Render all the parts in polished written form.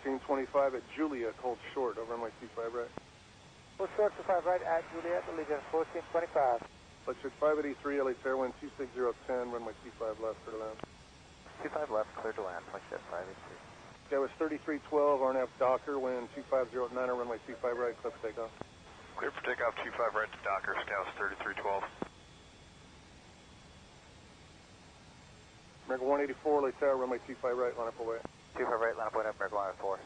1425 at Juliet, hold short, over runway 25 right. Hold short 25 right at Juliet, Allegiant 1425. Flight 583, LA Fairwind 26010, runway 25 left, clear to land. 25 left, clear to land, flight 583. That was 3312, RNAV Docker, wind 2509, runway 25 right, clear for takeoff. Clear for takeoff, 25 right to Docker, Scout 3312. America 184, LA Tower, runway 25 right, line up away. 25 right, line up way up, America 184.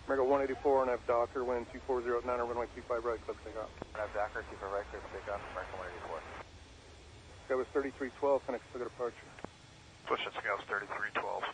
America 184, RNAV Docker, wind 2409, runway 25 right, clear for takeoff. RNAV Docker, 25 right, clear for takeoff, America 184. That was 3312, connects to the departure. Pushing Scout 3312.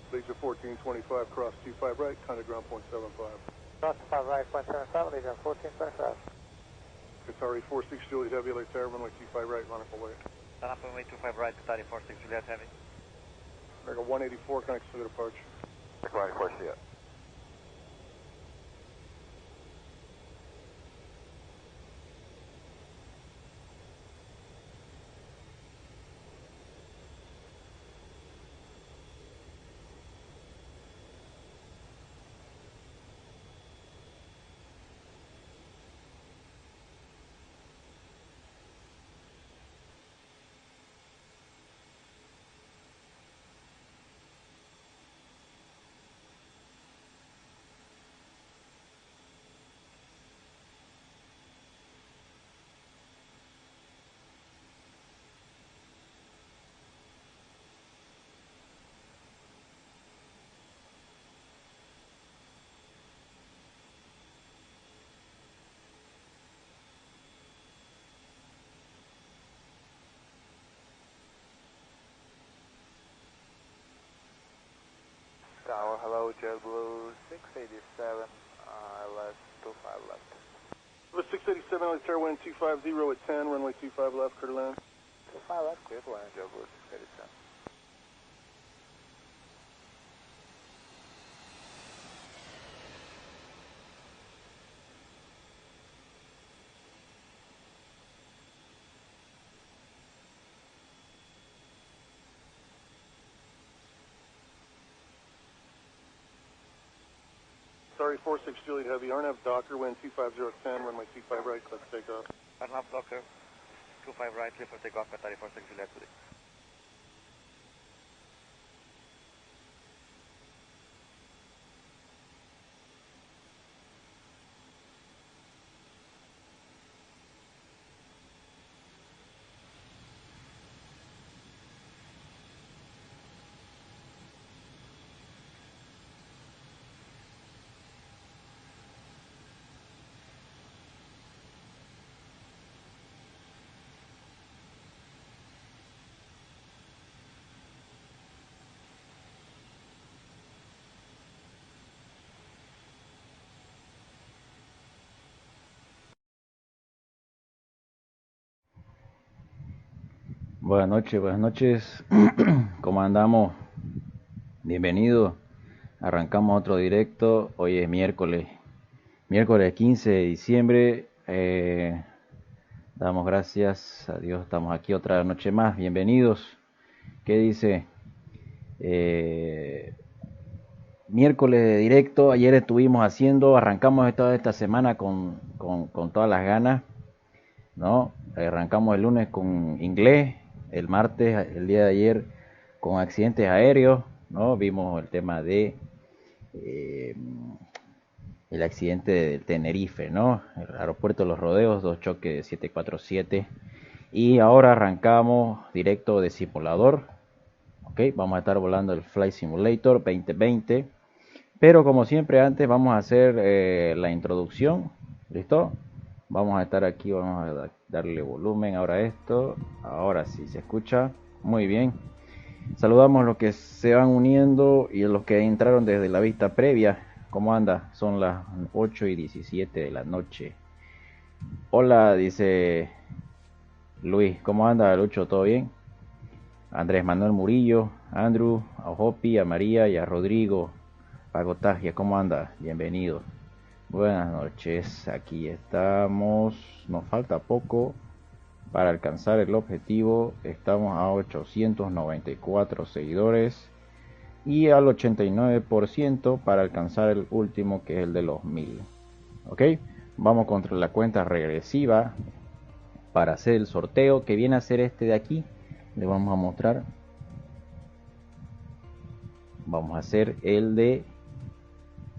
Legion 1425, cross 25 right, contact ground point 75. Cross 5 right, point 75, Allegiant 1425. Qatari 46 Juliet Heavy, LA Tower, runway 25 right, line up away. Line up way 25 right, Qatari 46 Juliet Heavy. America 184, connects to the departure. America 184, see it. Tower, hello, JetBlue 687, left, 25 left. The 687, LA Tower, wind 250 at 10, runway 25 left, clear to land. 25 left, clear to land, JetBlue 687. Sorry, 46 Juliet Heavy, RNAV Docker, wind 250 at 10, runway 25 right, clear for takeoff. RNAV Docker, 25 right, clear for takeoff, Qatari 46 Juliet Heavy. Buenas noches, ¿cómo andamos? Bienvenidos, arrancamos otro directo, hoy es miércoles 15 de diciembre, damos gracias a Dios, estamos aquí otra noche más, bienvenidos ¿Qué dice? Miércoles de directo, ayer estuvimos arrancamos toda esta semana con todas las ganas, ¿no? Arrancamos el lunes con inglés, el martes, el día de ayer, con accidentes aéreos, ¿no? Vimos el tema de el accidente de Tenerife, ¿no? El aeropuerto de Los Rodeos, 2 choques de 747. Y ahora arrancamos directo de simulador. Ok, vamos a estar volando el Flight Simulator 2020. Pero como siempre antes vamos a hacer la introducción. ¿Listo? Vamos a estar aquí, vamos a darle volumen ahora a esto. Ahora sí se escucha. Muy bien. Saludamos a los que se van uniendo y a los que entraron desde la vista previa. ¿Cómo anda? Son las 8:17 de la noche. Hola, dice Luis. ¿Cómo anda, Lucho? ¿Todo bien? Andrés Manuel Murillo, Andrew, a Hopi, a María y a Rodrigo Pagotagia. ¿Cómo anda? Bienvenido. Buenas noches. Aquí estamos. Nos falta poco para alcanzar el objetivo. Estamos a 894 seguidores. Y al 89% para alcanzar el último, que es el de los 1000. Ok, vamos contra la cuenta regresiva para hacer el sorteo, que viene a ser este de aquí. Le vamos a mostrar. Vamos a hacer el de,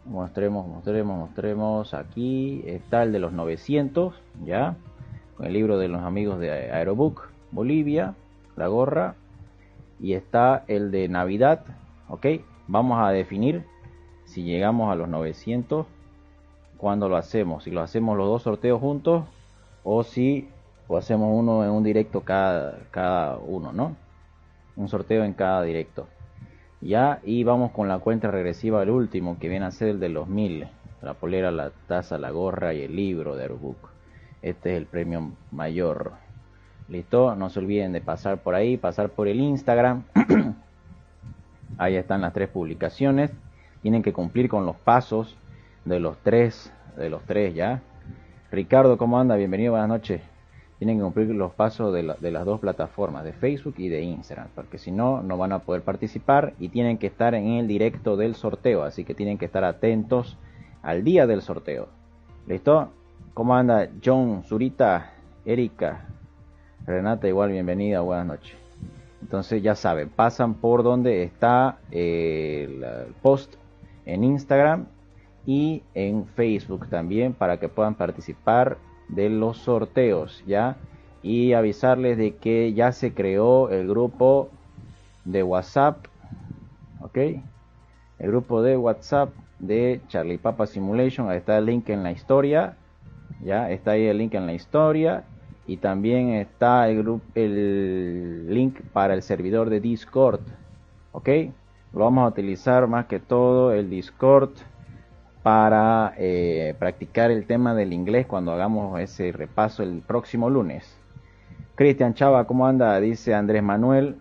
mostremos, aquí está el de los 900, ya, con el libro de los amigos de Aerobook Bolivia, la gorra, y está el de Navidad. Ok, vamos a definir si llegamos a los 900, cuando lo hacemos, si lo hacemos los dos sorteos juntos o si hacemos uno en un directo cada uno, ¿no? Un sorteo en cada directo. Ya, y vamos con la cuenta regresiva del último, que viene a ser el de los 1000, la polera, la taza, la gorra y el libro de Aerobook. Este es el premio mayor. ¿Listo? No se olviden de pasar por ahí, pasar por el Instagram. Ahí están las 3 publicaciones. Tienen que cumplir con los pasos de los tres, ya. Ricardo, ¿cómo anda? Bienvenido, buenas noches. Tienen que cumplir los pasos de las 2 plataformas, de Facebook y de Instagram, porque si no, no van a poder participar y tienen que estar en el directo del sorteo, así que tienen que estar atentos al día del sorteo. ¿Listo? ¿Cómo anda John, Zurita, Erika, Renata? Igual, bienvenida, buenas noches. Entonces ya saben, pasan por donde está el post en Instagram y en Facebook también, para que puedan participar de los sorteos, ya. Y avisarles de que ya se creó el grupo de WhatsApp, ok, el grupo de WhatsApp de Charlie Papa Simulation. Ahí está el link en la historia, ya está ahí el link en la historia. Y también está el link para el servidor de Discord. ¿Ok? Lo vamos a utilizar más que todo el Discord para practicar el tema del inglés cuando hagamos ese repaso el próximo lunes. Cristian Chava, ¿cómo anda? Dice Andrés Manuel,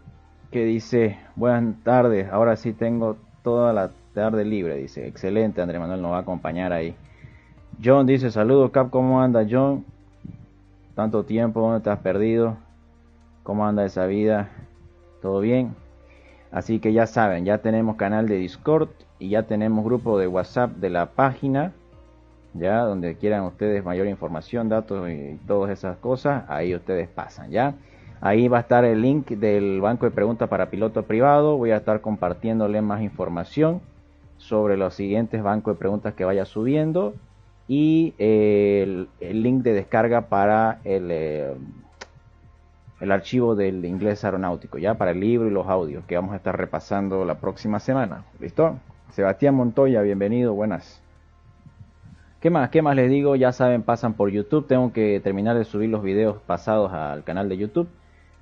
que dice, buenas tardes, ahora sí tengo toda la tarde libre. Dice, excelente, Andrés Manuel nos va a acompañar ahí. John dice, saludos Cap, ¿cómo anda John? Tanto tiempo, ¿dónde te has perdido? ¿Cómo anda esa vida? ¿Todo bien? Así que ya saben, ya tenemos canal de Discord y ya tenemos grupo de WhatsApp de la página, ya, donde quieran ustedes mayor información, datos y todas esas cosas, ahí ustedes pasan, ya. Ahí va a estar el link del banco de preguntas para piloto privado. Voy a estar compartiéndole más información sobre los siguientes bancos de preguntas que vaya subiendo. Y el link de descarga para el archivo del inglés aeronáutico, ya, para el libro y los audios que vamos a estar repasando la próxima semana. ¿Listo? Sebastián Montoya, bienvenido, buenas. ¿Qué más les digo? Ya saben, pasan por YouTube. Tengo que terminar de subir los videos pasados al canal de YouTube,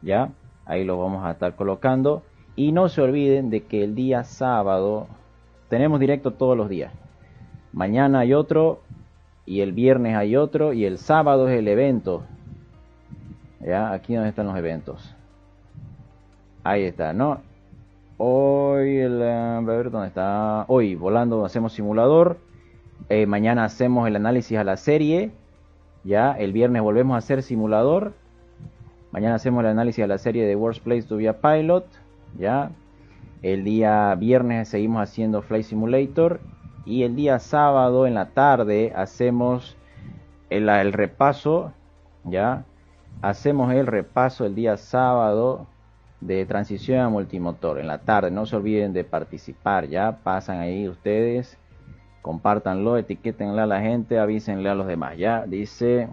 ya, ahí los vamos a estar colocando. Y no se olviden de que el día sábado tenemos directo todos los días. Mañana hay otro, y el viernes hay otro, y el sábado es el evento. Ya, aquí donde están los eventos. Ahí está, ¿no? Hoy, a ver dónde está. Hoy, volando, hacemos simulador. Mañana hacemos el análisis a la serie. Ya, el viernes volvemos a hacer simulador. Mañana hacemos el análisis a la serie de Worst Place to be a Pilot. ya. El día viernes seguimos haciendo Flight Simulator y el día sábado en la tarde hacemos el repaso, ya. Hacemos el repaso el día sábado de transición a multimotor en la tarde. No se olviden de participar, ya. Pasan ahí ustedes, compártanlo, etiquétenle a la gente, avísenle a los demás, ya. Dice,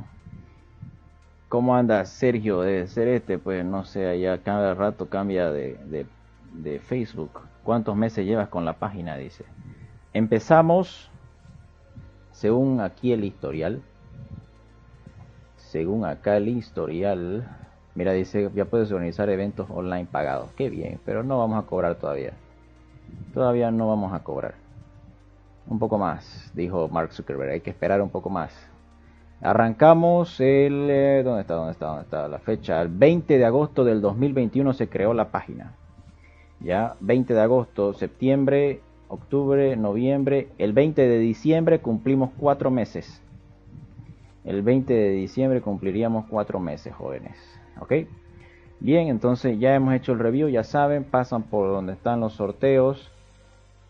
¿cómo anda Sergio? Debe ser pues no sé, allá cada rato cambia de Facebook. ¿Cuántos meses llevas con la página? Dice. Empezamos, según aquí el historial. Según acá el historial, mira, dice, ya puedes organizar eventos online pagados. Qué bien, pero no vamos a cobrar todavía. Todavía no vamos a cobrar. Un poco más, dijo Mark Zuckerberg. Hay que esperar un poco más. Arrancamos el... ¿Dónde está la fecha? El 20 de agosto del 2021 se creó la página. Ya, 20 de agosto, septiembre, octubre, noviembre. El 20 de diciembre cumplimos 4 meses. El 20 de diciembre cumpliríamos 4 meses, jóvenes. ¿Ok? Bien, entonces ya hemos hecho el review, ya saben, pasan por donde están los sorteos.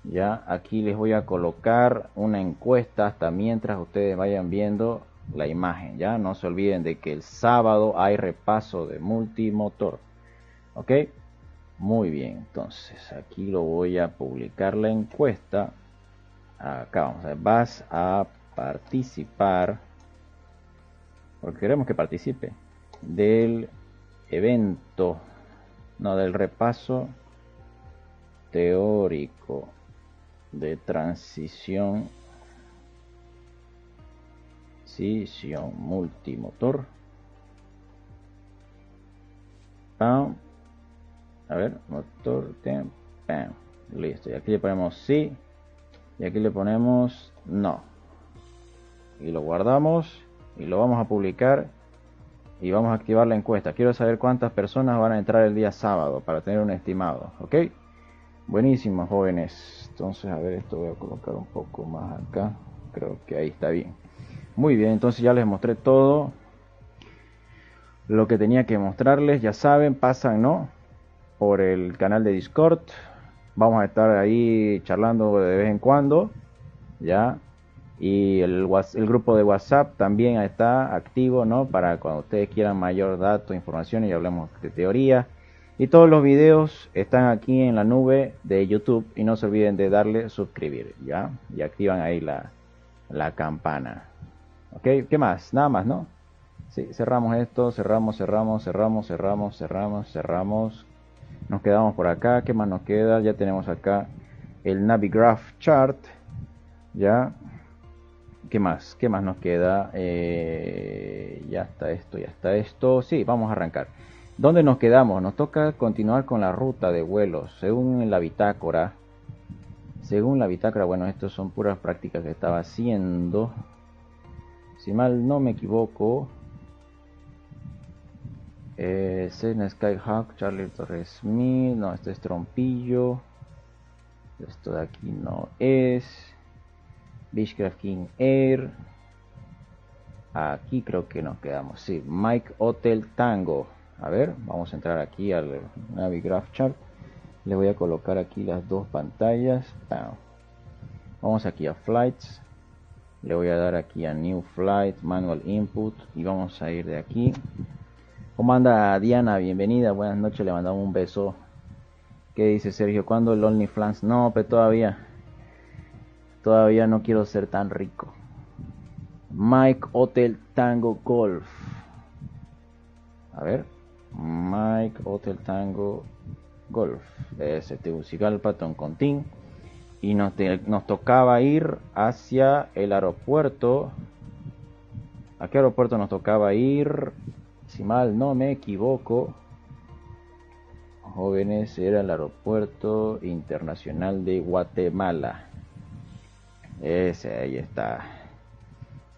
Ya, aquí les voy a colocar una encuesta hasta mientras ustedes vayan viendo la imagen. Ya, no se olviden de que el sábado hay repaso de multimotor. ¿Ok? Muy bien, entonces aquí lo voy a publicar la encuesta. Acá vamos a ver, vas a participar, porque queremos que participe del evento, no, del repaso teórico de transición multimotor. Pam. A ver, motor, pam. Listo, y aquí le ponemos sí, y aquí le ponemos no, y lo guardamos y lo vamos a publicar y vamos a activar la encuesta. Quiero saber cuántas personas van a entrar el día sábado para tener un estimado. ¿Ok? Buenísimo, jóvenes. Entonces, a ver, esto voy a colocar un poco más acá. Creo que ahí está bien. Muy bien, entonces ya les mostré todo lo que tenía que mostrarles. Ya saben, pasan, ¿no?, por el canal de Discord. Vamos a estar ahí charlando de vez en cuando, ya. Y el grupo de WhatsApp también está activo, ¿no?, para cuando ustedes quieran mayor dato, información y hablemos de teoría. Y todos los videos están aquí en la nube de YouTube. Y no se olviden de darle suscribir, ¿ya? Y activan ahí la campana. ¿Ok? ¿Qué más? Nada más, ¿no? Sí, cerramos esto, cerramos. Nos quedamos por acá. ¿Qué más nos queda? Ya tenemos acá el Navigraph Chart, ¿ya? ¿Qué más? ¿Qué más nos queda? Ya está esto. Sí, vamos a arrancar. ¿Dónde nos quedamos? Nos toca continuar con la ruta de vuelos. Según la bitácora, bueno, estos son puras prácticas que estaba haciendo. Si mal no me equivoco, Cessna Skyhawk, Charlie Torres Smith, no, este es Trompillo. Esto de aquí no es. Beechcraft King Air. Aquí creo que nos quedamos. Sí, Mike Hotel Tango. A ver, vamos a entrar aquí al Navigraph Chart. Le voy a colocar aquí las dos pantallas. Vamos aquí a Flights. Le voy a dar aquí a New Flight, Manual Input. Y vamos a ir de aquí. ¿Cómo anda Diana? Bienvenida, buenas noches, le mandamos un beso. ¿Qué dice Sergio? ¿Cuándo el OnlyFans? No, pero todavía no quiero ser tan rico. Mike Hotel Tango Golf. A ver, Mike Hotel Tango Golf. Tegucigalpa, Toncontín. Y nos tocaba ir hacia el aeropuerto. ¿A qué aeropuerto nos tocaba ir? Si mal no me equivoco, jóvenes, era el aeropuerto internacional de Guatemala. Ese, ahí está.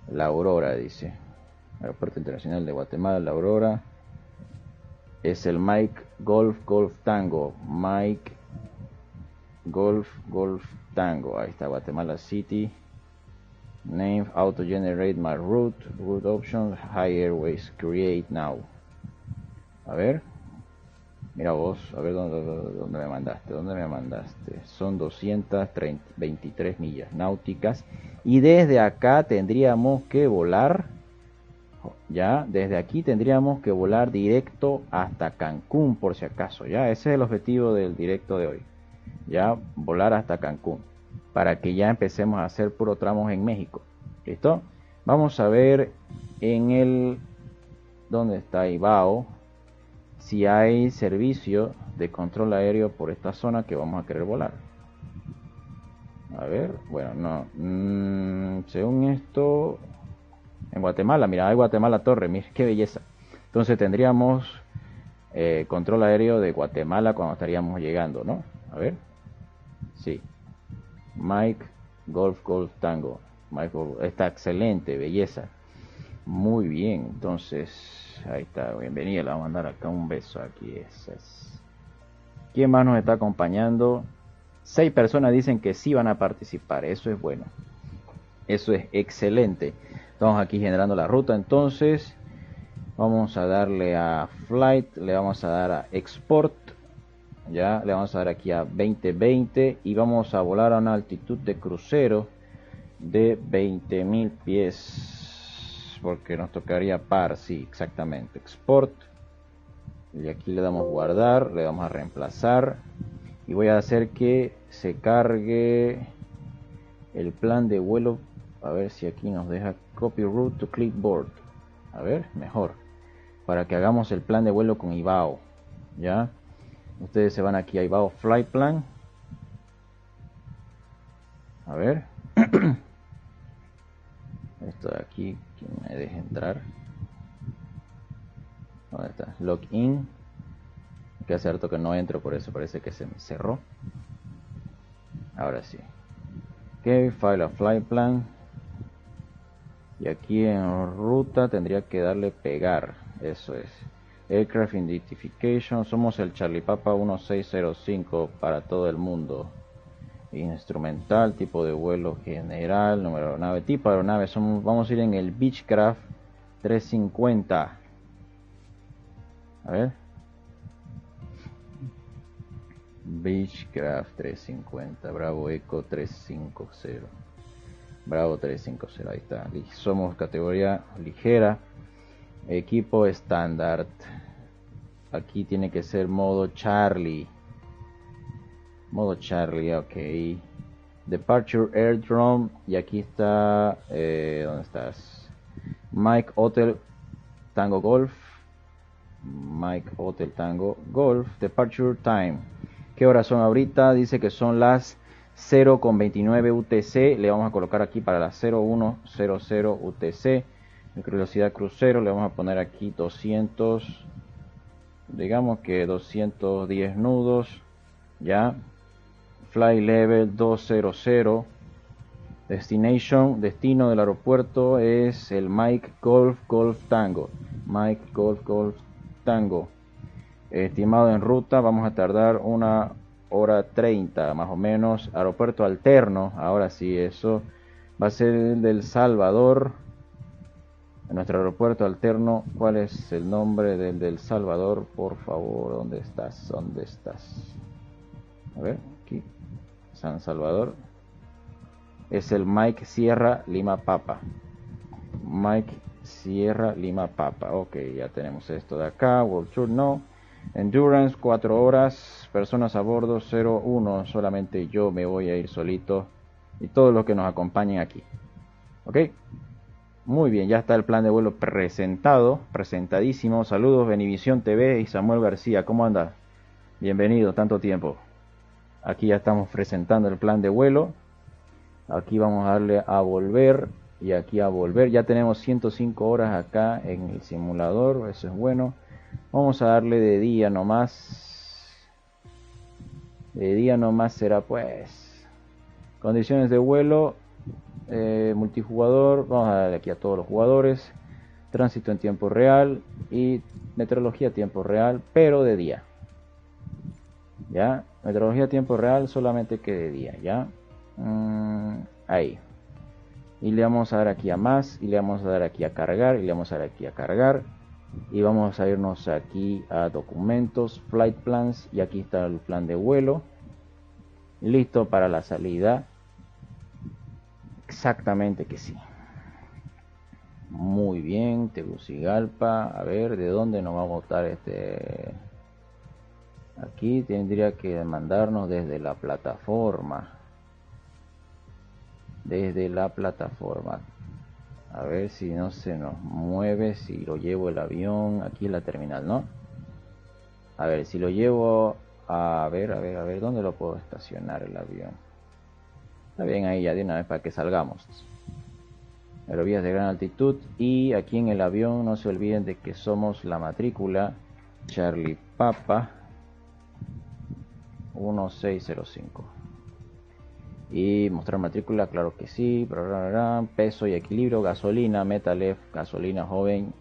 La Aurora, dice. Aeropuerto internacional de Guatemala, La Aurora. Es el Mike Golf Tango. Mike Golf Tango. Ahí está, Guatemala City. Name, auto generate my route options, high airways, create now. A ver, Mira vos, a ver dónde me mandaste, dónde me mandaste. Son 223 millas náuticas. Y desde acá tendríamos que volar, ya, desde aquí tendríamos que volar directo hasta Cancún, por si acaso, ya. Ese es el objetivo del directo de hoy, ya, volar hasta Cancún, para que ya empecemos a hacer puro tramos en México. ¿Listo? Vamos a ver en el... ¿Dónde está Ibao? Si hay servicio de control aéreo por esta zona que vamos a querer volar. A ver, bueno, no. Según esto, en Guatemala, mira, hay Guatemala Torre, mira qué belleza. Entonces tendríamos control aéreo de Guatemala cuando estaríamos llegando, ¿no? A ver. Sí. Mike Golf Golf Tango. Está excelente, belleza. Muy bien, entonces ahí está, bienvenida, le vamos a mandar acá un beso aquí. ¿Quién más nos está acompañando? 6 personas dicen que sí van a participar, eso es bueno, eso es excelente. Estamos aquí generando la ruta, entonces vamos a darle a Flight, le vamos a dar a Export, ya le vamos a dar aquí a 2020 y vamos a volar a una altitud de crucero de 20.000 pies. Porque nos tocaría par, sí, exactamente. Export. Y aquí le damos guardar, le damos a reemplazar. Y voy a hacer que se cargue el plan de vuelo. A ver si aquí nos deja copy route to clipboard. A ver, mejor. Para que hagamos el plan de vuelo con Ibao. ¿Ya? Ustedes se van aquí a Ibao Flight Plan. A ver. Esto de aquí, que me deje entrar. ¿Dónde está? Login. Que hace harto que no entro, por eso parece que se me cerró. Ahora sí. Ok, File a Flight Plan. Y aquí en ruta tendría que darle pegar. Eso es. Aircraft Identification. Somos el Charlie Papa 1605 para todo el mundo. Instrumental, tipo de vuelo general, número de aeronave, tipo de aeronave, vamos a ir en el Beechcraft 350. A ver, Beechcraft 350, Bravo Eco 350, Bravo 350, ahí está. Somos categoría ligera, equipo estándar. Aquí tiene que ser modo Charlie. Modo Charlie, ok. Departure Airdrome. Y aquí está. ¿Dónde estás? Mike Hotel Tango Golf. Mike Hotel Tango Golf. Departure Time. ¿Qué horas son ahorita? Dice que son las 0:29 UTC. Le vamos a colocar aquí para las 01:00 UTC. Velocidad crucero. Le vamos a poner aquí 200. Digamos que 210 nudos. Ya. Fly level 200. Destination, destino del aeropuerto es el Mike Golf Golf Tango. Mike Golf Golf Tango. Estimado en ruta, vamos a tardar 1:30 más o menos. Aeropuerto alterno, ahora sí, eso va a ser el del Salvador. Nuestro aeropuerto alterno, ¿cuál es el nombre del Salvador? Por favor, ¿dónde estás? ¿Dónde estás? A ver, aquí. San Salvador. Es el Mike Sierra Lima Papa. Mike Sierra Lima Papa. Ok, ya tenemos esto de acá. World Tour no. Endurance 4 horas. Personas a bordo 01. Solamente yo me voy a ir solito. Y todos los que nos acompañen aquí. Ok. Muy bien, ya está el plan de vuelo presentado. Presentadísimo. Saludos Benivisión TV y Samuel García. ¿Cómo andas? Bienvenido, tanto tiempo. Aquí ya estamos presentando el plan de vuelo. Aquí vamos a darle a volver. Y aquí a volver. Ya tenemos 105 horas acá en el simulador. Eso es bueno. Vamos a darle de día nomás. De día nomás será pues. Condiciones de vuelo. Multijugador. Vamos a darle aquí a todos los jugadores. Tránsito en tiempo real. Y meteorología a tiempo real. Pero de día. Ya. Meteorología a tiempo real solamente que de día. Ya. Ahí. Y le vamos a dar aquí a más. Y le vamos a dar aquí a cargar. Y le vamos a dar aquí a cargar. y vamos a irnos aquí a documentos, flight plans, y aquí está el plan de vuelo listo para la salida. Exactamente que sí. Muy bien, Tegucigalpa. A ver, ¿de dónde nos va a botar este? Aquí tendría que mandarnos desde la plataforma. Desde la plataforma. A ver si no se nos mueve, si lo llevo el avión. Aquí en la terminal, ¿no? A ver, si lo llevo a ver, ¿dónde lo puedo estacionar el avión? Está bien, ahí ya de una vez para que salgamos. Aerovías de gran altitud, y aquí en el avión no se olviden de que somos la matrícula Charlie Papa 1605. Y mostrar matrícula, claro que sí. Peso y equilibrio, gasolina, Metalef, gasolina joven.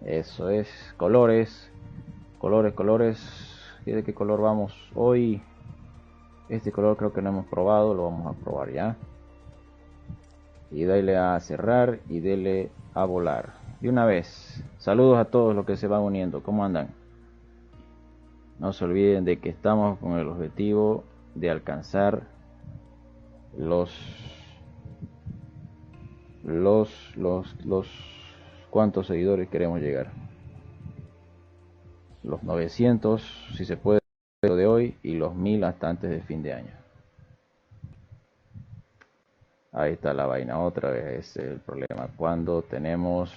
Eso es. Colores. ¿De qué color vamos hoy? Este color creo que no hemos probado, lo vamos a probar ya. Y dale a cerrar y dele a volar. De una vez. Saludos a todos los que se van uniendo. ¿Cómo andan? No se olviden de que estamos con el objetivo de alcanzar los ¿cuántos seguidores queremos llegar? Los 900, si se puede, de hoy, y los 1000 hasta antes de fin de año. Ahí está la vaina otra vez. Ese es el problema cuando tenemos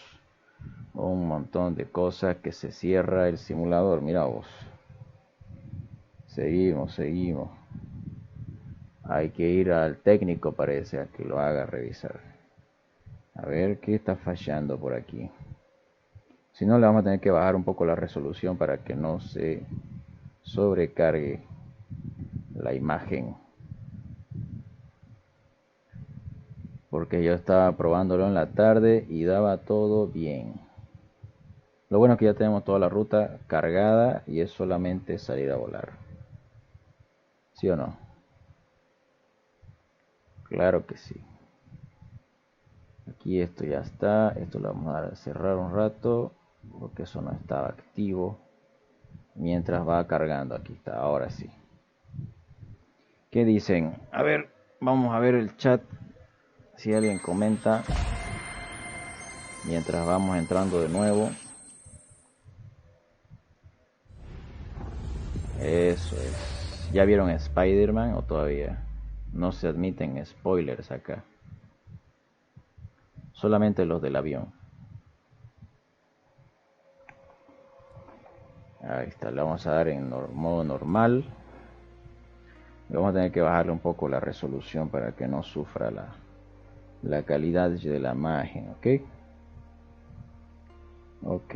un montón de cosas que se cierra el simulador. Mira vos. Seguimos. Hay que ir al técnico, parece, a que lo haga revisar. A ver qué está fallando por aquí. Si no, le vamos a tener que bajar un poco la resolución para que no se sobrecargue la imagen. Porque yo estaba probándolo en la tarde y daba todo bien. Lo bueno es que ya tenemos toda la ruta cargada y es solamente salir a volar. ¿Sí o no? Claro que sí. Aquí esto ya está. Esto lo vamos a cerrar un rato porque eso no estaba activo. Mientras va cargando. Aquí está, ahora sí. ¿Qué dicen? A ver, vamos a ver el chat. Si alguien comenta. Mientras vamos entrando de nuevo. Eso es. ¿Ya vieron Spider-Man o todavía? No se admiten spoilers acá. Solamente los del avión. Ahí está, le vamos a dar en modo normal. Y vamos a tener que bajarle un poco la resolución para que no sufra la calidad de la imagen, ¿ok? Ok.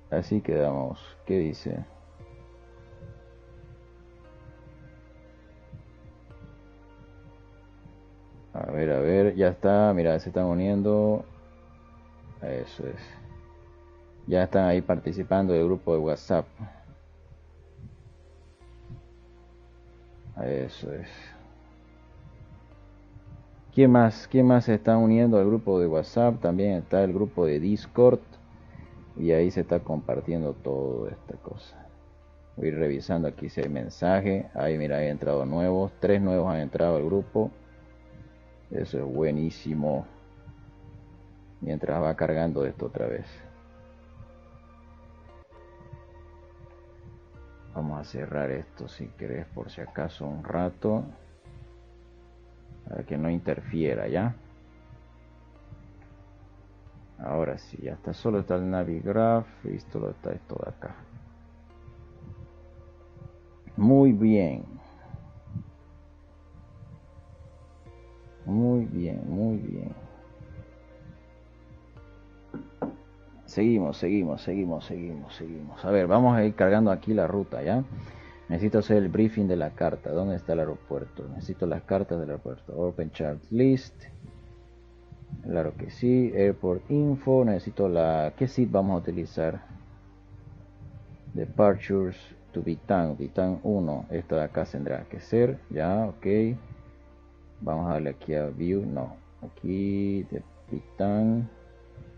Así quedamos. ¿Qué dice? A ver, ya está. Mira, se están uniendo. Eso es. Ya están ahí participando del grupo de WhatsApp. Eso es. ¿Quién más se está uniendo al grupo de WhatsApp? También está el grupo de Discord. Y ahí se está compartiendo toda esta cosa. Voy revisando aquí si hay mensaje. Ahí mira, hay entrado nuevos. 3 nuevos han entrado al grupo. Eso es buenísimo. Mientras va cargando esto otra vez. Vamos a cerrar esto si querés por si acaso un rato. Para que no interfiera, ¿ya? Ahora sí, ya está. Solo está el Navigraph. Y solo está esto de acá. Muy bien. Muy bien. Seguimos. A ver, vamos a ir cargando aquí la ruta, ¿ya? Necesito hacer el briefing de la carta. ¿Dónde está el aeropuerto? Necesito las cartas del aeropuerto. Open Chart List. Claro que sí. Airport Info. Necesito ¿qué seat vamos a utilizar? Departures to Bitan 1. Esta de acá tendrá que ser. Ya, ok. Vamos a darle aquí a View. No. Aquí de Bitan.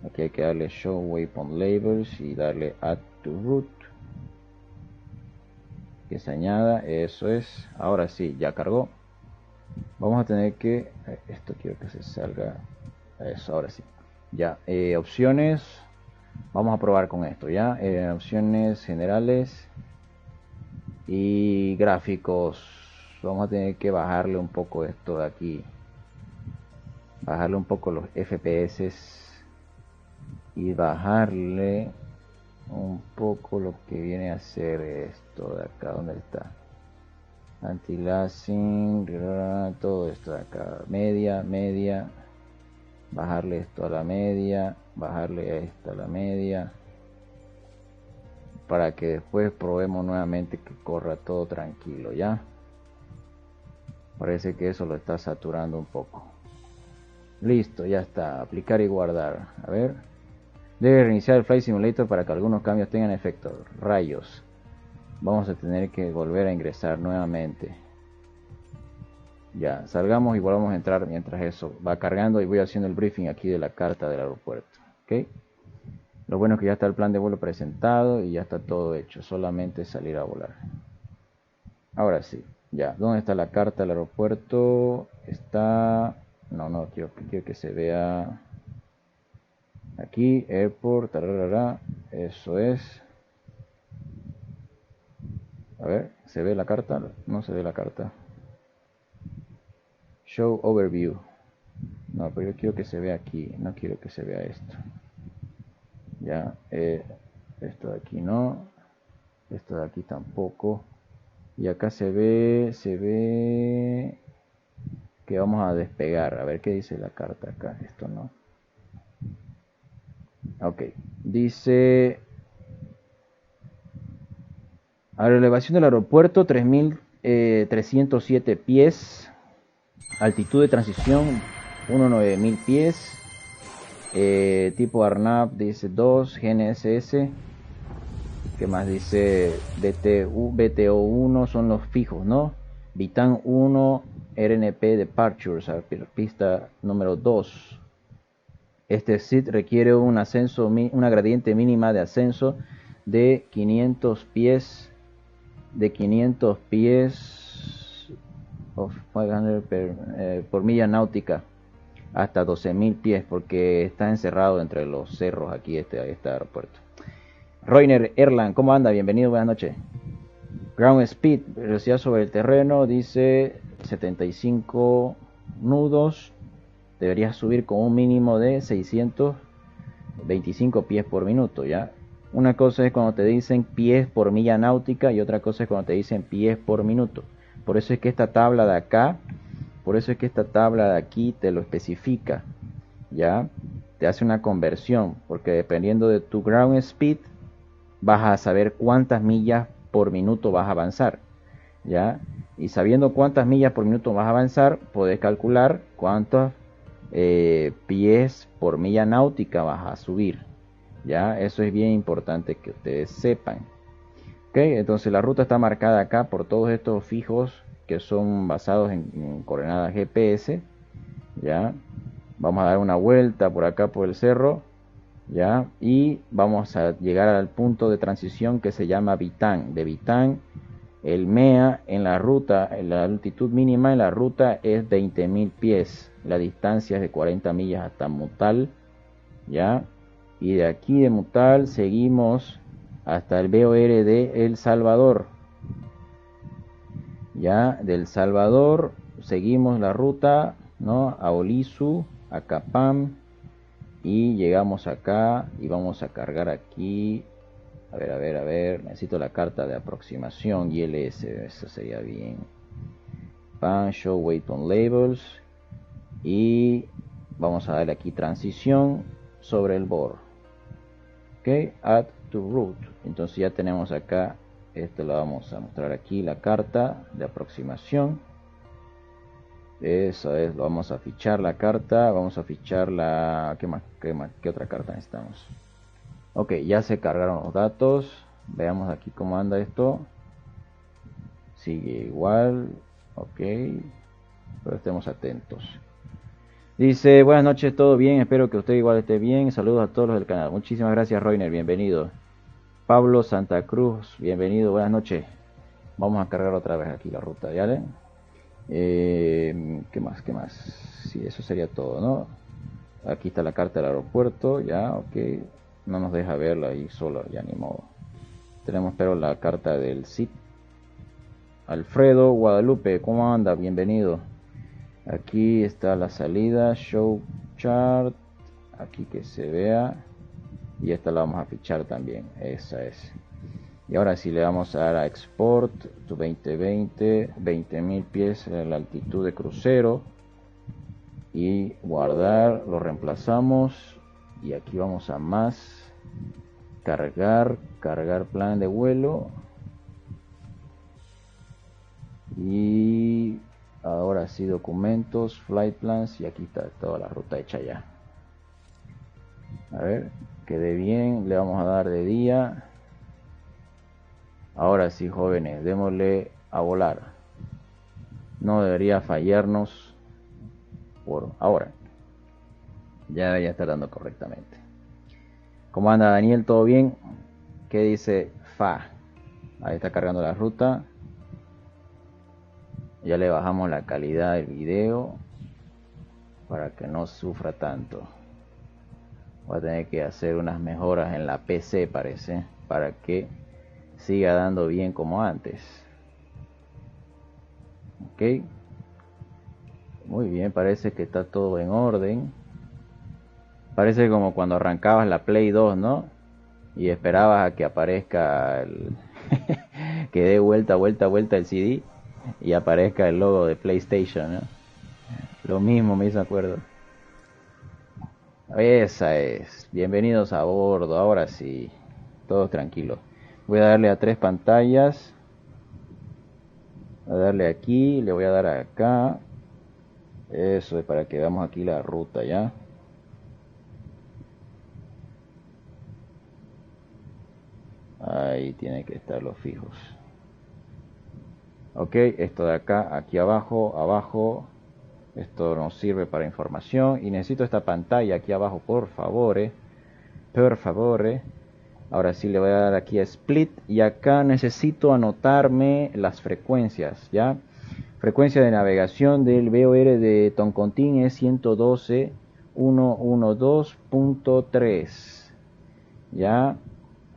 Aquí hay que darle show waypoint labels y darle add to root, que se añada. Eso es. Ahora sí, ya cargó. Vamos a tener que, esto quiero que se salga. Eso, ahora sí. Ya, opciones. Vamos a probar con esto, ya. Opciones generales y gráficos. Vamos a tener que bajarle un poco esto de aquí. Bajarle un poco los FPS y bajarle un poco lo que viene a ser esto de acá. ¿Dónde está? Anti-aliasing, todo esto de acá. Media. Bajarle esto a la media. Bajarle esto a la media. Para que después probemos nuevamente que corra todo tranquilo, ¿ya? Parece que eso lo está saturando un poco. Listo, ya está. Aplicar y guardar. A ver. Debe reiniciar el Flight Simulator para que algunos cambios tengan efecto. Rayos. Vamos a tener que volver a ingresar nuevamente. Ya, salgamos y volvamos a entrar mientras eso va cargando y voy haciendo el briefing aquí de la carta del aeropuerto. ¿Ok? Lo bueno es que ya está el plan de vuelo presentado y ya está todo hecho. Solamente salir a volar. Ahora sí. Ya, ¿dónde está la carta del aeropuerto? Está... No, quiero que se vea... Aquí, airport, tararara, eso es. A ver, ¿se ve la carta? No se ve la carta. Show overview. No, pero yo quiero que se vea aquí. No quiero que se vea esto. Ya, esto de aquí no. Esto de aquí tampoco. Y acá se ve que vamos a despegar. A ver qué dice la carta acá. Esto no. Ok, dice a la elevación del aeropuerto 3.307 pies, altitud de transición 1.9000 pies, tipo ARNAV dice 2, GNSS, ¿qué más dice? BTO1 son los fijos, ¿no? VITAN 1, RNP Departures, pista número 2. Este SID requiere un ascenso, una gradiente mínima de ascenso de 500 pies, por milla náutica hasta 12.000 pies, porque está encerrado entre los cerros aquí este aeropuerto. Reiner Erland, ¿cómo anda? Bienvenido, buenas noches. Ground speed, velocidad sobre el terreno, dice 75 nudos. Deberías subir con un mínimo de 625 pies por minuto, ¿ya? Una cosa es cuando te dicen pies por milla náutica y otra cosa es cuando te dicen pies por minuto. Por eso es que esta tabla de acá, por eso es que esta tabla de aquí te lo especifica, ¿ya? Te hace una conversión, porque dependiendo de tu ground speed, vas a saber cuántas millas por minuto vas a avanzar, ¿ya? Y sabiendo cuántas millas por minuto vas a avanzar, podés calcular cuántos pies por milla náutica vas a subir, ya. Eso es bien importante que ustedes sepan. Ok, entonces la ruta está marcada acá por todos estos fijos que son basados en coordenadas GPS, ya. Vamos a dar una vuelta por acá por el cerro, ya, y vamos a llegar al punto de transición que se llama VITAN. De VITAN, el MEA en la ruta, la altitud mínima en la ruta es 20.000 pies. La distancia es de 40 millas hasta Mutal, ¿ya? Y de aquí de Mutal seguimos hasta el BOR de El Salvador, ¿ya? Del Salvador seguimos la ruta, ¿no? A Olisu, a Capam, y llegamos acá y vamos a cargar aquí. A ver, necesito la carta de aproximación ILS, eso sería bien. Pan, show waypoint labels. Y vamos a darle aquí transición sobre el board. Ok, add to route. Entonces ya tenemos acá, esto lo vamos a mostrar aquí, la carta de aproximación. Eso es, lo vamos a fichar la carta, vamos a fichar la... ¿Qué otra carta necesitamos? Ok, ya se cargaron los datos. Veamos aquí cómo anda esto. Sigue igual. Ok, pero estemos atentos. Dice, buenas noches, todo bien, espero que usted igual esté bien. Saludos a todos los del canal. Muchísimas gracias, Roiner, bienvenido. Pablo Santa Cruz, bienvenido, buenas noches. Vamos a cargar otra vez aquí la ruta, ¿vale? ¿Qué más? ¿Qué más? Sí, eso sería todo, ¿no? Aquí está la carta del aeropuerto, ya, ok. No nos deja verla ahí solo, ya ni modo. Tenemos pero la carta del SIP. Alfredo Guadalupe, ¿cómo anda? Bienvenido. Aquí está la salida, show chart, aquí que se vea. Y esta la vamos a fichar también, esa es. Y ahora sí le vamos a dar a export, tu 2020, 20.000 pies la altitud de crucero. Y guardar, lo reemplazamos. Y aquí vamos a más, cargar plan de vuelo. Y ahora sí documentos, flight plans, y aquí está toda la ruta hecha ya. A ver, quede bien, le vamos a dar de día. Ahora sí, jóvenes, démosle a volar. No debería fallarnos por ahora. Ya debería estar dando correctamente. ¿Cómo anda Daniel? ¿Todo bien? ¿Qué dice Fa? Ahí está cargando la ruta. Ya le bajamos la calidad del video para que no sufra tanto. Voy a tener que hacer unas mejoras en la PC, parece, para que siga dando bien como antes. Ok. Muy bien, parece que está todo en orden. Parece como cuando arrancabas la Play 2, ¿no? Y esperabas a que aparezca el que dé vuelta el CD y aparezca el logo de PlayStation, ¿no? Lo mismo me hizo acuerdo. Esa es. Bienvenidos a bordo. Ahora sí. Todos tranquilos. Voy a darle a 3 pantallas. Voy a darle aquí. Le voy a dar acá. Eso es para que veamos aquí la ruta ya. Ahí tiene que estar los fijos. Ok, esto de acá, aquí abajo, abajo. Esto nos sirve para información. Y necesito esta pantalla aquí abajo, por favor. Por favor. Ahora sí le voy a dar aquí a split. Y acá necesito anotarme las frecuencias, ¿ya? Frecuencia de navegación del VOR de Toncontín es 112.112.3. ¿Ya?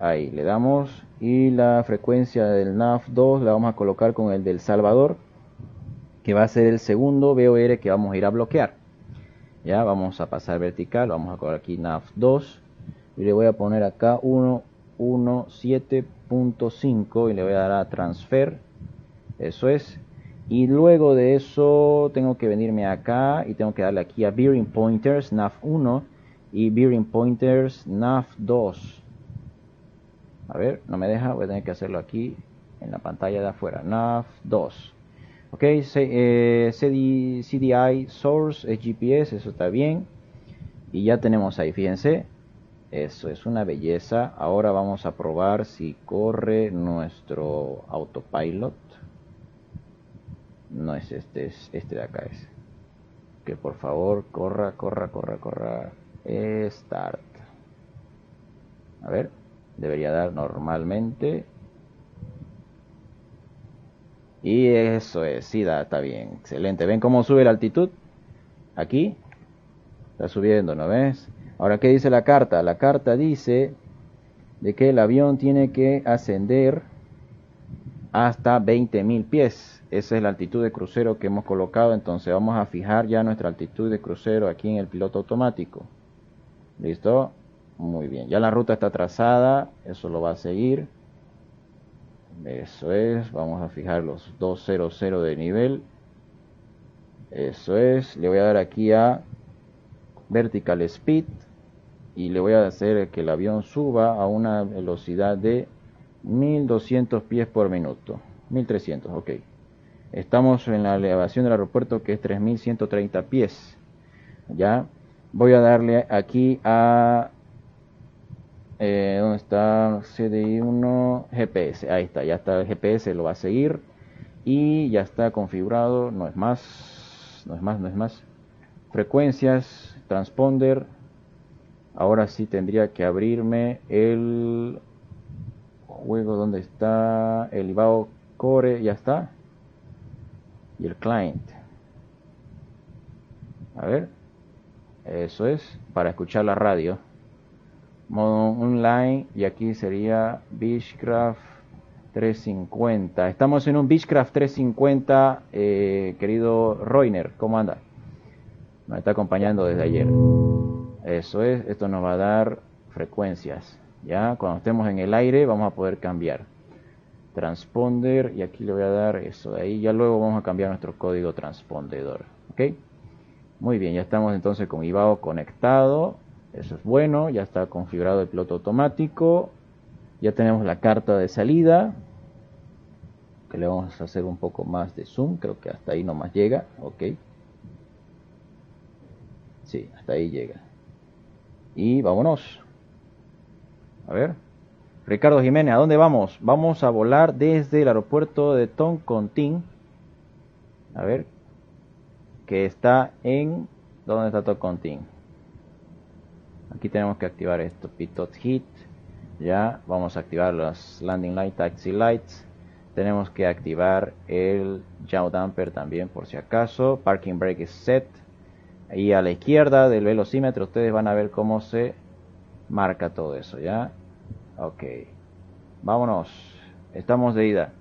Ahí le damos. Y la frecuencia del NAV2 la vamos a colocar con el del Salvador, que va a ser el segundo VOR que vamos a ir a bloquear. Ya, vamos a pasar vertical, vamos a colocar aquí NAV2 y le voy a poner acá 117.5 y le voy a dar a transfer. Eso es. Y luego de eso tengo que venirme acá y tengo que darle aquí a Bearing Pointers NAV1 y Bearing Pointers NAV2. A ver, no me deja, voy a tener que hacerlo aquí en la pantalla de afuera. NAV2. Ok, CDI Source es GPS, eso está bien. Y ya tenemos ahí, fíjense. Eso es una belleza. Ahora vamos a probar si corre nuestro autopilot. No es este, es este de acá es. Que por favor, corra. Start. A ver, debería dar normalmente. Y eso es, sí da, está bien, excelente. ¿Ven cómo sube la altitud? Aquí. Está subiendo, ¿no ves? Ahora, ¿qué dice la carta? La carta dice de que el avión tiene que ascender hasta 20.000 pies. Esa es la altitud de crucero que hemos colocado. Entonces vamos a fijar ya nuestra altitud de crucero aquí en el piloto automático. ¿Listo? Muy bien. Ya la ruta está trazada. Eso lo va a seguir. Eso es. Vamos a fijar los 200 de nivel. Eso es. Le voy a dar aquí a Vertical Speed. Y le voy a hacer que el avión suba a una velocidad de 1200 pies por minuto. 1300, ok. Estamos en la elevación del aeropuerto que es 3130 pies. Ya. Voy a darle aquí a... ¿dónde está? CDI 1 GPS. Ahí está, ya está el GPS, lo va a seguir. Y ya está configurado. No es más. frecuencias, transponder. Ahora sí tendría que abrirme el juego. ¿Dónde está? El Ibao Core, ya está. Y el client. A ver. Eso es, para escuchar la radio. Modo online, y aquí sería Beechcraft 350. Estamos en un Beechcraft 350, querido Roiner, ¿cómo anda? Nos está acompañando desde ayer. Eso es, esto nos va a dar frecuencias. Ya, cuando estemos en el aire vamos a poder cambiar. Transponder, y aquí le voy a dar eso de ahí. Ya luego vamos a cambiar nuestro código transpondedor. ¿Ok? Muy bien, ya estamos entonces con Ibao conectado. Eso es bueno, ya está configurado el piloto automático. Ya tenemos la carta de salida, que le vamos a hacer un poco más de zoom. Creo que hasta ahí nomás llega. Ok. Sí, hasta ahí llega. Y vámonos. A ver. Ricardo Jiménez, ¿a dónde vamos? Vamos a volar desde el aeropuerto de Toncontín. A ver. Que está en... ¿Dónde está Toncontín? Aquí tenemos que activar esto. Pitot Hit. Ya. Vamos a activar los Landing Light, Taxi Lights. Tenemos que activar el Yaw Damper también por si acaso. Parking Brake is set. Y a la izquierda del velocímetro ustedes van a ver cómo se marca todo eso, ¿ya? Ok. Vámonos. Estamos de ida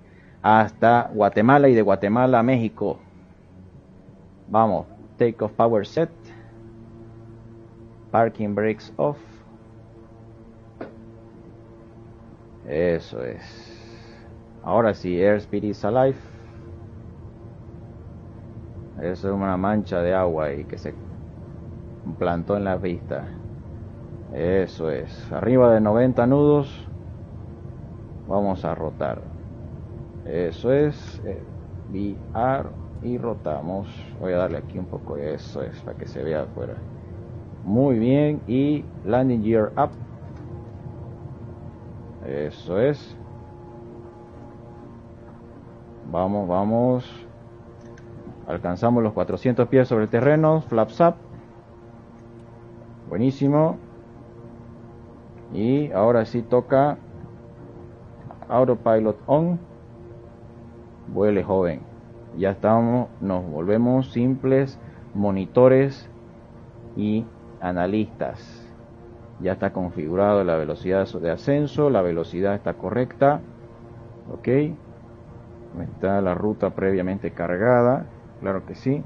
hasta Guatemala y de Guatemala a México. Vamos. Take off power set. Parking brakes off. Eso es. Ahora sí, airspeed is alive. Eso es una mancha de agua ahí que se plantó en la pista. Eso es. Arriba de 90 nudos. Vamos a rotar. Eso es. VR y rotamos. Voy a darle aquí un poco. Eso es, para que se vea afuera. Muy bien. Y landing gear up. Eso es. Vamos, vamos. Alcanzamos los 400 pies sobre el terreno. Flaps up. Buenísimo. Y ahora sí toca Autopilot on. Vuele, joven. Ya estamos, nos volvemos simples monitores y analistas. Ya está configurado la velocidad de ascenso. La velocidad está correcta. Ok. Está la ruta previamente cargada. Claro que sí.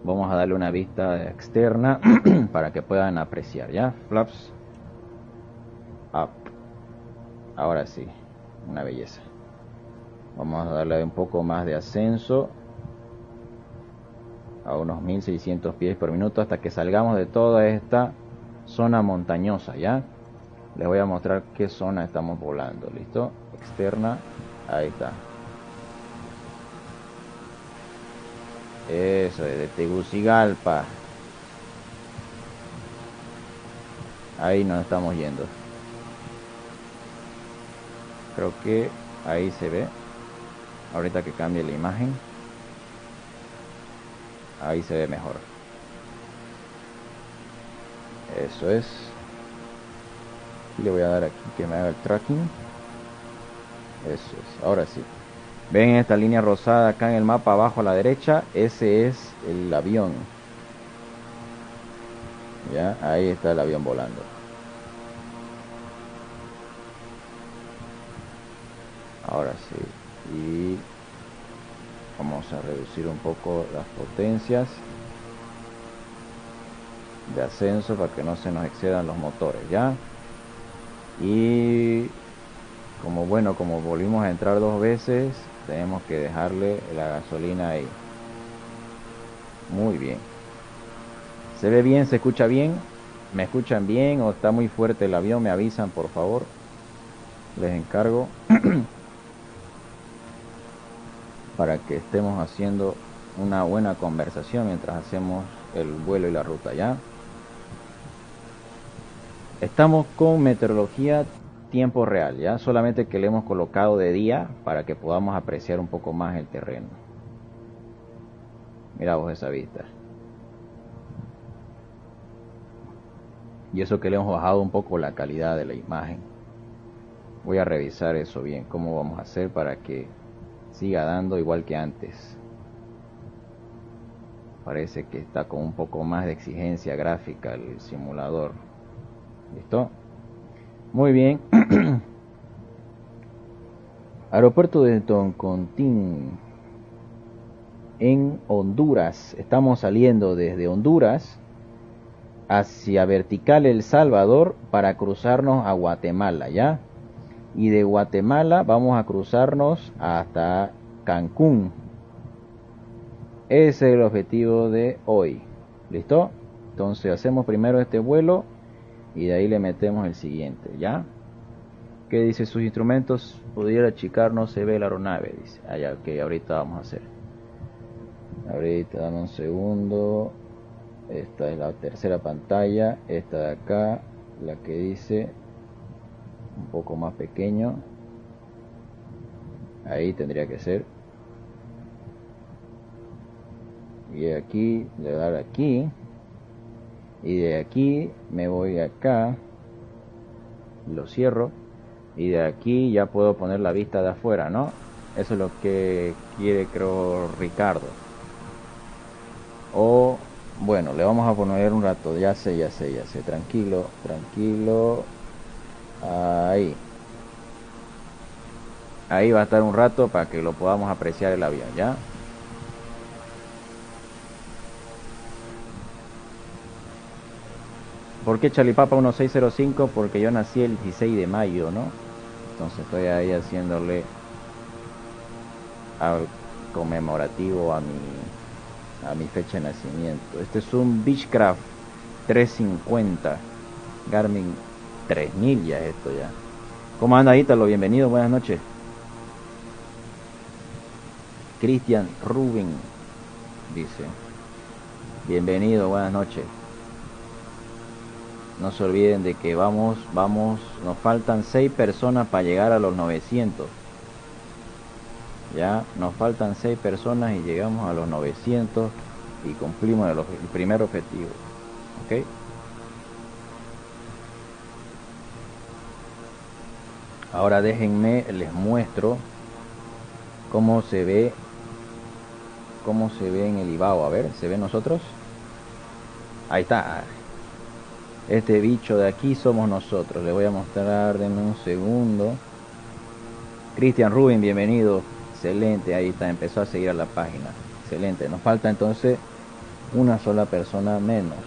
Vamos a darle una vista externa para que puedan apreciar, ¿ya? Flaps up. Ahora sí, una belleza. Vamos a darle un poco más de ascenso a unos 1600 pies por minuto hasta que salgamos de toda esta zona montañosa, ¿ya? Les voy a mostrar qué zona estamos volando, ¿listo? Externa, ahí está. Eso es, de Tegucigalpa. Ahí nos estamos yendo. Creo que ahí se ve. Ahorita que cambie la imagen. Ahí se ve mejor. Eso es. Y le voy a dar aquí que me haga el tracking. Eso es, ahora sí. Ven esta línea rosada acá en el mapa abajo a la derecha. Ese es el avión. Ya, ahí está el avión volando. Ahora sí. Y vamos a reducir un poco las potencias de ascenso para que no se nos excedan los motores, ¿ya? Y como volvimos a entrar dos veces, tenemos que dejarle la gasolina ahí. Muy bien. ¿Se ve bien? ¿Se escucha bien? ¿Me escuchan bien o está muy fuerte el avión? Me avisan, por favor. Les encargo. Para que estemos haciendo una buena conversación mientras hacemos el vuelo y la ruta, ¿ya? Estamos con meteorología tiempo real, ¿ya? Solamente que le hemos colocado de día para que podamos apreciar un poco más el terreno. Mira vos esa vista. Y eso que le hemos bajado un poco la calidad de la imagen. Voy a revisar eso bien, cómo vamos a hacer para que siga dando igual que antes. Parece que está con un poco más de exigencia gráfica el simulador. ¿Listo? Muy bien. Aeropuerto de Toncontín, en Honduras. Estamos saliendo desde Honduras hacia vertical El Salvador para cruzarnos a Guatemala, ¿ya? Y de Guatemala vamos a cruzarnos hasta Cancún. Ese es el objetivo de hoy. ¿Listo? Entonces hacemos primero este vuelo y de ahí le metemos el siguiente, ¿ya? ¿Qué dice? Sus instrumentos pudiera achicar, no se ve la aeronave, dice. Ah, ya, ok, ahorita vamos a hacer. Ahorita, dame un segundo. Esta es la tercera pantalla. Esta de acá, la que dice un poco más pequeño. Ahí tendría que ser. Y de aquí, le voy a dar aquí. Y de aquí me voy acá. Lo cierro. Y de aquí ya puedo poner la vista de afuera, ¿no? Eso es lo que quiere, creo, Ricardo. O, bueno, le vamos a poner un rato. Ya sé. Tranquilo. Ahí. Ahí va a estar un rato para que lo podamos apreciar el avión, ¿ya? ¿Por qué Chalipapa 1605? Porque yo nací el 16 de mayo, ¿no? Entonces estoy ahí haciéndole al conmemorativo a mi fecha de nacimiento. Este es un Beechcraft 350 Garmin 3000, ya esto ya. ¿Cómo anda Ítalo? Bienvenido, buenas noches. Cristian Rubin dice: bienvenido, buenas noches. No se olviden de que vamos, nos faltan 6 personas para llegar a los 900. Ya, nos faltan 6 personas y llegamos a los 900 y cumplimos el primer objetivo. ¿Ok? Ahora déjenme, les muestro cómo se ve en el Ibao. A ver, ¿se ve nosotros? Ahí está. Este bicho de aquí somos nosotros. Le voy a mostrar, denme un segundo. Cristian Rubin, bienvenido. Excelente, ahí está, empezó a seguir a la página. Excelente, nos falta entonces una sola persona menos.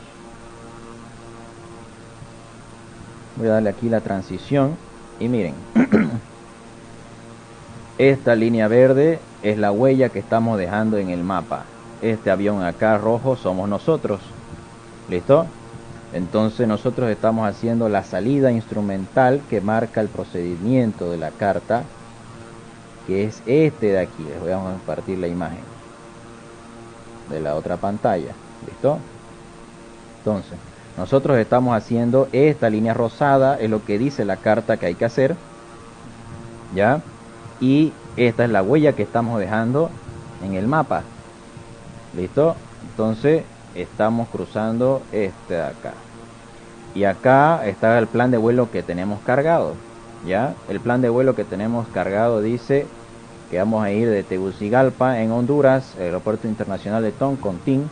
Voy a darle aquí la transición. Y miren. Esta línea verde es la huella que estamos dejando en el mapa. Este avión acá rojo somos nosotros. ¿Listo? Entonces nosotros estamos haciendo la salida instrumental que marca el procedimiento de la carta, que es este de aquí. Les voy a compartir la imagen de la otra pantalla. ¿Listo? Entonces, nosotros estamos haciendo esta línea rosada, es lo que dice la carta que hay que hacer. ¿Ya? Y esta es la huella que estamos dejando en el mapa. ¿Listo? Entonces estamos cruzando este de acá. Y acá está el plan de vuelo que tenemos cargado. ¿Ya? El plan de vuelo que tenemos cargado dice que vamos a ir de Tegucigalpa en Honduras, el aeropuerto internacional de Toncontín,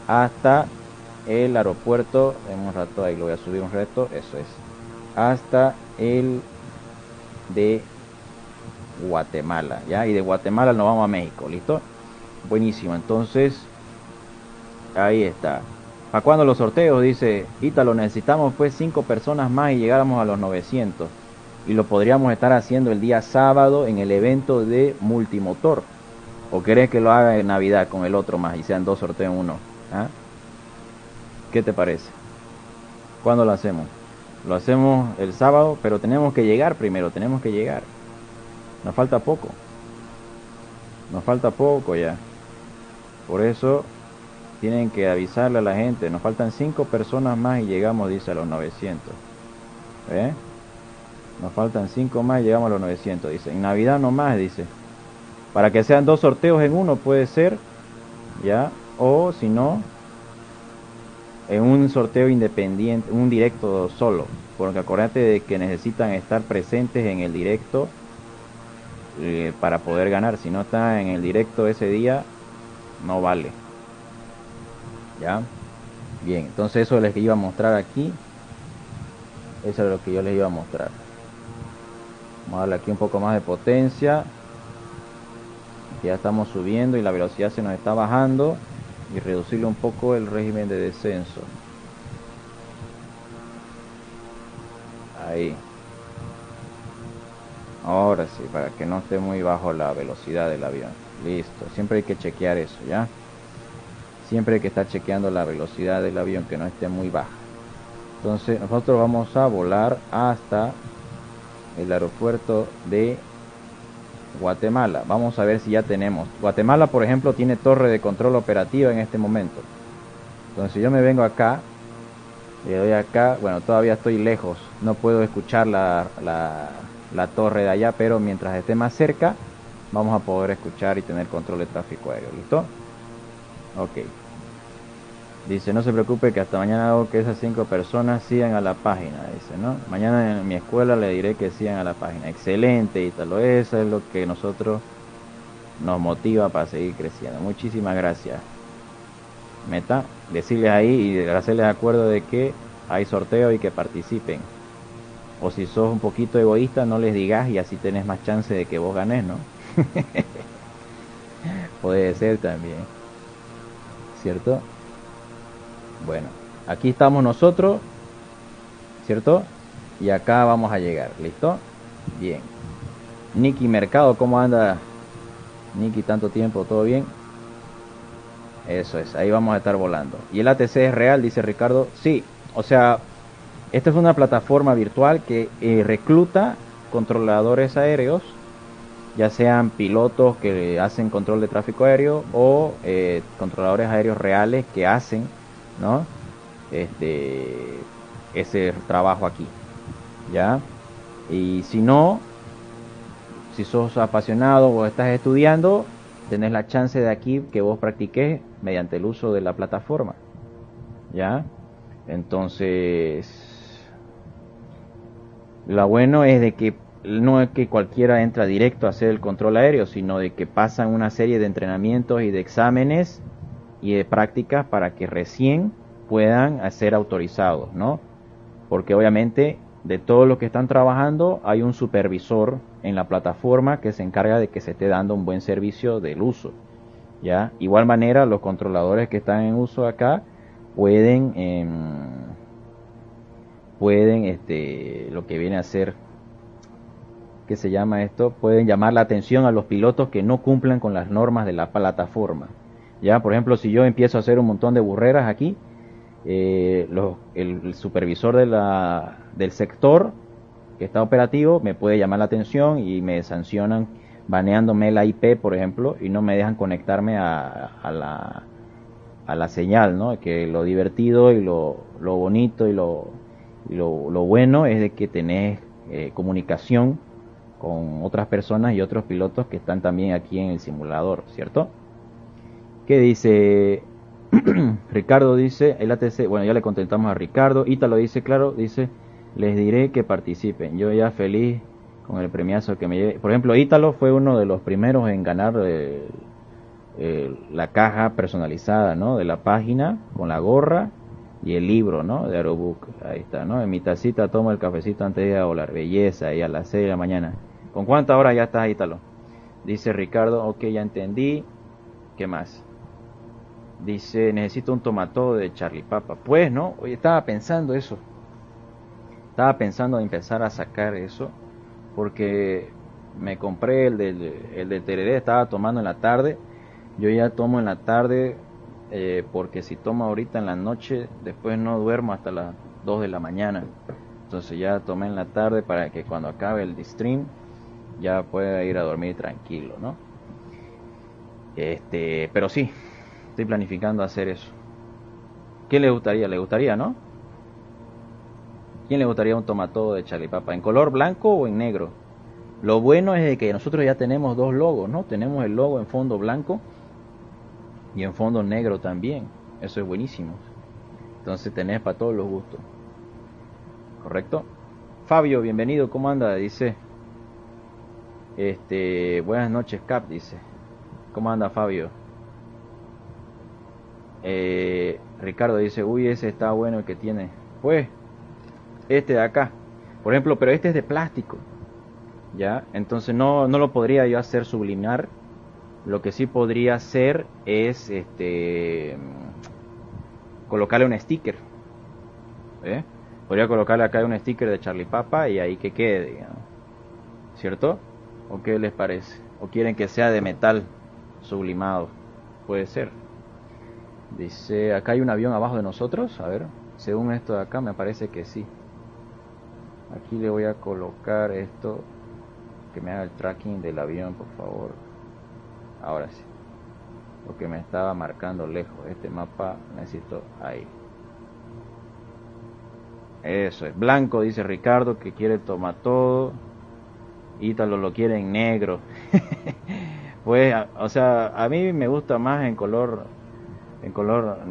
hasta el aeropuerto, en un rato ahí lo voy a subir un reto, eso es, hasta el de Guatemala, ¿ya? Y de Guatemala nos vamos a México, ¿listo? Buenísimo, entonces ahí está. ¿Para cuándo los sorteos? Dice Ítalo, necesitamos pues 5 personas más y llegáramos a los 900. Y lo podríamos estar haciendo el día sábado en el evento de multimotor. ¿O querés que lo haga en Navidad con el otro más y sean 2 sorteos en uno? ¿Ah? ¿Qué te parece? ¿Cuándo lo hacemos? Lo hacemos el sábado, pero tenemos que llegar primero, tenemos que llegar. Nos falta poco. Nos falta poco ya. Por eso tienen que avisarle a la gente. Nos faltan 5 personas más y llegamos, dice, a los 900. ¿Eh? Nos faltan 5 más y llegamos a los 900, dice. En Navidad nomás, dice. Para que sean 2 sorteos en uno puede ser. ¿Ya? O si no, en un sorteo independiente, un directo solo, porque acuérdate de que necesitan estar presentes en el directo para poder ganar. Si no está en el directo ese día, no vale. ¿Ya? Bien, entonces eso es lo que iba a mostrar aquí. Eso es lo que yo les iba a mostrar. Vamos a darle aquí un poco más de potencia. Ya estamos subiendo y la velocidad se nos está bajando. Y reducirle un poco el régimen de descenso. Ahí. Ahora sí, para que no esté muy bajo la velocidad del avión. Listo, siempre hay que chequear eso, ¿ya? Siempre hay que estar chequeando la velocidad del avión, que no esté muy baja. Entonces nosotros vamos a volar hasta el aeropuerto de Guatemala. Vamos a ver si ya tenemos. Guatemala, por ejemplo, tiene torre de control operativa en este momento. Entonces si yo me vengo acá, le doy acá, bueno, todavía estoy lejos, no puedo escuchar la torre de allá, pero mientras esté más cerca, vamos a poder escuchar y tener control de tráfico aéreo. ¿Listo? Ok. Dice, no se preocupe que hasta mañana hago que esas 5 personas sigan a la página, dice, ¿no? Mañana en mi escuela le diré que sigan a la página. Excelente, Ítalo, eso es lo que nosotros nos motiva para seguir creciendo. Muchísimas gracias. Meta, decirles ahí y hacerles acuerdo de que hay sorteo y que participen. O si sos un poquito egoísta, no les digas y así tenés más chance de que vos ganes, ¿no? Puede ser también, ¿cierto? Bueno, aquí estamos nosotros, ¿cierto? Y acá vamos a llegar, ¿listo? Bien. Nicky Mercado, ¿cómo anda? Nicky, tanto tiempo, ¿todo bien? Eso es, ahí vamos a estar volando. ¿Y el ATC es real? Dice Ricardo. Sí, o sea, esta es una plataforma virtual que recluta controladores aéreos, ya sean pilotos que hacen control de tráfico aéreo o controladores aéreos reales que hacen, ¿no? Ese trabajo aquí, ¿ya? Y si no, si sos apasionado o estás estudiando, tenés la chance de aquí que vos practiques mediante el uso de la plataforma, ¿ya? Entonces, lo bueno es de que no es que cualquiera entra directo a hacer el control aéreo, sino de que pasan una serie de entrenamientos y de exámenes y de prácticas para que recién puedan ser autorizados, ¿no? Porque obviamente de todos los que están trabajando hay un supervisor en la plataforma que se encarga de que se esté dando un buen servicio del uso, ¿ya? Igual manera los controladores que están en uso acá pueden lo que viene a ser, ¿qué se llama esto? Pueden llamar la atención a los pilotos que no cumplan con las normas de la plataforma. Ya, por ejemplo, si yo empiezo a hacer un montón de burreras aquí, el supervisor del sector que está operativo me puede llamar la atención y me sancionan baneándome la IP, por ejemplo, y no me dejan conectarme a la señal, ¿no? Que lo divertido y lo bonito y lo bueno es de que tenés comunicación con otras personas y otros pilotos que están también aquí en el simulador, ¿cierto? ¿Qué dice? Ricardo dice, el ATC, bueno, ya le contestamos a Ricardo. Ítalo dice, claro, dice, les diré que participen. Yo ya feliz con el premiazo que me lleve. Por ejemplo, Ítalo fue uno de los primeros en ganar la caja personalizada, ¿no? De la página, con la gorra y el libro, ¿no? De Aerobook. Ahí está, ¿no? En mi tacita tomo el cafecito antes de ir a volar. Belleza, y a las 6 de la mañana. ¿Con cuántas horas ya estás, Ítalo? Dice Ricardo, ok, ya entendí. ¿Qué más? Dice, necesito un tomatodo de Charlie Papa. Pues, ¿no? Oye, estaba pensando eso. Estaba pensando en empezar a sacar eso. Porque me compré el del tereré, estaba tomando en la tarde. Yo ya tomo en la tarde porque si tomo ahorita en la noche, después no duermo hasta las 2 de la mañana. Entonces ya tomé en la tarde para que cuando acabe el stream ya pueda ir a dormir tranquilo, ¿no? Pero sí, estoy planificando hacer eso. ¿Qué le gustaría? ¿Le gustaría, no? ¿Quién le gustaría un tomatodo de Charlie Papa? ¿En color blanco o en negro? Lo bueno es de que nosotros ya tenemos dos logos, ¿no? Tenemos el logo en fondo blanco y en fondo negro también. Eso es buenísimo. Entonces tenés para todos los gustos. ¿Correcto? Fabio, bienvenido, ¿cómo anda? Dice. Buenas noches, Cap, dice. ¿Cómo anda, Fabio? Ricardo dice, uy, ese está bueno el que tiene. Pues, este de acá. Por ejemplo, pero este es de plástico. ¿Ya? Entonces no lo podría yo hacer sublimar. Lo que sí podría hacer es colocarle un sticker. Podría colocarle acá un sticker de Charlie Papa y ahí que quede, digamos. ¿Cierto? ¿O qué les parece? ¿O quieren que sea de metal sublimado? Puede ser. Dice, acá hay un avión abajo de nosotros. A ver, según esto de acá me parece que sí. Aquí le voy a colocar esto, que me haga el tracking del avión, por favor. Ahora sí, porque me estaba marcando lejos. Este mapa necesito ahí. Eso es. Blanco, dice Ricardo, que quiere tomar todo. Ítalo lo quiere en negro. Pues, o sea, a mí me gusta más en color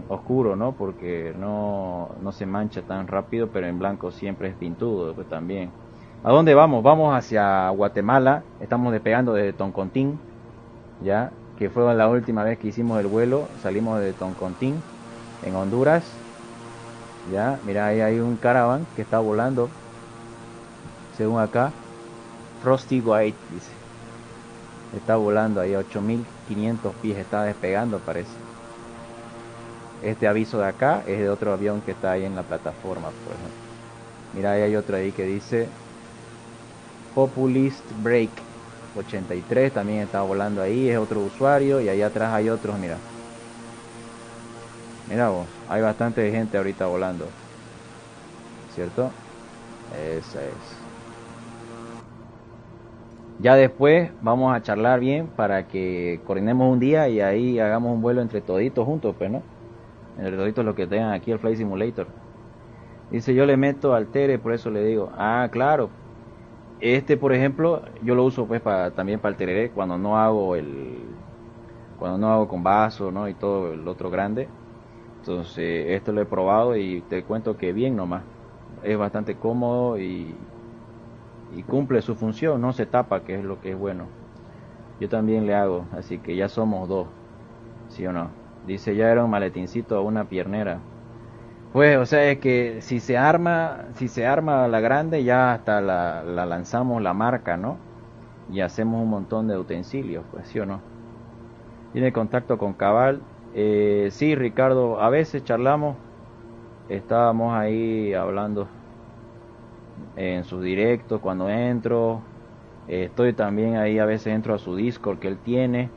oscuro, ¿no? Porque no se mancha tan rápido, pero en blanco siempre es pintudo, pues también. ¿A dónde vamos? Vamos hacia Guatemala. Estamos despegando desde Toncontín, ya, que fue la última vez que hicimos el vuelo. Salimos de Toncontín, en Honduras. Ya, mira, ahí hay un caravan que está volando, según acá. Frosty White, dice. Está volando ahí a 8500 pies, está despegando, parece. Este aviso de acá es de otro avión que está ahí en la plataforma, por ejemplo. Mira, ahí hay otro ahí que dice Populist Break 83, también está volando ahí, es otro usuario, y ahí atrás hay otros, mira. Mira vos, hay bastante gente ahorita volando, ¿cierto? Esa es. Ya después vamos a charlar bien para que coordinemos un día y ahí hagamos un vuelo entre toditos juntos, pues, ¿no? Entre toditos los que tengan aquí el Flight Simulator. Dice, yo le meto al Tere, por eso le digo. Ah, claro. Por ejemplo, yo lo uso pues también para el Tereré cuando no hago con vaso, ¿no? Y todo el otro grande. Entonces, esto lo he probado y te cuento que bien nomás. Es bastante cómodo y cumple su función, no se tapa, que es lo que es bueno. Yo también le hago, así que ya somos dos, ¿sí o no? Dice, ya era un maletincito a una piernera. Pues, o sea, es que si se arma la grande, ya hasta la lanzamos la marca, ¿no? Y hacemos un montón de utensilios, pues, ¿sí o no? Tiene contacto con Cabal. Sí, Ricardo, a veces charlamos, estábamos ahí hablando en sus directos cuando entro. Estoy también ahí, a veces entro a su Discord que él tiene.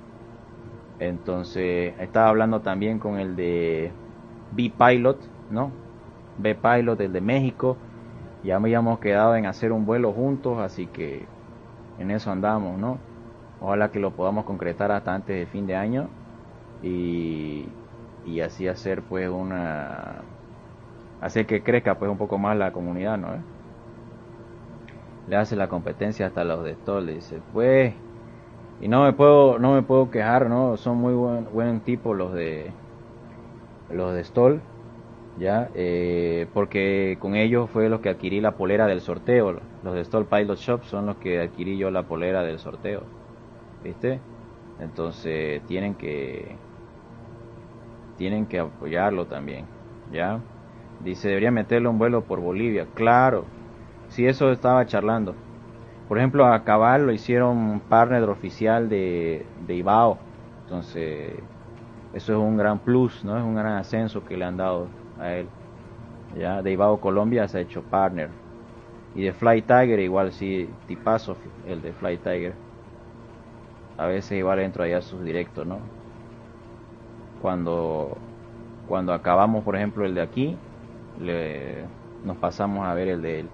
Entonces, estaba hablando también con el de B-Pilot, ¿no? B-Pilot, el de México. Ya me habíamos quedado en hacer un vuelo juntos, así que en eso andamos, ¿no? Ojalá que lo podamos concretar hasta antes de fin de año y así hacer pues hacer que crezca pues un poco más la comunidad, ¿no? Le hace la competencia hasta los de Stoll, dice, pues, y no me puedo quejar, ¿no? Son muy buen tipo los de Stoll, ya, porque con ellos fue los que adquirí la polera del sorteo. Los de Stoll Pilot Shop son los que adquirí yo la polera del sorteo, ¿viste? Entonces tienen que apoyarlo también, ya. Dice, debería meterle un vuelo por Bolivia. Claro, si eso estaba charlando. Por ejemplo, a Cabal lo hicieron partner oficial de IBAO. Entonces, eso es un gran plus, ¿no? Es un gran ascenso que le han dado a él. Ya, de IBAO Colombia se ha hecho partner. Y de Fly Tiger igual, sí, tipazo el de Fly Tiger. A veces igual entro allá a sus directos, ¿no? Cuando acabamos, por ejemplo, el de aquí, nos pasamos a ver el de él.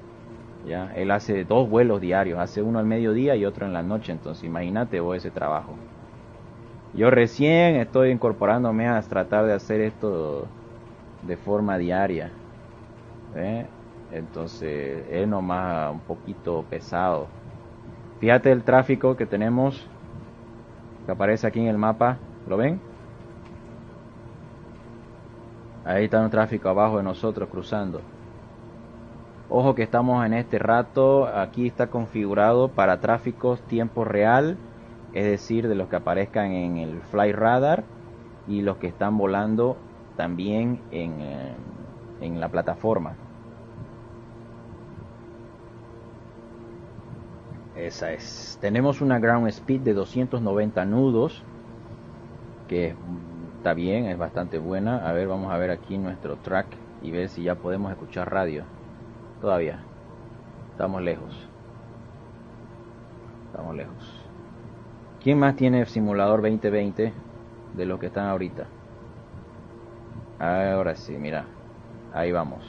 ¿Ya? Él hace 2 vuelos diarios, hace uno al mediodía y otro en la noche, entonces imagínate vos ese trabajo. Yo recién estoy incorporándome a tratar de hacer esto de forma diaria, entonces es nomás un poquito pesado. Fíjate el tráfico que tenemos, que aparece aquí en el mapa, ¿lo ven? Ahí está un tráfico abajo de nosotros cruzando. Ojo que estamos en este rato, aquí está configurado para tráficos tiempo real, es decir, de los que aparezcan en el Fly Radar y los que están volando también en la plataforma. Esa es. Tenemos una ground speed de 290 nudos, que está bien, es bastante buena. A ver, vamos a ver aquí nuestro track y ver si ya podemos escuchar radio. Todavía estamos lejos. Estamos lejos. ¿Quién más tiene simulador 2020 de los que están ahorita? Ahora sí, mira. Ahí vamos.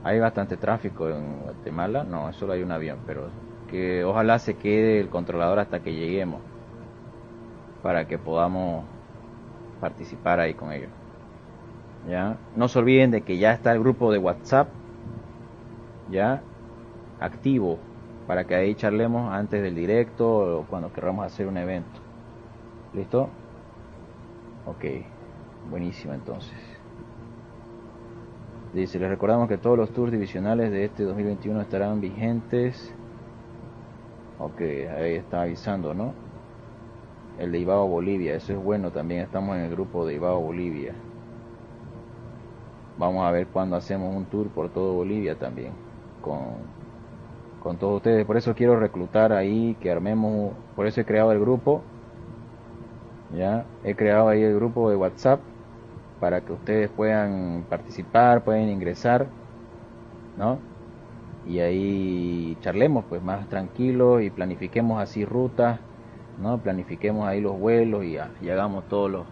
Hay bastante tráfico en Guatemala. No, solo hay un avión, pero que ojalá se quede el controlador hasta que lleguemos, para que podamos participar ahí con ellos. Ya, no se olviden de que ya está el grupo de WhatsApp ya activo, para que ahí charlemos antes del directo o cuando queramos hacer un evento. ¿Listo? Ok, buenísimo. Entonces dice, les recordamos que todos los tours divisionales de este 2021 estarán vigentes. Ok, ahí está avisando, ¿no? El de Ibao Bolivia, eso es bueno, también estamos en el grupo de Ibao Bolivia. Vamos a ver cuándo hacemos un tour por todo Bolivia también, con todos ustedes. Por eso quiero reclutar ahí, que armemos, por eso he creado el grupo. Ya, he creado ahí el grupo de WhatsApp, para que ustedes puedan participar, pueden ingresar, ¿no? Y ahí charlemos pues más tranquilos y planifiquemos así rutas, ¿no? Planifiquemos ahí los vuelos y hagamos todos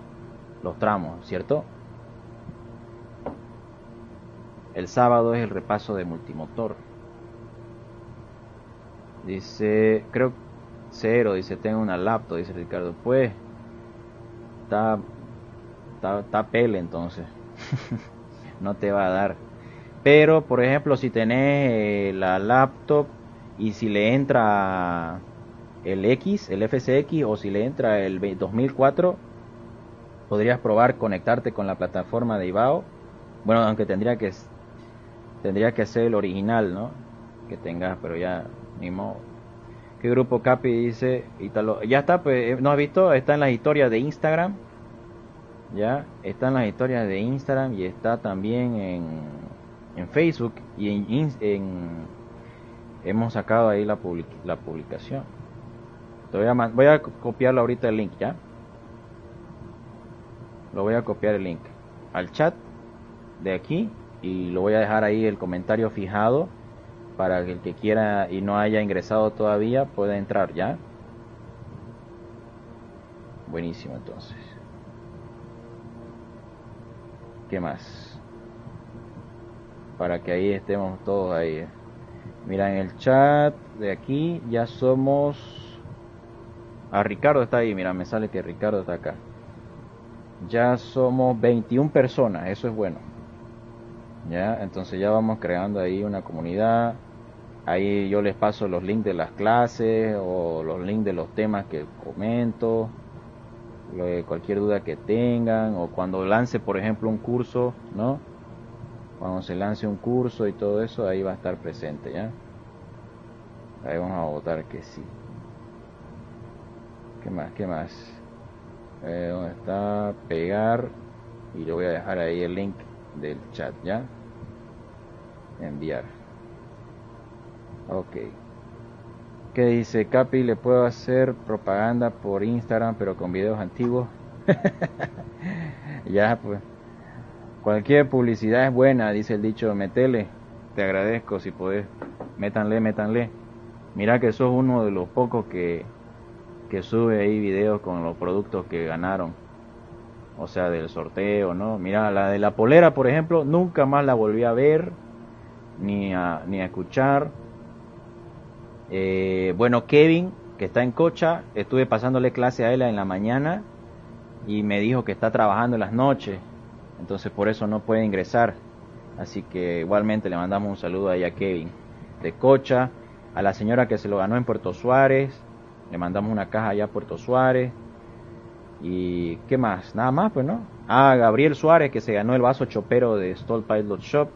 los tramos, ¿cierto? El sábado es el repaso de multimotor. Dice, creo, cero, dice, tengo una laptop, dice Ricardo. Pues, está pele entonces. No te va a dar. Pero, por ejemplo, si tenés la laptop y si le entra el FCX, o si le entra el 2004, podrías probar conectarte con la plataforma de Ibao. Bueno, aunque tendría que ser el original, ¿no? Que tengas, pero ya ni modo. ¿Qué grupo Capi dice? Italo. Ya está, pues, ¿no has visto? Está en las historias de Instagram. Ya, está en las historias de Instagram y está también en Facebook y hemos sacado ahí la publicación. Voy a copiarlo ahorita el link, ¿ya? Lo voy a copiar el link al chat de aquí y lo voy a dejar ahí el comentario fijado para que el que quiera y no haya ingresado todavía pueda entrar, ¿ya? Buenísimo, entonces. ¿Qué más? Para que ahí estemos todos ahí. Mira, en el chat de aquí ya somos... Ricardo está ahí, mira, me sale que Ricardo está acá. Ya somos 21 personas, eso es bueno. Ya, entonces ya vamos creando ahí una comunidad. Ahí yo les paso los links de las clases o los links de los temas que comento, cualquier duda que tengan, o cuando lance, por ejemplo, un curso, ¿no? Cuando se lance un curso y todo eso, ahí va a estar presente, ¿ya? Ahí vamos a votar que sí. ¿Qué más? ¿Dónde está? Pegar. Y le voy a dejar ahí el link del chat, ¿ya? Enviar. Ok. ¿Qué dice? Capi, ¿le puedo hacer propaganda por Instagram pero con videos antiguos? Ya, pues. Cualquier publicidad es buena, dice el dicho. Metele. Te agradezco si podés. Métanle. Mira que sos uno de los pocos que sube ahí videos con los productos que ganaron. O sea, del sorteo, ¿no? Mira, la de la polera, por ejemplo, nunca más la volví a ver, ni a escuchar. Bueno, Kevin, que está en Cocha, estuve pasándole clase a él en la mañana y me dijo que está trabajando en las noches, entonces por eso no puede ingresar. Así que igualmente le mandamos un saludo ahí a Kevin de Cocha. A la señora que se lo ganó en Puerto Suárez, le mandamos una caja allá a Puerto Suárez. Y qué más, nada más, pues, no, Gabriel Suárez, que se ganó el vaso chopero de Stall Pilot Shop.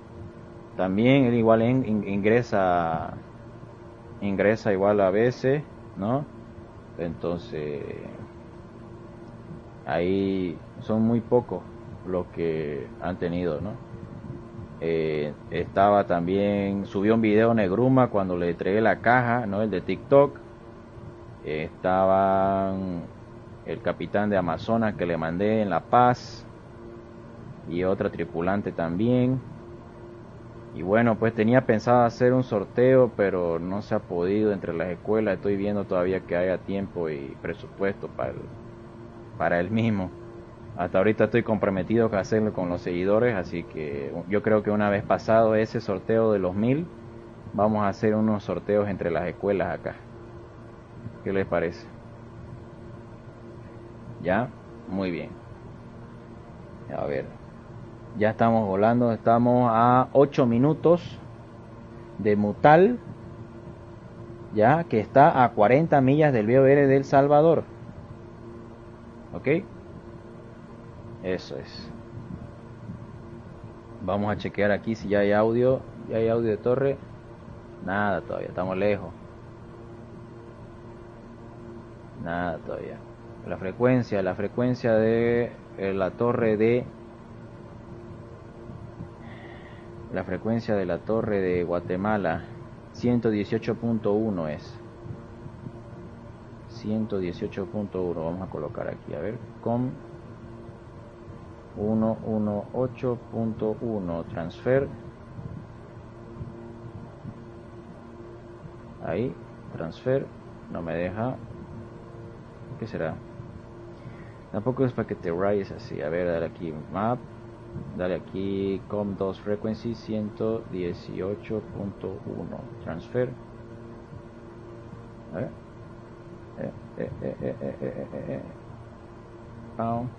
También él igual ingresa igual a veces, ¿no? Entonces, ahí son muy pocos los que han tenido, ¿no? Estaba también, subió un video Negruma cuando le entregué la caja, ¿no? El de TikTok. Estaban el capitán de Amazonas que le mandé en La Paz y otra tripulante también. Y bueno, pues tenía pensado hacer un sorteo, pero no se ha podido entre las escuelas. Estoy viendo todavía que haya tiempo y presupuesto para el mismo. Hasta ahorita estoy comprometido con hacerlo con los seguidores, así que yo creo que una vez pasado ese sorteo de los 1000, vamos a hacer unos sorteos entre las escuelas acá. ¿Qué les parece? ¿Ya? Muy bien. A ver. Ya estamos volando, estamos a 8 minutos de Mutal, ya que está a 40 millas del BOR de El Salvador. ¿Ok? Eso es. Vamos a chequear aquí si ya hay audio. ¿Ya hay audio de torre? Nada todavía, estamos lejos. Nada todavía. La frecuencia de la torre de... La frecuencia de la torre de Guatemala 118.1 es 118.1. Vamos a colocar aquí, a ver, com 118.1 transfer. Ahí, transfer, no me deja. ¿Qué será? Tampoco es para que te rayes así. A ver, dale aquí map. Dale aquí com2 frequency 118.1 transfer. A ver. Pound.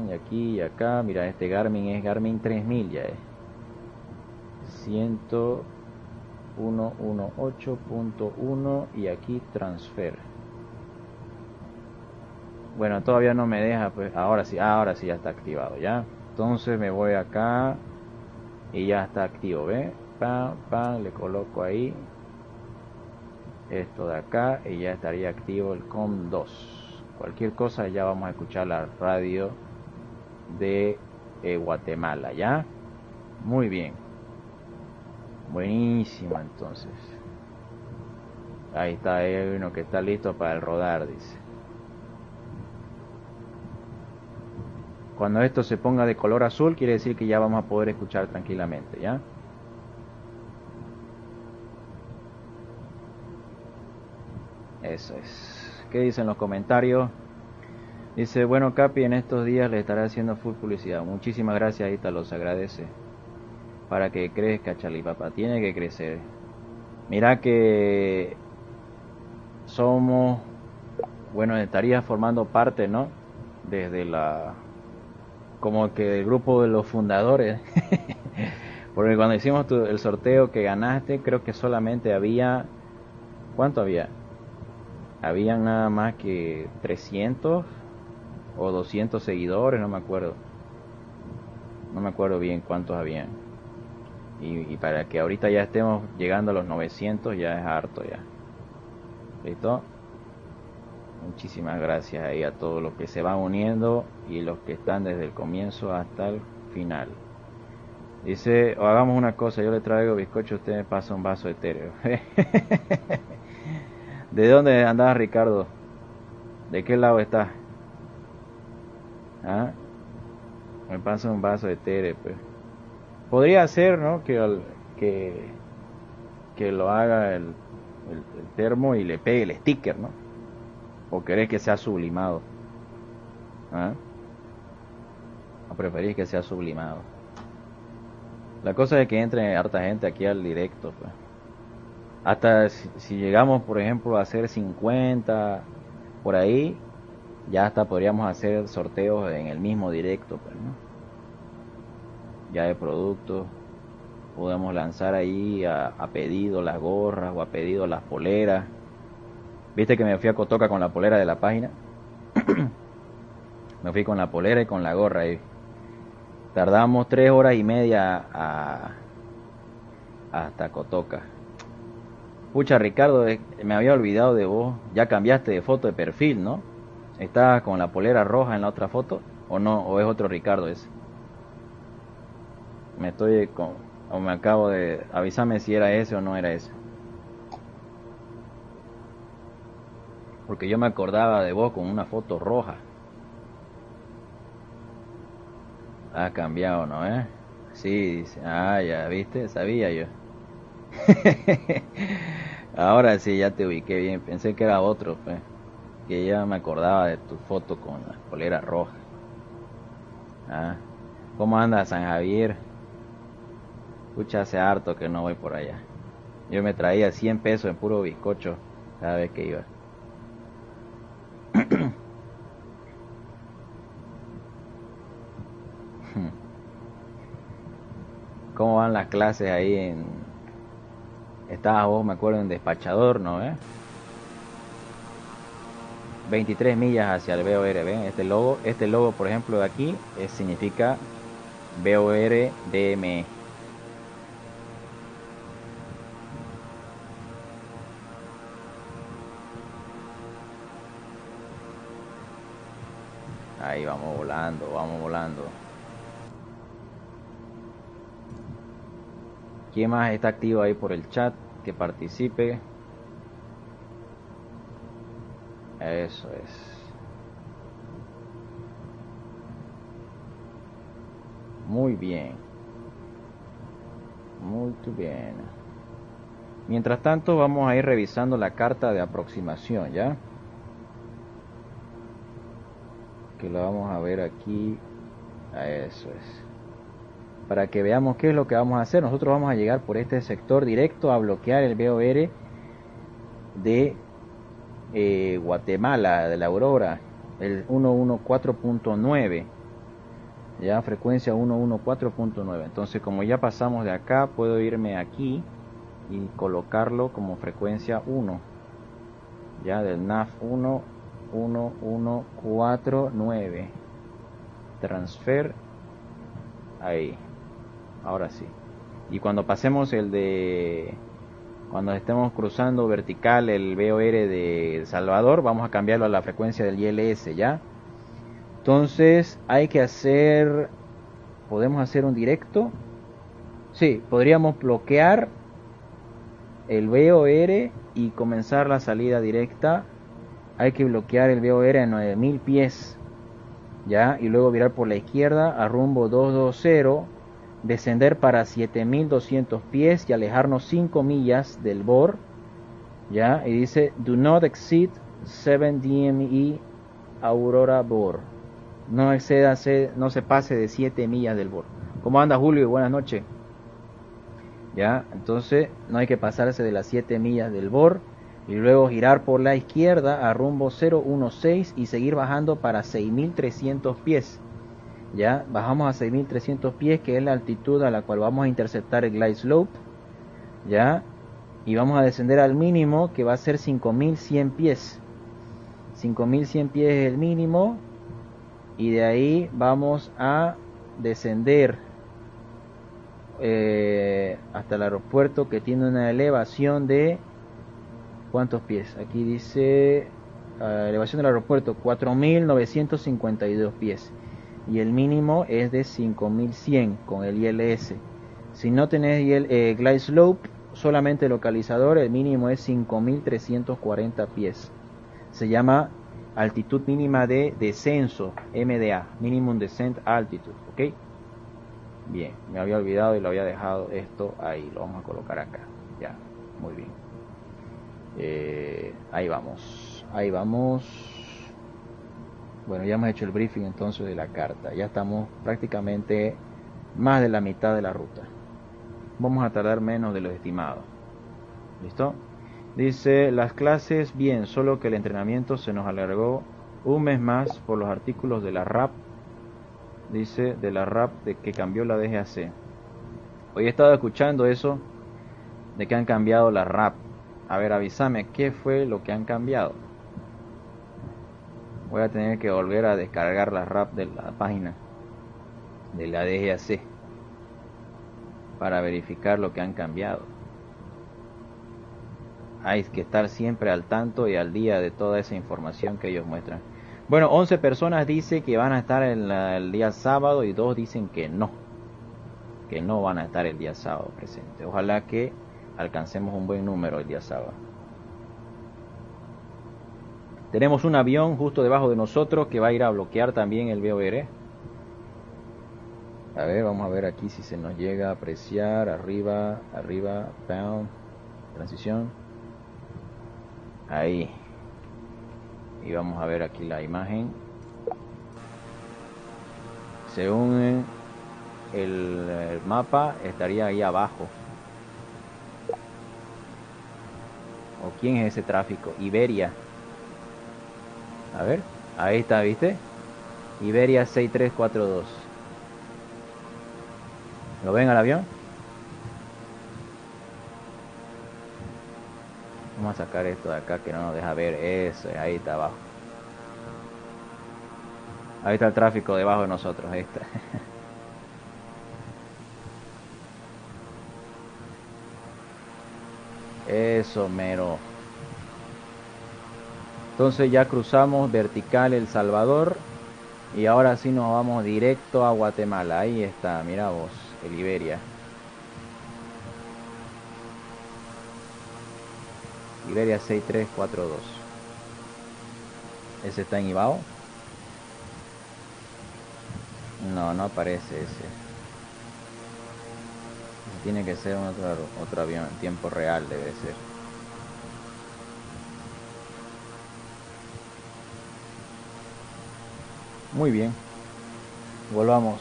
Y aquí y acá. Mira, este Garmin es Garmin 3000 ya es 118.1 y aquí transfer. Bueno, todavía no me deja, pues ahora sí ya está activado, ya. Entonces me voy acá y ya está activo, ¿ve? Le coloco ahí esto de acá y ya estaría activo el COM2. Cualquier cosa ya vamos a escuchar la radio de Guatemala, ¿ya? Muy bien. Buenísimo, entonces. Ahí está uno que está listo para el rodar, dice. Cuando esto se ponga de color azul, quiere decir que ya vamos a poder escuchar tranquilamente, ¿ya? Eso es. ¿Qué dicen los comentarios? Dice, bueno, Capi, en estos días le estaré haciendo full publicidad. Muchísimas gracias, Ítalo, se agradece. Para que crezca, Charlie, papá. Tiene que crecer. Mira que somos, bueno, estaría formando parte, ¿no? Desde como que el grupo de los fundadores. Porque cuando hicimos el sorteo que ganaste, creo que solamente había, ¿cuánto había? Habían nada más que 300 o 200 seguidores, no me acuerdo bien cuántos habían. Y para que ahorita ya estemos llegando a los 900 ya es harto ya. ¿Listo? Muchísimas gracias ahí a todos los que se van uniendo y los que están desde el comienzo hasta el final. Dice, hagamos una cosa, yo le traigo bizcocho, usted me pasa un vaso etéreo. ¿De dónde andás, Ricardo? ¿De qué lado estás? ¿Ah? Me pasa un vaso etéreo, pues. Podría ser, ¿no? Que lo haga el termo y le pegue el sticker, ¿no? ¿O querés que sea sublimado? ¿Ah? ¿O preferís que sea sublimado? La cosa es que entre harta gente aquí al directo, pues. Hasta si llegamos, por ejemplo, a hacer 50 por ahí, ya hasta podríamos hacer sorteos en el mismo directo, pues, ¿no? Ya de productos. Podemos lanzar ahí a pedido las gorras o a pedido las poleras. Viste que me fui a Cotoca con la polera de la página. Me fui con la polera y con la gorra ahí. Tardamos 3 horas y media hasta Cotoca. Pucha, Ricardo, me había olvidado de vos. Ya cambiaste de foto de perfil, ¿no? ¿Estás con la polera roja en la otra foto? ¿O no? ¿O es otro Ricardo ese? O me acabo de... Avísame si era ese o no era ese. Porque yo me acordaba de vos con una foto roja. Ha cambiado, ¿no? Sí, dice. Ah, ya, ¿viste? Sabía yo. Ahora sí, ya te ubiqué bien. Pensé que era otro, pues. Que ya me acordaba de tu foto con la polera roja. Ah, ¿cómo anda San Javier? Escucha, hace harto que no voy por allá. Yo me traía 100 pesos en puro bizcocho cada vez que iba. ¿Cómo van las clases ahí en... Estabas vos, me acuerdo, en despachador, ¿no? 23 millas hacia el BOR, ¿ven? Este logo, por ejemplo, de aquí significa BOR DME. Ahí vamos volando, vamos volando. ¿Quién más está activo ahí por el chat? Que participe. Eso es. Muy bien. Muy bien. Mientras tanto vamos a ir revisando la carta de aproximación, ¿ya? Que la vamos a ver aquí. Eso es. Para que veamos qué es lo que vamos a hacer. Nosotros vamos a llegar por este sector directo a bloquear el BOR de Guatemala, de la Aurora, el 114.9, ya frecuencia 114.9. Entonces, como ya pasamos de acá, puedo irme aquí y colocarlo como frecuencia 1, ya del NAF 11149, transfer, ahí, ahora sí. Y cuando pasemos cuando estemos cruzando vertical el BOR de El Salvador, vamos a cambiarlo a la frecuencia del ILS, ¿ya? Entonces podemos hacer un directo. Sí, podríamos bloquear el BOR y comenzar la salida directa. Hay que bloquear el BOR a 9000 pies, ¿ya? Y luego virar por la izquierda a rumbo 220, descender para 7200 pies y alejarnos 5 millas del BOR, ¿ya? Y dice do not exceed 7 DME Aurora BOR. No se pase de 7 millas del BOR. ¿Cómo anda, Julio? Buenas noches. ¿Ya? Entonces no hay que pasarse de las 7 millas del BOR y luego girar por la izquierda a rumbo 016 y seguir bajando para 6300 pies. Ya bajamos a 6300 pies, que es la altitud a la cual vamos a interceptar el glide slope, ya, y vamos a descender al mínimo, que va a ser 5100 pies. 5100 pies es el mínimo, y de ahí vamos a descender hasta el aeropuerto, que tiene una elevación de ¿cuántos pies? Aquí dice elevación del aeropuerto 4952 pies. Y el mínimo es de 5100 con el ILS. Si no tenés glide slope, solamente localizador, el mínimo es 5340 pies. Se llama altitud mínima de descenso, MDA, Minimum Descent Altitude, ¿ok? Bien, me había olvidado y lo había dejado esto ahí, lo vamos a colocar acá, ya, muy bien. Ahí vamos. Bueno, ya hemos hecho el briefing entonces de la carta. Ya estamos prácticamente más de la mitad de la ruta. Vamos a tardar menos de lo estimado. ¿Listo? Dice, las clases bien, solo que el entrenamiento se nos alargó un mes más por los artículos de la RAP. Dice, de la RAP de que cambió la DGAC. Hoy he estado escuchando eso, de que han cambiado la RAP. A ver, avísame, ¿qué fue lo que han cambiado? Voy a tener que volver a descargar la RAP de la página de la DGAC para verificar lo que han cambiado. Hay que estar siempre al tanto y al día de toda esa información que ellos muestran. Bueno, 11 personas dicen que van a estar el día sábado y 2 dicen que no van a estar el día sábado presente. Ojalá que alcancemos un buen número el día sábado. Tenemos un avión justo debajo de nosotros que va a ir a bloquear también el VOR. A ver, vamos a ver aquí si se nos llega a apreciar. Arriba, pound, transición. Ahí. Y vamos a ver aquí la imagen. Según el mapa, estaría ahí abajo. ¿O quién es ese tráfico? Iberia. A ver, ahí está, ¿viste? Iberia 6342. ¿Lo ven al avión? Vamos a sacar esto de acá que no nos deja ver. Eso, ahí está abajo. Ahí está el tráfico debajo de nosotros. Ahí está. Eso, mero. Entonces ya cruzamos vertical El Salvador. Y ahora sí nos vamos directo a Guatemala. Ahí está, mira vos, el Iberia. Iberia 6342. ¿Ese está en Ibao? No, no aparece ese. Tiene que ser otro avión en tiempo real, debe ser. Muy bien. Volvamos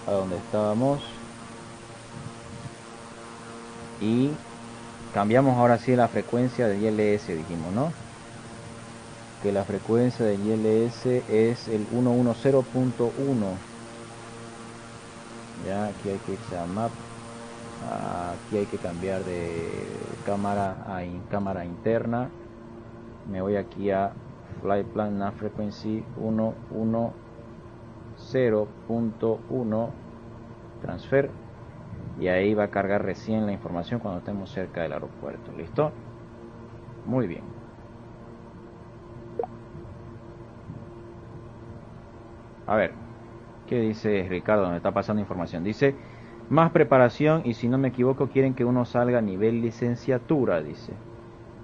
a donde estábamos. Y cambiamos ahora sí la frecuencia del ILS, dijimos, ¿no? Que la frecuencia del ILS es el 110.1. Ya, aquí hay que irse a map. Aquí hay que cambiar de cámara a cámara interna. Me voy aquí a Flight Plan Nav Frequency 110.1 Transfer. Y ahí va a cargar recién la información cuando estemos cerca del aeropuerto. ¿Listo? Muy bien. A ver, ¿qué dice Ricardo? Me está pasando información. Dice, más preparación y si no me equivoco quieren que uno salga a nivel licenciatura, dice.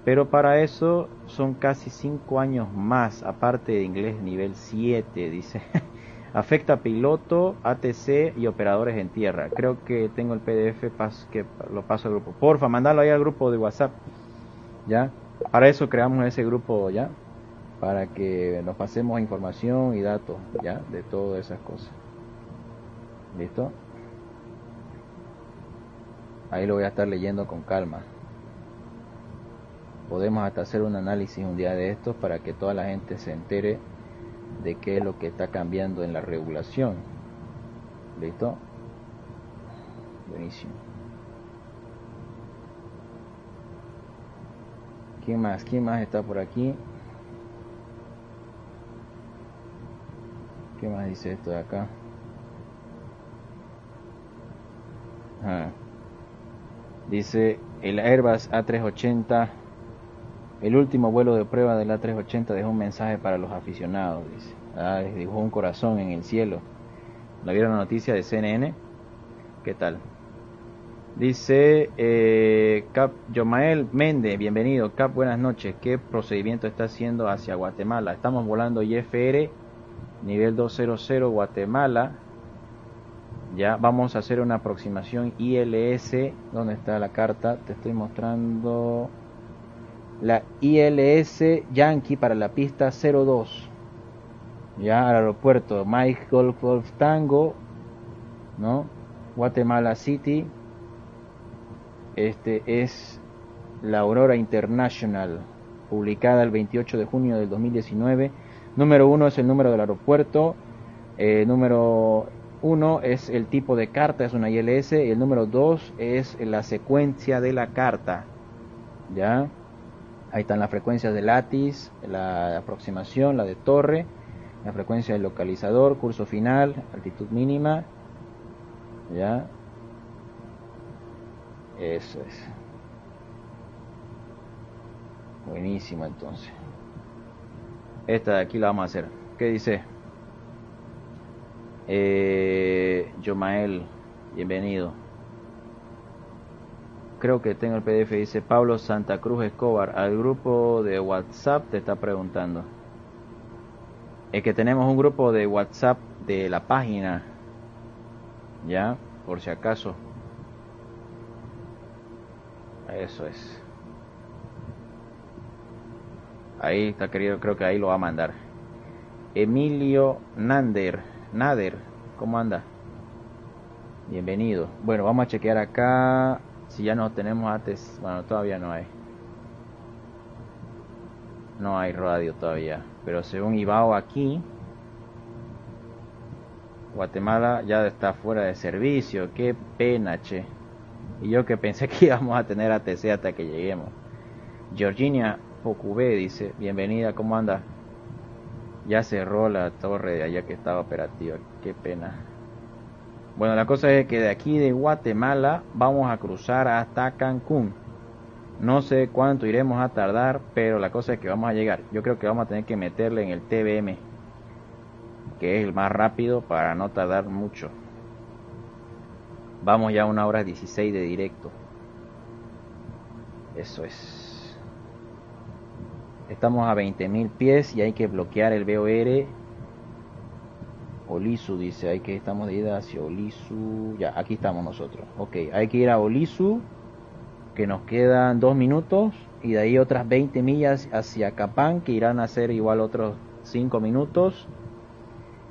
Pero para eso son casi 5 años más, aparte de inglés nivel 7, dice. Afecta a piloto, ATC y operadores en tierra. Creo que tengo el PDF que lo paso al grupo. Porfa, mandalo ahí al grupo de WhatsApp. ¿Ya? Para eso creamos ese grupo, ¿ya? Para que nos pasemos información y datos, ¿ya? De todas esas cosas. ¿Listo? Ahí lo voy a estar leyendo con calma. Podemos hasta hacer un análisis un día de estos para que toda la gente se entere de qué es lo que está cambiando en la regulación. ¿Listo? Buenísimo. ¿Quién más? ¿Quién más está por aquí? ¿Qué más dice esto de acá? Dice el Airbus A380. El último vuelo de prueba del A380 dejó un mensaje para los aficionados, dice. Dejó un corazón en el cielo. ¿La vieron la noticia de CNN? ¿Qué tal? Dice Cap Yomael Méndez, bienvenido. Cap, buenas noches. ¿Qué procedimiento está haciendo hacia Guatemala? Estamos volando IFR, nivel 200 Guatemala. Ya vamos a hacer una aproximación ILS. ¿Dónde está la carta? Te estoy mostrando... La ILS Yankee para la pista 02. Ya al aeropuerto Mike Golf Tango, ¿no? Guatemala City. Este es la Aurora International, publicada el 28 de junio del 2019. Número 1 es el número del aeropuerto. Número 1 es el tipo de carta, es una ILS. Y el número 2 es la secuencia de la carta. ¿Ya? Ahí están las frecuencias de látiz, la aproximación, la de torre, la frecuencia del localizador, curso final, altitud mínima. Ya. Eso es. Buenísimo, entonces. Esta de aquí la vamos a hacer. ¿Qué dice? Yomael, bienvenido. Creo que tengo el PDF, dice Pablo Santa Cruz Escobar. Al grupo de WhatsApp te está preguntando. Es que tenemos un grupo de WhatsApp de la página. Ya, por si acaso. Eso es. Ahí está, querido, creo que ahí lo va a mandar. Emilio Nader, ¿cómo anda? Bienvenido. Bueno, vamos a chequear acá si ya no tenemos antes. Bueno, todavía no hay. No hay radio todavía. Pero según Ibao aquí, Guatemala ya está fuera de servicio. Qué pena, che. Y yo que pensé que íbamos a tener ATC hasta que lleguemos. Georgina Pocubé dice, bienvenida, ¿cómo anda? Ya cerró la torre de allá que estaba operativa, qué pena. Bueno, la cosa es que de aquí de Guatemala vamos a cruzar hasta Cancún. No sé cuánto iremos a tardar, pero la cosa es que vamos a llegar. Yo creo que vamos a tener que meterle en el TBM, que es el más rápido para no tardar mucho. Vamos ya a 1h16 de directo. Eso es. Estamos a 20.000 pies y hay que bloquear el BOR. Olisu dice, estamos de ida hacia Olisu. Ya, aquí estamos nosotros. Ok, hay que ir a Olisu, que nos quedan 2 minutos. Y de ahí otras 20 millas hacia Capán, que irán a ser igual otros 5 minutos.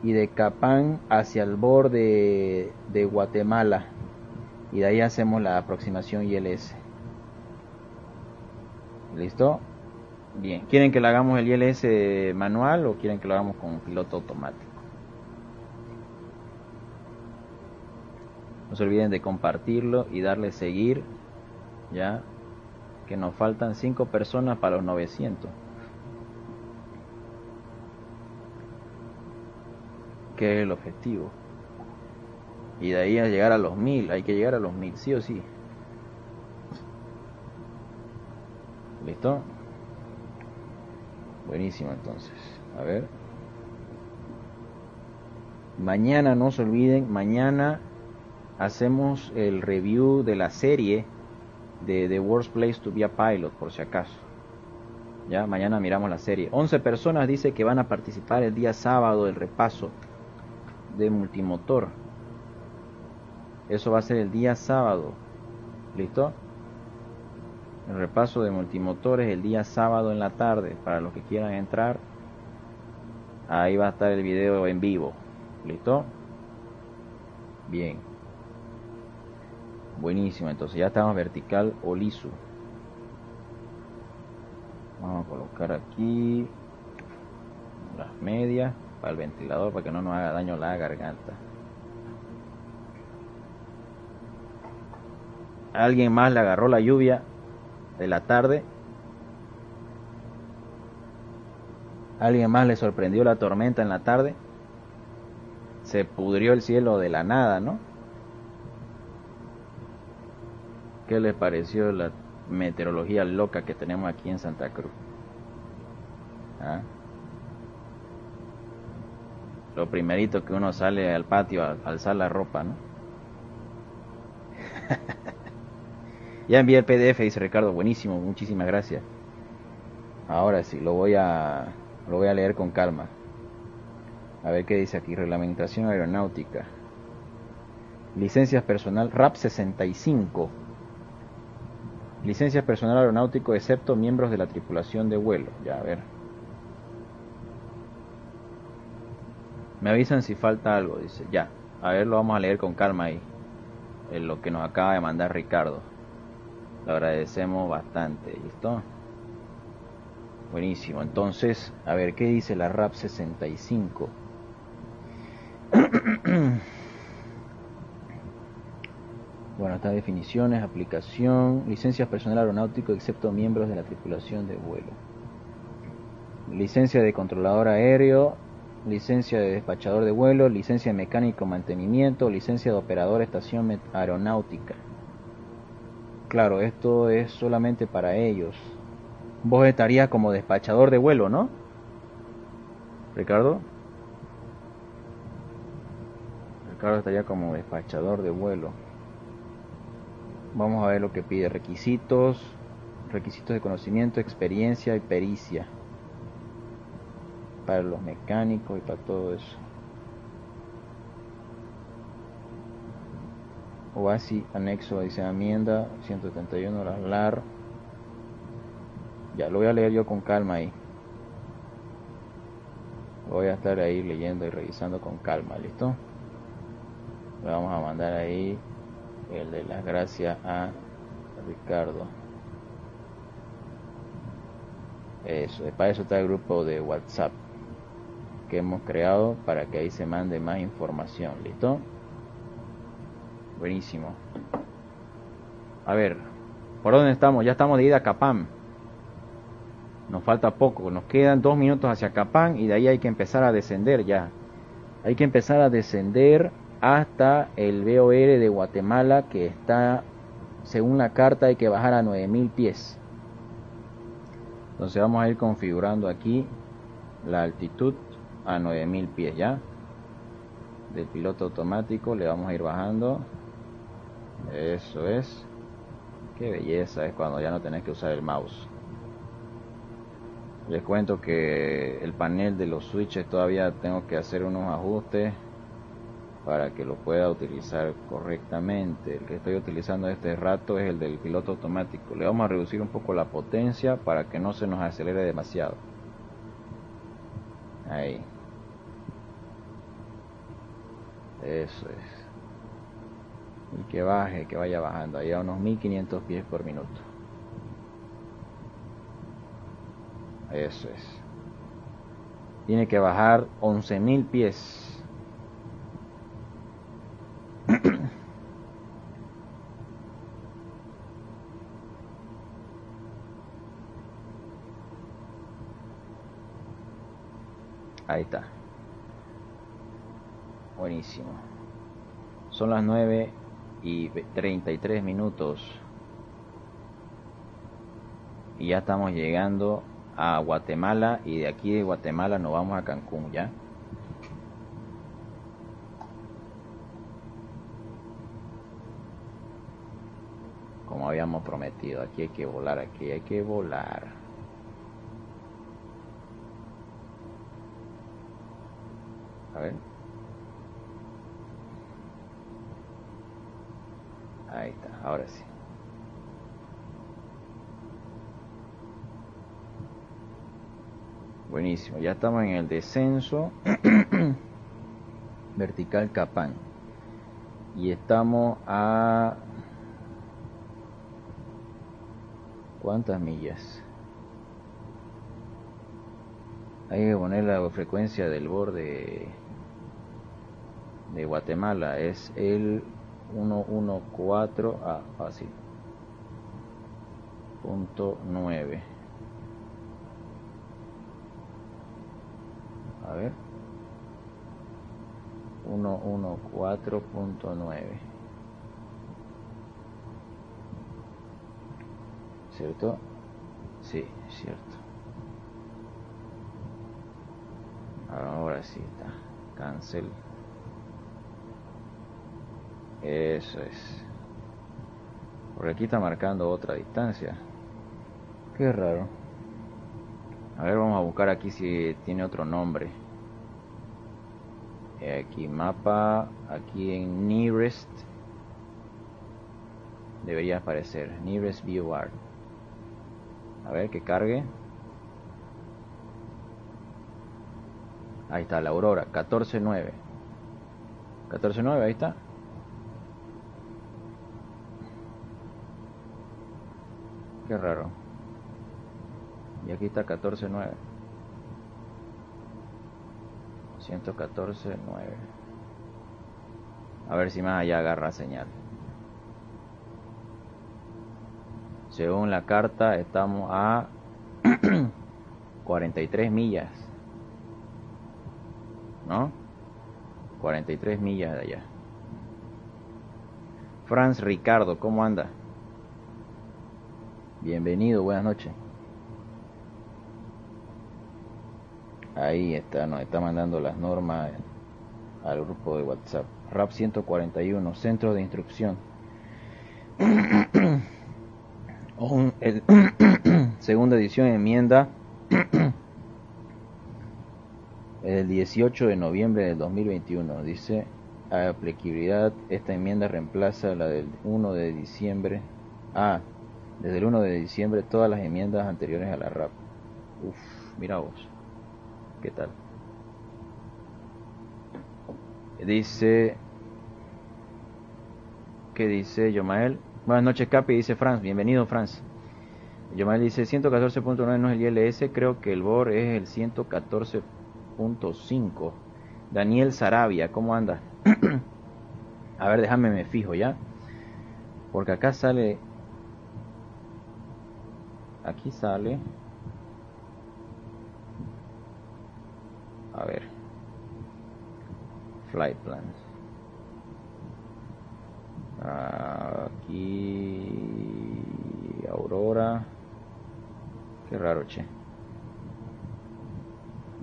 Y de Capán hacia el borde de Guatemala. Y de ahí hacemos la aproximación ILS. ¿Listo? Bien, ¿quieren que lo hagamos el ILS manual o quieren que lo hagamos con piloto automático? No se olviden de compartirlo y darle seguir, ya que nos faltan 5 personas para los 900. Que es el objetivo. Y de ahí a llegar a los 1000, hay que llegar a los 1000, sí o sí. ¿Listo? Buenísimo, entonces. A ver. Mañana, no se olviden, mañana hacemos el review de la serie de The Worst Place to Be a Pilot, por si acaso. Ya, mañana miramos la serie. 11 personas dice que van a participar el día sábado del repaso de multimotor. Eso va a ser el día sábado. ¿Listo? El repaso de multimotores el día sábado en la tarde. Para los que quieran entrar, ahí va a estar el video en vivo. ¿Listo? Bien. Buenísimo. Entonces ya estamos vertical Olisu. Vamos a colocar aquí las medias para el ventilador, para que no nos haga daño la garganta. ¿A alguien más le agarró la lluvia de la tarde? ¿A alguien más le sorprendió la tormenta en la tarde? Se pudrió el cielo de la nada, ¿no? ¿Qué les pareció la meteorología loca que tenemos aquí en Santa Cruz? ¿Ah? Lo primerito que uno sale al patio a alzar la ropa, ¿no? Ya envié el PDF, dice Ricardo, buenísimo, muchísimas gracias. Ahora sí, lo voy a leer con calma. A ver qué dice aquí, reglamentación aeronáutica. Licencias personal, RAP 65. Licencias personal aeronáutico excepto miembros de la tripulación de vuelo. Ya, a ver. Me avisan si falta algo, dice. Ya, a ver, lo vamos a leer con calma ahí. En lo que nos acaba de mandar Ricardo. Lo agradecemos bastante, ¿listo? Buenísimo, entonces, a ver, ¿qué dice la RAP 65? Bueno, estas definiciones, aplicación, licencias personal aeronáutico excepto miembros de la tripulación de vuelo. Licencia de controlador aéreo, licencia de despachador de vuelo, licencia de mecánico mantenimiento, licencia de operador estación aeronáutica. Claro, esto es solamente para ellos. Vos estarías como despachador de vuelo, ¿no? Ricardo. Ricardo estaría como despachador de vuelo. Vamos a ver lo que pide. Requisitos de conocimiento, experiencia y pericia. Para los mecánicos y para todo eso. OASI, anexo, dice enmienda 171, la LAR. Ya, lo voy a leer yo con calma ahí. Voy a estar ahí leyendo y revisando con calma, ¿listo? Le vamos a mandar ahí el de las gracias a Ricardo. Eso, para eso está el grupo de WhatsApp que hemos creado para que ahí se mande más información, ¿listo? Buenísimo. A ver, ¿por dónde estamos? Ya estamos de ida a Capán. Nos falta poco, nos quedan 2 minutos hacia Capán y de ahí hay que empezar a descender ya. Hay que empezar a descender hasta el BOR de Guatemala, que está, según la carta, hay que bajar a 9000 pies. Entonces vamos a ir configurando aquí la altitud a 9000 pies ya. Del piloto automático le vamos a ir bajando. Eso es. Qué belleza es cuando ya no tenés que usar el mouse. Les cuento que el panel de los switches todavía tengo que hacer unos ajustes para que lo pueda utilizar correctamente. El que estoy utilizando este rato es el del piloto automático. Le vamos a reducir un poco la potencia para que no se nos acelere demasiado. Ahí. Eso es. Y que baje, que vaya bajando ahí a unos 1500 pies por minuto. Eso es. Tiene que bajar 11000 pies. Ahí está. Buenísimo. Son las 9:33 minutos. Y ya estamos llegando a Guatemala. Y de aquí de Guatemala nos vamos a Cancún ya. Como habíamos prometido. Aquí hay que volar, aquí hay que volar. A ver. Ahí está, ahora sí. Buenísimo, ya estamos en el descenso vertical Capán. Y estamos a... ¿cuántas millas? Hay que poner la frecuencia del borde de Guatemala. Es el 114, fácil, .9. A ver, 114.9, ¿cierto? Sí, cierto. Ahora sí está. Cancel. Eso es. Por aquí está marcando otra distancia. Qué raro. A ver, vamos a buscar aquí si tiene otro nombre. Aquí mapa. Aquí en Nearest. Debería aparecer. Nearest VOR. A ver que cargue. Ahí está la Aurora, 14.9. 14.9, ahí está. Qué raro. Y aquí está 14.9. 114.9. A ver si más allá agarra señal. según la carta estamos a 43 millas, ¿no? 43 millas de allá. Franz Ricardo, ¿cómo anda? Bienvenido, buenas noches. Ahí está, nos está mandando las normas al grupo de WhatsApp. RAP 141, Centro de Instrucción. Segunda edición, enmienda el 18 de noviembre del 2021. Dice, aplicabilidad, esta enmienda reemplaza la del 1 de diciembre. Desde el 1 de diciembre todas las enmiendas anteriores a la RAP. Mira vos. ¿Qué tal? Dice, ¿qué dice Yomael? Buenas noches, Capi, dice Franz. Bienvenido, Franz. Yomael dice 114.9 no es el ILS, creo que el BOR es el 114.5. Daniel Sarabia, ¿cómo anda? A ver, déjame me fijo ya. Porque acá sale... Aquí sale... A ver. Flight plans. Aquí... Aurora. Qué raro, che.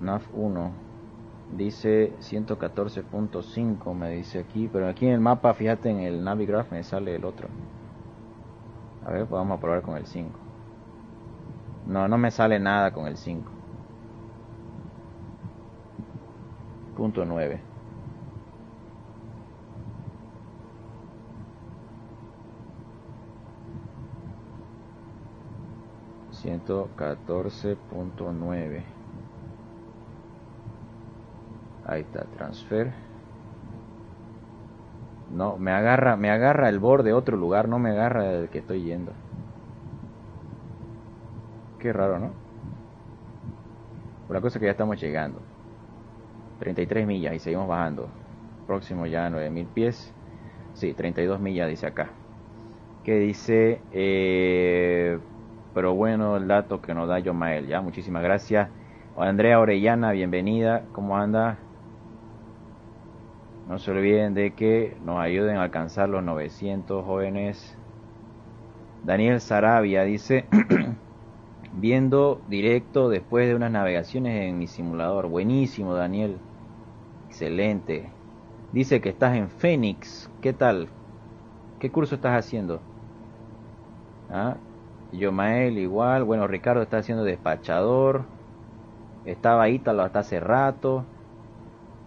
NAV 1. Dice 114.5, me dice aquí. Pero aquí en el mapa, fíjate, en el Navigraph me sale el otro. A ver, pues vamos a probar con el 5. No me sale nada con el 5. Punto 9. $114.9. Ahí está, transfer. No, me agarra el board de otro lugar, no me agarra del que estoy yendo. Qué raro, ¿no? Por la cosa que ya estamos llegando. 33 millas y seguimos bajando. Próximo ya a 9000 pies. Sí, 32 millas dice acá. Que dice... pero bueno, el dato que nos da Yomael, ya, muchísimas gracias. Andrea Orellana, bienvenida, ¿cómo anda? No se olviden de que nos ayuden a alcanzar los 900 jóvenes. Daniel Sarabia dice, viendo directo después de unas navegaciones en mi simulador. Buenísimo, Daniel, excelente. Dice que estás en Phoenix, ¿qué tal? ¿Qué curso estás haciendo? Yomael igual, bueno, Ricardo está haciendo despachador, estaba Ítalo hasta hace rato.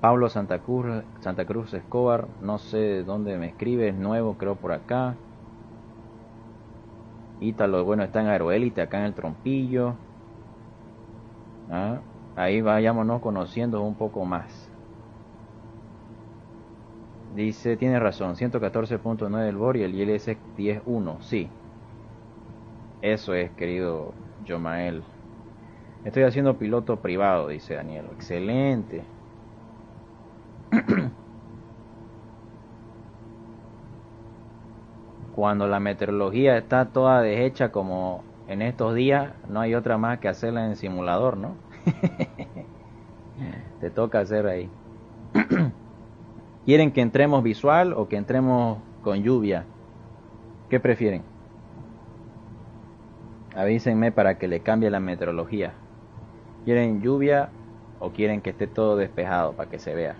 Pablo Santa Cruz Escobar, no sé de dónde me escribe, es nuevo, creo por acá. Ítalo, bueno, está en Aeroélite, acá en el Trompillo. Ahí vayámonos conociendo un poco más. Dice, tiene razón, 114.9 el BOR y el ILS 10.1, sí. Eso es, querido Yomael. Estoy haciendo piloto privado, dice Daniel. Excelente. Cuando la meteorología está toda deshecha como en estos días, no hay otra más que hacerla en simulador, ¿no? Te toca hacer ahí. ¿Quieren que entremos visual o que entremos con lluvia? ¿Qué prefieren? Avísenme para que le cambie la meteorología. ¿Quieren lluvia o quieren que esté todo despejado para que se vea?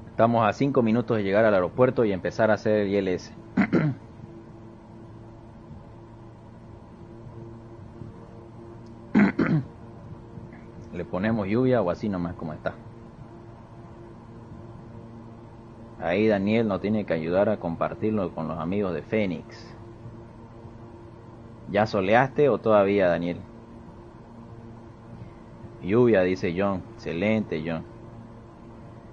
Estamos a 5 minutos de llegar al aeropuerto y empezar a hacer el ILS. Le ponemos lluvia o así nomás como está. Ahí Daniel nos tiene que ayudar a compartirlo con los amigos de Phoenix. ¿Ya soleaste o todavía, Daniel? Lluvia, dice John. Excelente, John.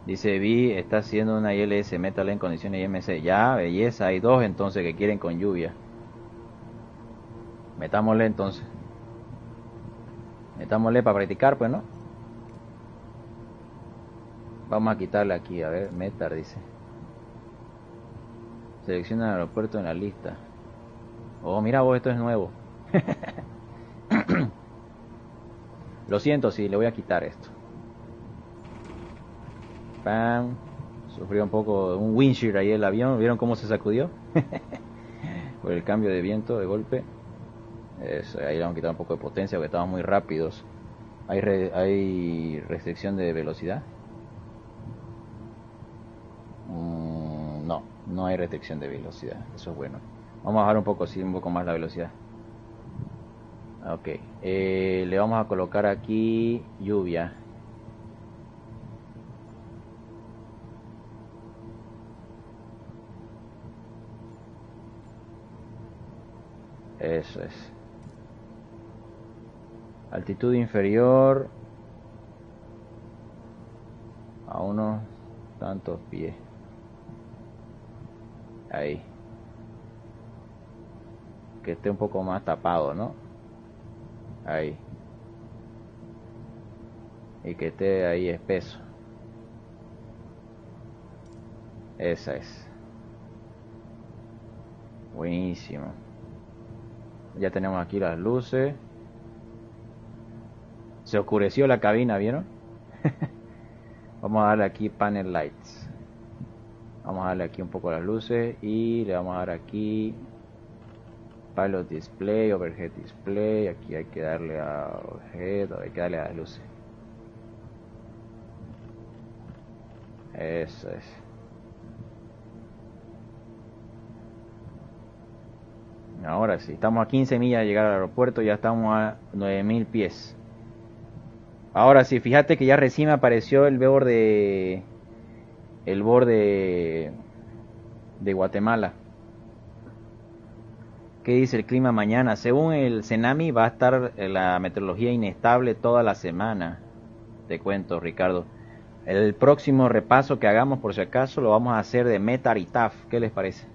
Dice Vi, está haciendo una ILS, métala en condiciones IMC. Ya, belleza, hay dos entonces que quieren con lluvia. Metámosle entonces. Metámosle para practicar, pues, ¿no? Vamos a quitarle aquí, a ver, Metar dice. Selecciona el aeropuerto en la lista. Oh, mira vos, esto es nuevo. Lo siento, sí, le voy a quitar esto. Pam. Sufrió un poco un windshield ahí el avión. ¿Vieron cómo se sacudió? Por el cambio de viento de golpe. Eso, ahí le vamos a quitar un poco de potencia porque estamos muy rápidos. ¿Hay restricción de velocidad? No, no hay restricción de velocidad. Eso es bueno. Vamos a bajar un poco, sí, un poco más la velocidad. Ok, le vamos a colocar aquí lluvia. Eso es. Altitud inferior a unos tantos pies. Ahí. Que esté un poco más tapado, ¿no? Ahí. Y que esté ahí espeso. Esa es. Buenísimo. Ya tenemos aquí las luces. Se oscureció la cabina, ¿vieron? Vamos a darle aquí panel lights. Vamos a darle aquí un poco las luces y le vamos a dar aquí pilot display, overhead display. Aquí hay que darle a overhead, hay que darle a las luces. Eso es. Ahora sí, estamos a 15 millas de llegar al aeropuerto, ya estamos a 9000 pies. Ahora sí, fíjate que ya recién apareció el borde de Guatemala. ¿Qué dice el clima mañana? Según el Cenami va a estar la meteorología inestable toda la semana. Te cuento, Ricardo. El próximo repaso que hagamos, por si acaso, lo vamos a hacer de Metar y TAF. ¿Qué les parece?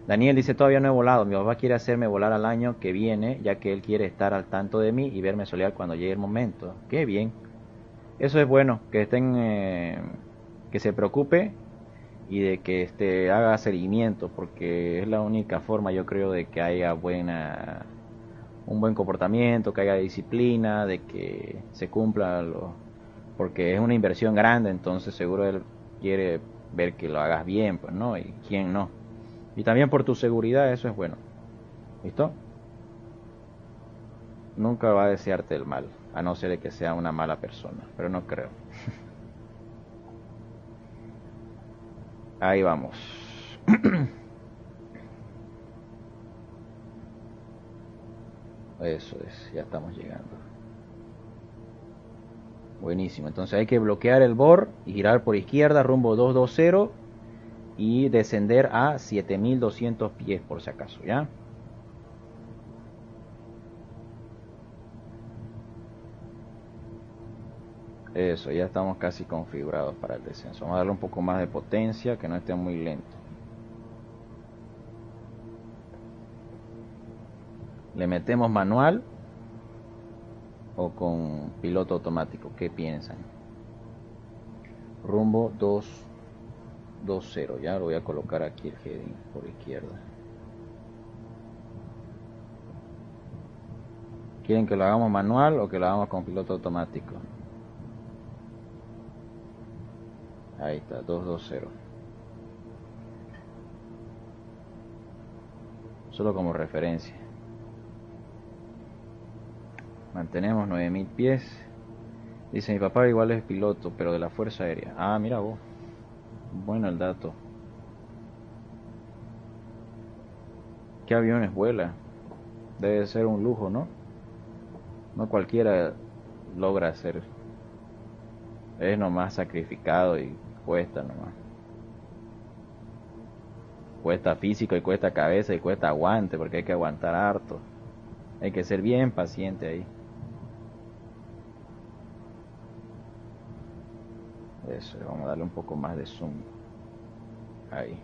Daniel dice, todavía no he volado. Mi papá quiere hacerme volar al año que viene, ya que él quiere estar al tanto de mí y verme solear cuando llegue el momento. Qué bien. Eso es bueno, que estén, que se preocupe y de que haga seguimiento, porque es la única forma, yo creo, de que haya un buen comportamiento, que haya disciplina, de que se cumpla porque es una inversión grande, entonces seguro él quiere ver que lo hagas bien, pues, ¿no? Y quién no. Y también por tu seguridad, eso es bueno. ¿Listo? Nunca va a desearte el mal, a no ser de que sea una mala persona, pero no creo. Ahí vamos. Eso es, ya estamos llegando. Buenísimo, entonces hay que bloquear el BOR y girar por izquierda rumbo 220 y descender a 7200 pies por si acaso, ¿ya? Eso, ya estamos casi configurados para el descenso. Vamos a darle un poco más de potencia, que no esté muy lento. ¿Le metemos manual o con piloto automático? ¿Qué piensan? Rumbo 220, ya lo voy a colocar aquí el heading por izquierda. ¿Quieren que lo hagamos manual o que lo hagamos con piloto automático? Ahí está, 220. Solo como referencia. Mantenemos 9000 pies. Dice, mi papá igual es piloto, pero de la Fuerza Aérea. Ah, mira vos. Bueno el dato. ¿Qué aviones vuela? Debe ser un lujo, ¿no? No cualquiera logra hacer. Es nomás sacrificado y cuesta nomás. Cuesta físico y cuesta cabeza y cuesta aguante, porque hay que aguantar harto. Hay que ser bien paciente ahí. Eso, vamos a darle un poco más de zoom. Ahí.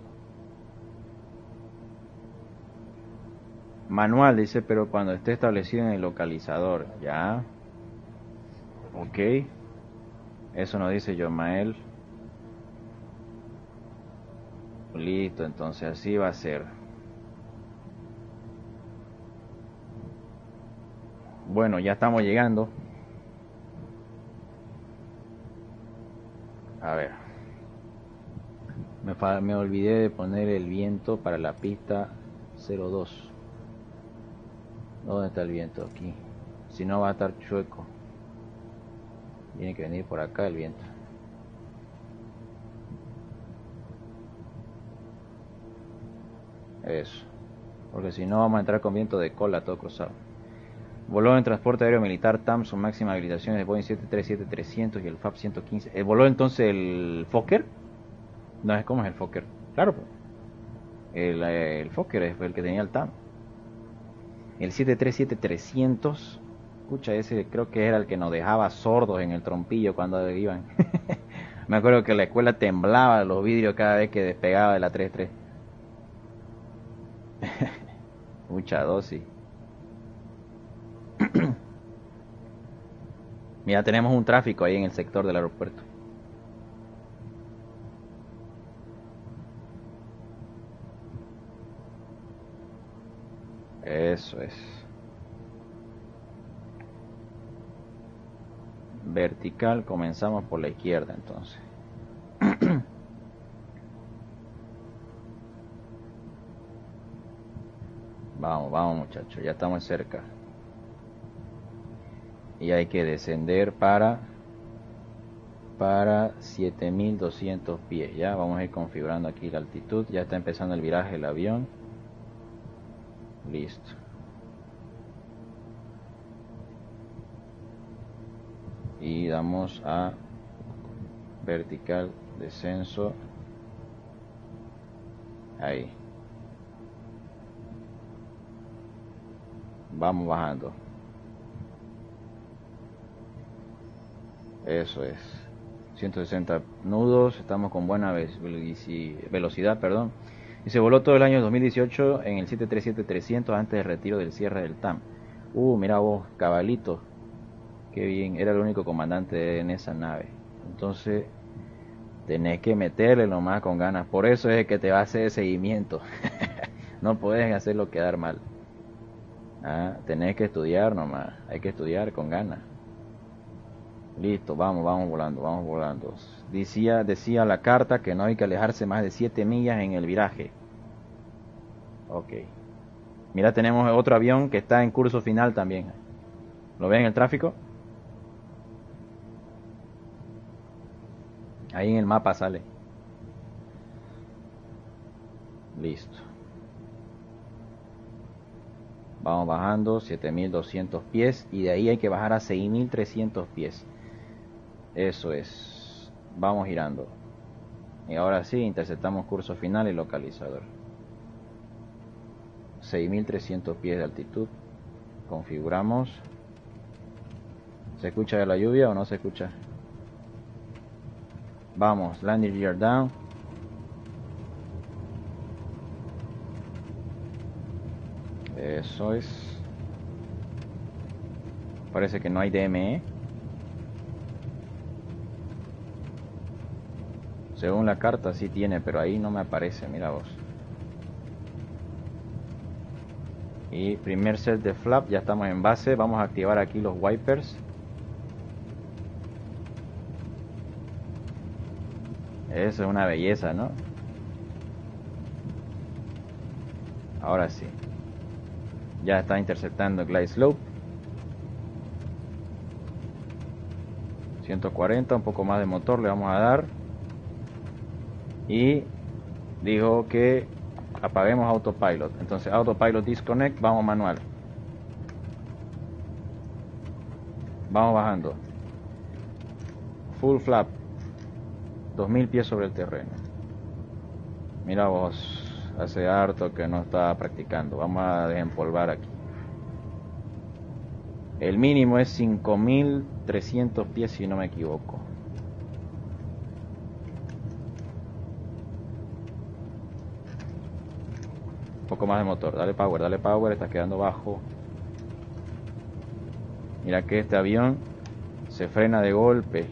Manual dice, pero cuando esté establecido en el localizador. Ya. Ok. Eso nos dice Yomael. Listo, entonces así va a ser. Bueno, ya estamos llegando. A ver. Me olvidé de poner el viento para la pista 02. ¿Dónde está el viento? Aquí. Si no va a estar chueco. Tiene que venir por acá el viento. Eso. Porque si no vamos a entrar con viento de cola todo cruzado. Voló en transporte aéreo militar TAM, su máxima habilitación es Boeing 737-300 y el FAB 115. ¿Voló entonces el Fokker? No, es como es el Fokker. Claro, pues. El Fokker es el que tenía el TAM. El 737-300. Escucha, ese creo que era el que nos dejaba sordos en el trompillo cuando iban. Me acuerdo que la escuela temblaba los vidrios cada vez que despegaba de la 33. Mucha dosis. Mira, tenemos un tráfico ahí en el sector del aeropuerto. Eso es. Vertical, comenzamos por la izquierda entonces. Vamos muchachos, ya estamos cerca. Y hay que descender para 7200 pies. Ya vamos a ir configurando aquí la altitud. Ya está empezando el viraje del avión. Listo. Y damos a vertical, descenso. Ahí. Vamos bajando. Eso es. 160 nudos. Estamos con buena velocidad, perdón. Y se voló todo el año 2018 en el 737-300 antes del retiro del cierre del TAM. Mira vos, cabalito. Qué bien, era el único comandante en esa nave. Entonces, tenés que meterle nomás con ganas. Por eso es que te va a hacer seguimiento. No puedes hacerlo quedar mal. Tenés que estudiar nomás. Hay que estudiar con ganas. Listo, vamos volando. Decía la carta que no hay que alejarse más de 7 millas en el viraje. Ok. Mira, tenemos otro avión que está en curso final también. ¿Lo ven en el tráfico? Ahí en el mapa sale. Listo. Vamos bajando 7200 pies y de ahí hay que bajar a 6300 pies. Eso es. Vamos girando. Y ahora sí, interceptamos curso final y localizador. 6300 pies de altitud. Configuramos. ¿Se escucha la lluvia o no se escucha? Vamos, landing gear down. Eso es. Parece que no hay DME. Según la carta sí tiene, pero ahí no me aparece, mira vos. Y primer set de flap, ya estamos en base. Vamos a activar aquí los wipers. Eso es una belleza, ¿no? Ahora sí. Ya está interceptando glide slope. 140, un poco más de motor le vamos a dar. Y dijo que apaguemos autopilot. Entonces autopilot disconnect, vamos manual. Vamos bajando. Full flap. 2000 pies sobre el terreno. Mira vos, hace harto que no está practicando. Vamos a desempolvar aquí. El mínimo es 5300 pies si no me equivoco. Un poco más de motor, dale power, está quedando bajo. Mira que este avión se frena de golpe.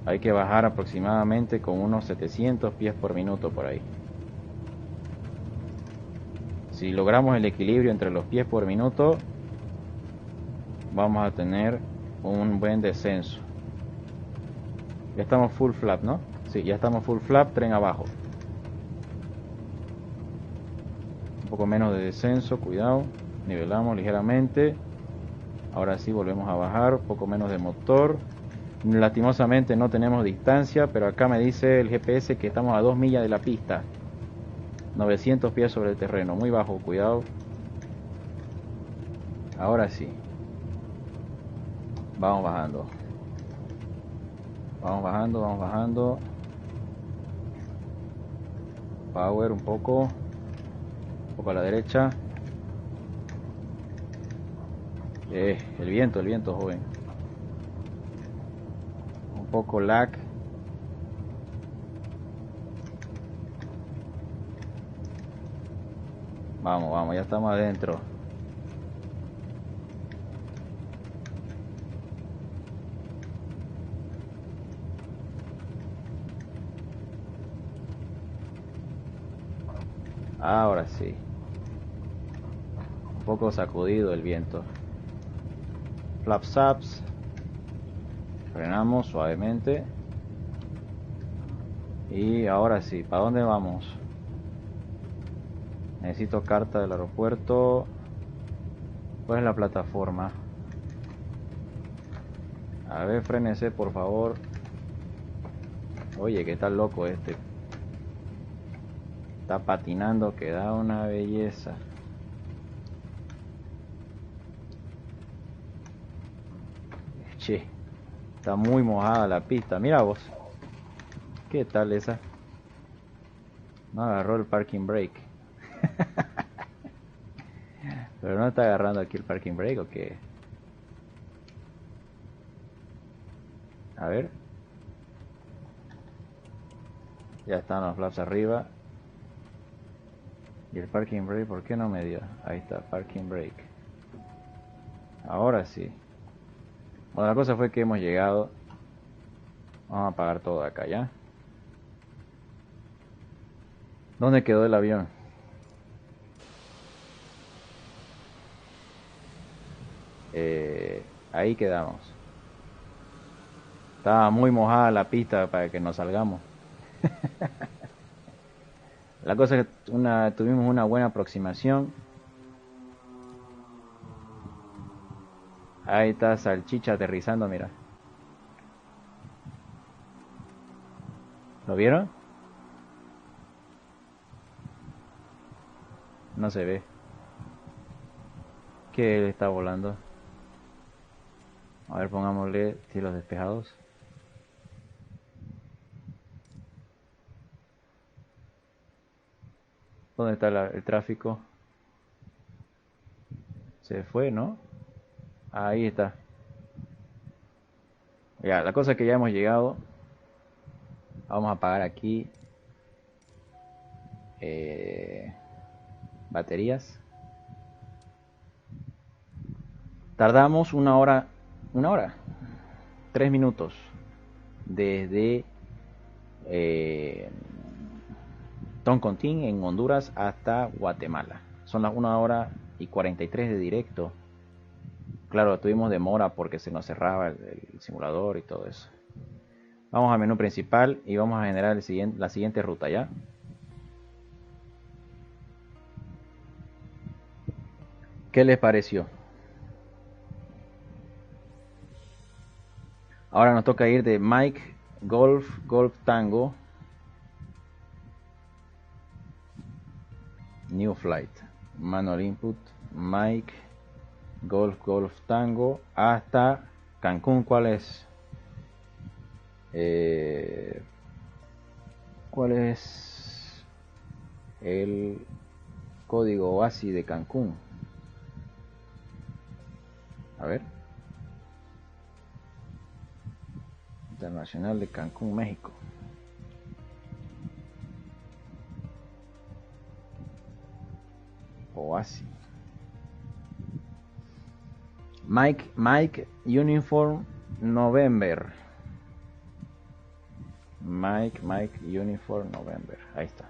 Hay que bajar aproximadamente con unos 700 pies por minuto por ahí. Si logramos el equilibrio entre los pies por minuto, vamos a tener un buen descenso. Ya estamos full flap, ¿no? Sí, ya estamos full flap, tren abajo. Un poco menos de descenso, cuidado. Nivelamos ligeramente. Ahora sí volvemos a bajar, un poco menos de motor. Lastimosamente no tenemos distancia, pero acá me dice el GPS que estamos a 2 millas de la pista. 900 pies sobre el terreno, muy bajo, cuidado. Ahora sí. Vamos bajando. Vamos bajando, vamos bajando. Power un poco a la derecha. El viento, joven. Un poco lag. Vamos, vamos, ya estamos adentro. Ahora sí. Un poco sacudido el viento. Flaps ups. Frenamos suavemente. Y ahora sí, ¿para dónde vamos? Necesito carta del aeropuerto. ¿Cuál es la plataforma? A ver, frénese por favor. Oye, que está loco este. Está patinando, que da una belleza. Che, está muy mojada la pista. Mira vos. ¿Qué tal esa? No agarró el parking brake. Pero no está agarrando aquí el parking brake o qué. A ver. Ya están los flaps arriba. Y el parking brake, ¿por qué no me dio? Ahí está, parking brake. Ahora sí. Bueno, la cosa fue que hemos llegado. Vamos a apagar todo acá, ¿ya? ¿Dónde quedó el avión? Ahí quedamos. Estaba muy mojada la pista para que nos salgamos. La cosa es que tuvimos una buena aproximación. Ahí está Salchicha aterrizando, mira. ¿Lo vieron? No se ve. ¿Qué está volando? A ver, pongámosle cielos despejados. ¿Dónde está el tráfico? Se fue, ¿no? Ahí está. Ya, la cosa es que ya hemos llegado. Vamos a apagar aquí baterías. Tardamos una hora, 3 minutos desde Toncontín en Honduras hasta Guatemala. Son las 1 hora y 43 de directo. Claro, tuvimos demora porque se nos cerraba el simulador y todo eso. Vamos al menú principal y vamos a generar la siguiente ruta, ¿ya? ¿Qué les pareció? Ahora nos toca ir de Mike, Golf, Golf Tango, New Flight, Manual Input, Mike, Golf, Golf Tango, hasta Cancún. ¿Cuál es? ¿Cuál es el código OASI de Cancún? A ver. Internacional de Cancún, México. OASI. Mike Uniform November. Mike Uniform November. Ahí está.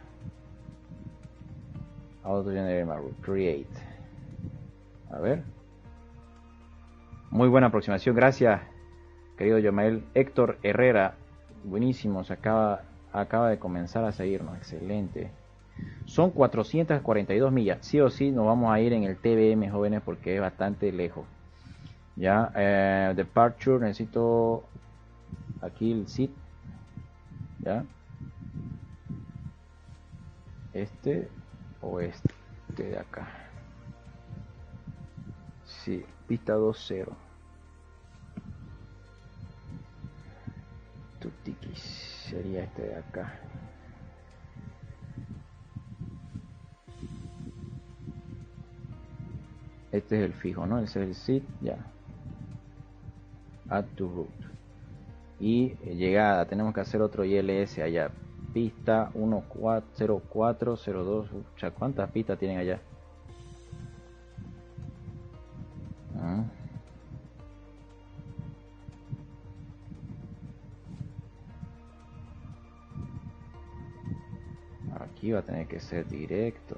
Auto generate my route. Create. A ver. Muy buena aproximación. Gracias, querido Yomael. Héctor Herrera. Buenísimo. Se acaba de comenzar a seguirnos. Excelente. Son 442 millas. Sí o sí nos vamos a ir en el TBM, jóvenes, porque es bastante lejos. Ya. Departure. Necesito aquí el SID. Ya. Este o este de acá. Sí, pista 2-0. Tutikis sería este de acá. Este es el fijo, ¿no? Ese es el SID, ya. Add to route. Y llegada, tenemos que hacer otro ILS allá. Pista 140402. ¿Cuántas pistas tienen allá? Aquí va a tener que ser directo.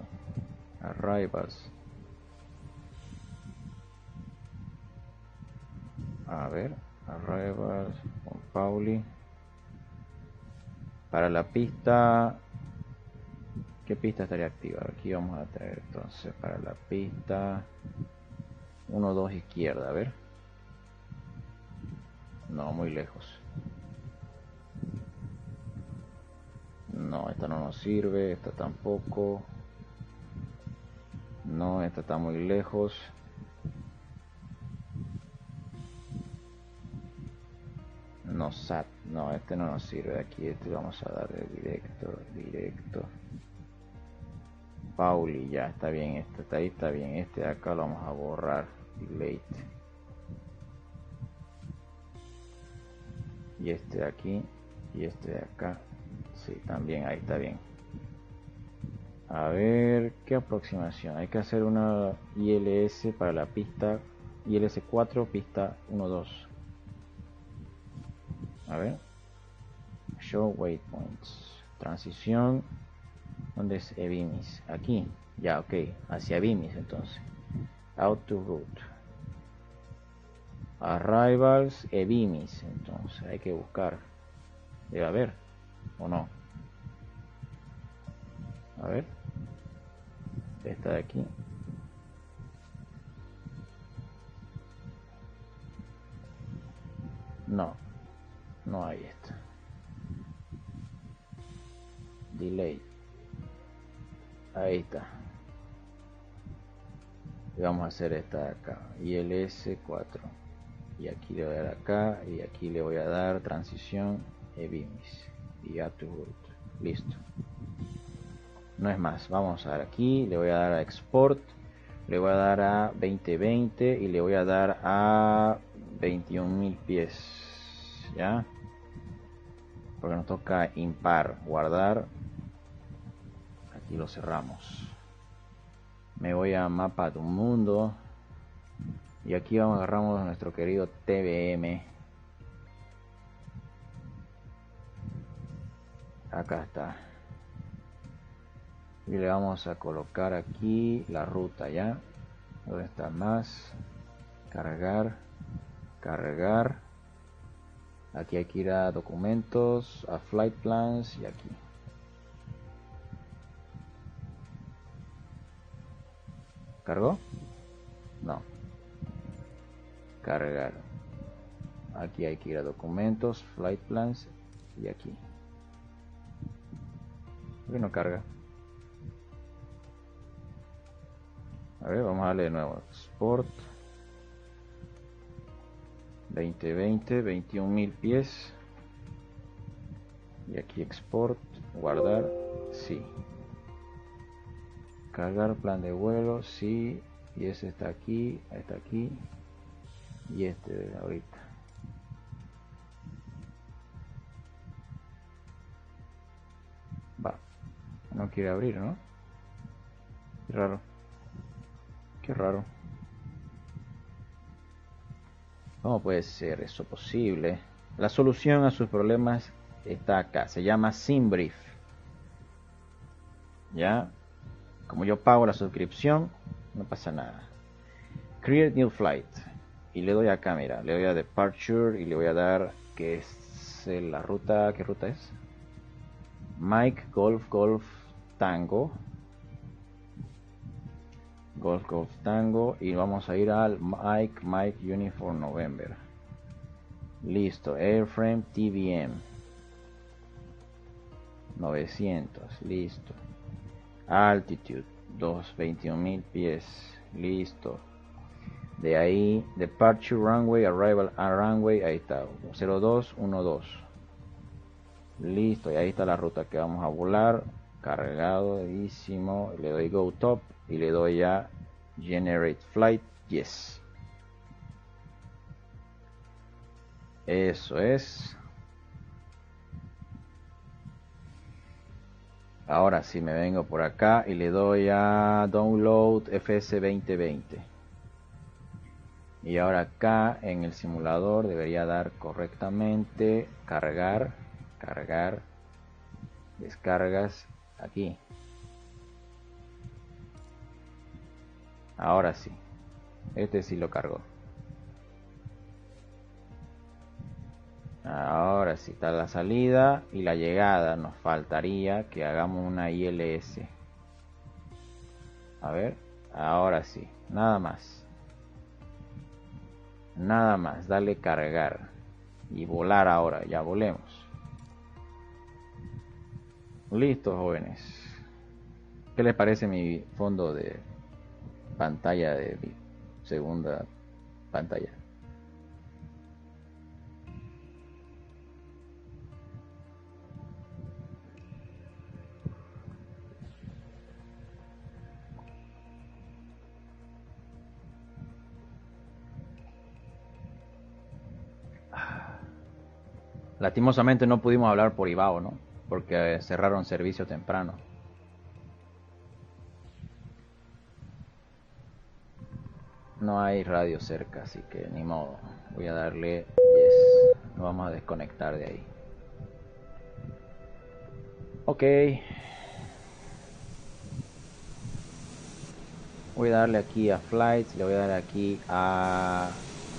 Arrivals. A ver, Arrivals con Pauli. Para la pista, ¿qué pista estaría activa? Aquí vamos a tener entonces para la pista 1-2 izquierda, a ver. No, muy lejos. No, esta no nos sirve, esta tampoco. No, esta está muy lejos. No, SAT, no, este no nos sirve. Aquí este vamos a dar de directo. Pauli, ya está bien, este está ahí, está bien. Este de acá lo vamos a borrar. Delete. Y este de aquí y este de acá. Sí, también, ahí está bien. A ver, ¿qué aproximación? Hay que hacer una ILS para la pista ILS 4, pista 1-2. A ver. Show waypoints. Transición. ¿Dónde es Evimis? Aquí. Ya, ok. Hacia Evimis entonces. Out to route. Arrivals Evimis. Entonces hay que buscar. Debe haber. ¿O no? A ver. Esta de aquí. No. No hay esta. Delay. Ahí está. Y vamos a hacer esta de acá. ILS 4. Y aquí le voy a dar acá. Y aquí le voy a dar transición Evimis. Y a tu route. Listo. No es más. Vamos a dar aquí. Le voy a dar a Export. Le voy a dar a 2020. Y le voy a dar a 21.000 pies. ¿Ya? Porque nos toca impar. Guardar. Aquí lo cerramos. Me voy a mapa de un mundo. Y aquí agarramos nuestro querido TBM. Acá está. Y le vamos a colocar aquí la ruta, ¿ya? ¿Dónde está más? Cargar. Cargar. Aquí hay que ir a documentos, a flight plans y aquí. ¿Cargó? No. Cargar. Aquí hay que ir a documentos, flight plans y aquí. ¿Por qué no carga? A ver, vamos a darle de nuevo. Sport. 2020, 21.000 pies. Y aquí export, guardar, sí. Cargar plan de vuelo, sí. Y ese está aquí, y este de ahorita. Va, no quiere abrir, ¿no? Qué raro. Qué raro. ¿Cómo puede ser eso posible? La solución a sus problemas está acá, se llama SimBrief. Ya, como yo pago la suscripción, no pasa nada. Create new flight y le doy acá, mira, le doy a departure y le voy a dar que es la ruta, ¿qué ruta es? Mike Golf Golf Tango, Golf Golf Tango, y vamos a ir al Mike Uniform November. Listo, airframe TBM 900, listo. Altitude 221.000 pies, listo. De ahí, departure runway, arrival a runway, ahí está, 0212. Listo, y ahí está la ruta que vamos a volar, cargadísimo. Le doy go top y le doy a generate flight, yes. Eso es. Ahora sí me vengo por acá y le doy a download FS 2020. Y ahora acá en el simulador debería dar correctamente cargar, descargas aquí. Ahora sí, este sí lo cargó. Ahora sí está la salida y la llegada. Nos faltaría que hagamos una ILS. A ver, ahora sí, nada más. Nada más, dale cargar y volar ahora, ya volemos. Listo, jóvenes. ¿Qué les parece mi fondo de pantalla de mi segunda pantalla? Lastimosamente no pudimos hablar por Ibao, ¿no? Porque cerraron servicio temprano. No hay radio cerca, así que ni modo. Voy a darle yes. Nos vamos a desconectar de ahí. Ok. Voy a darle aquí a flights, le voy a dar aquí a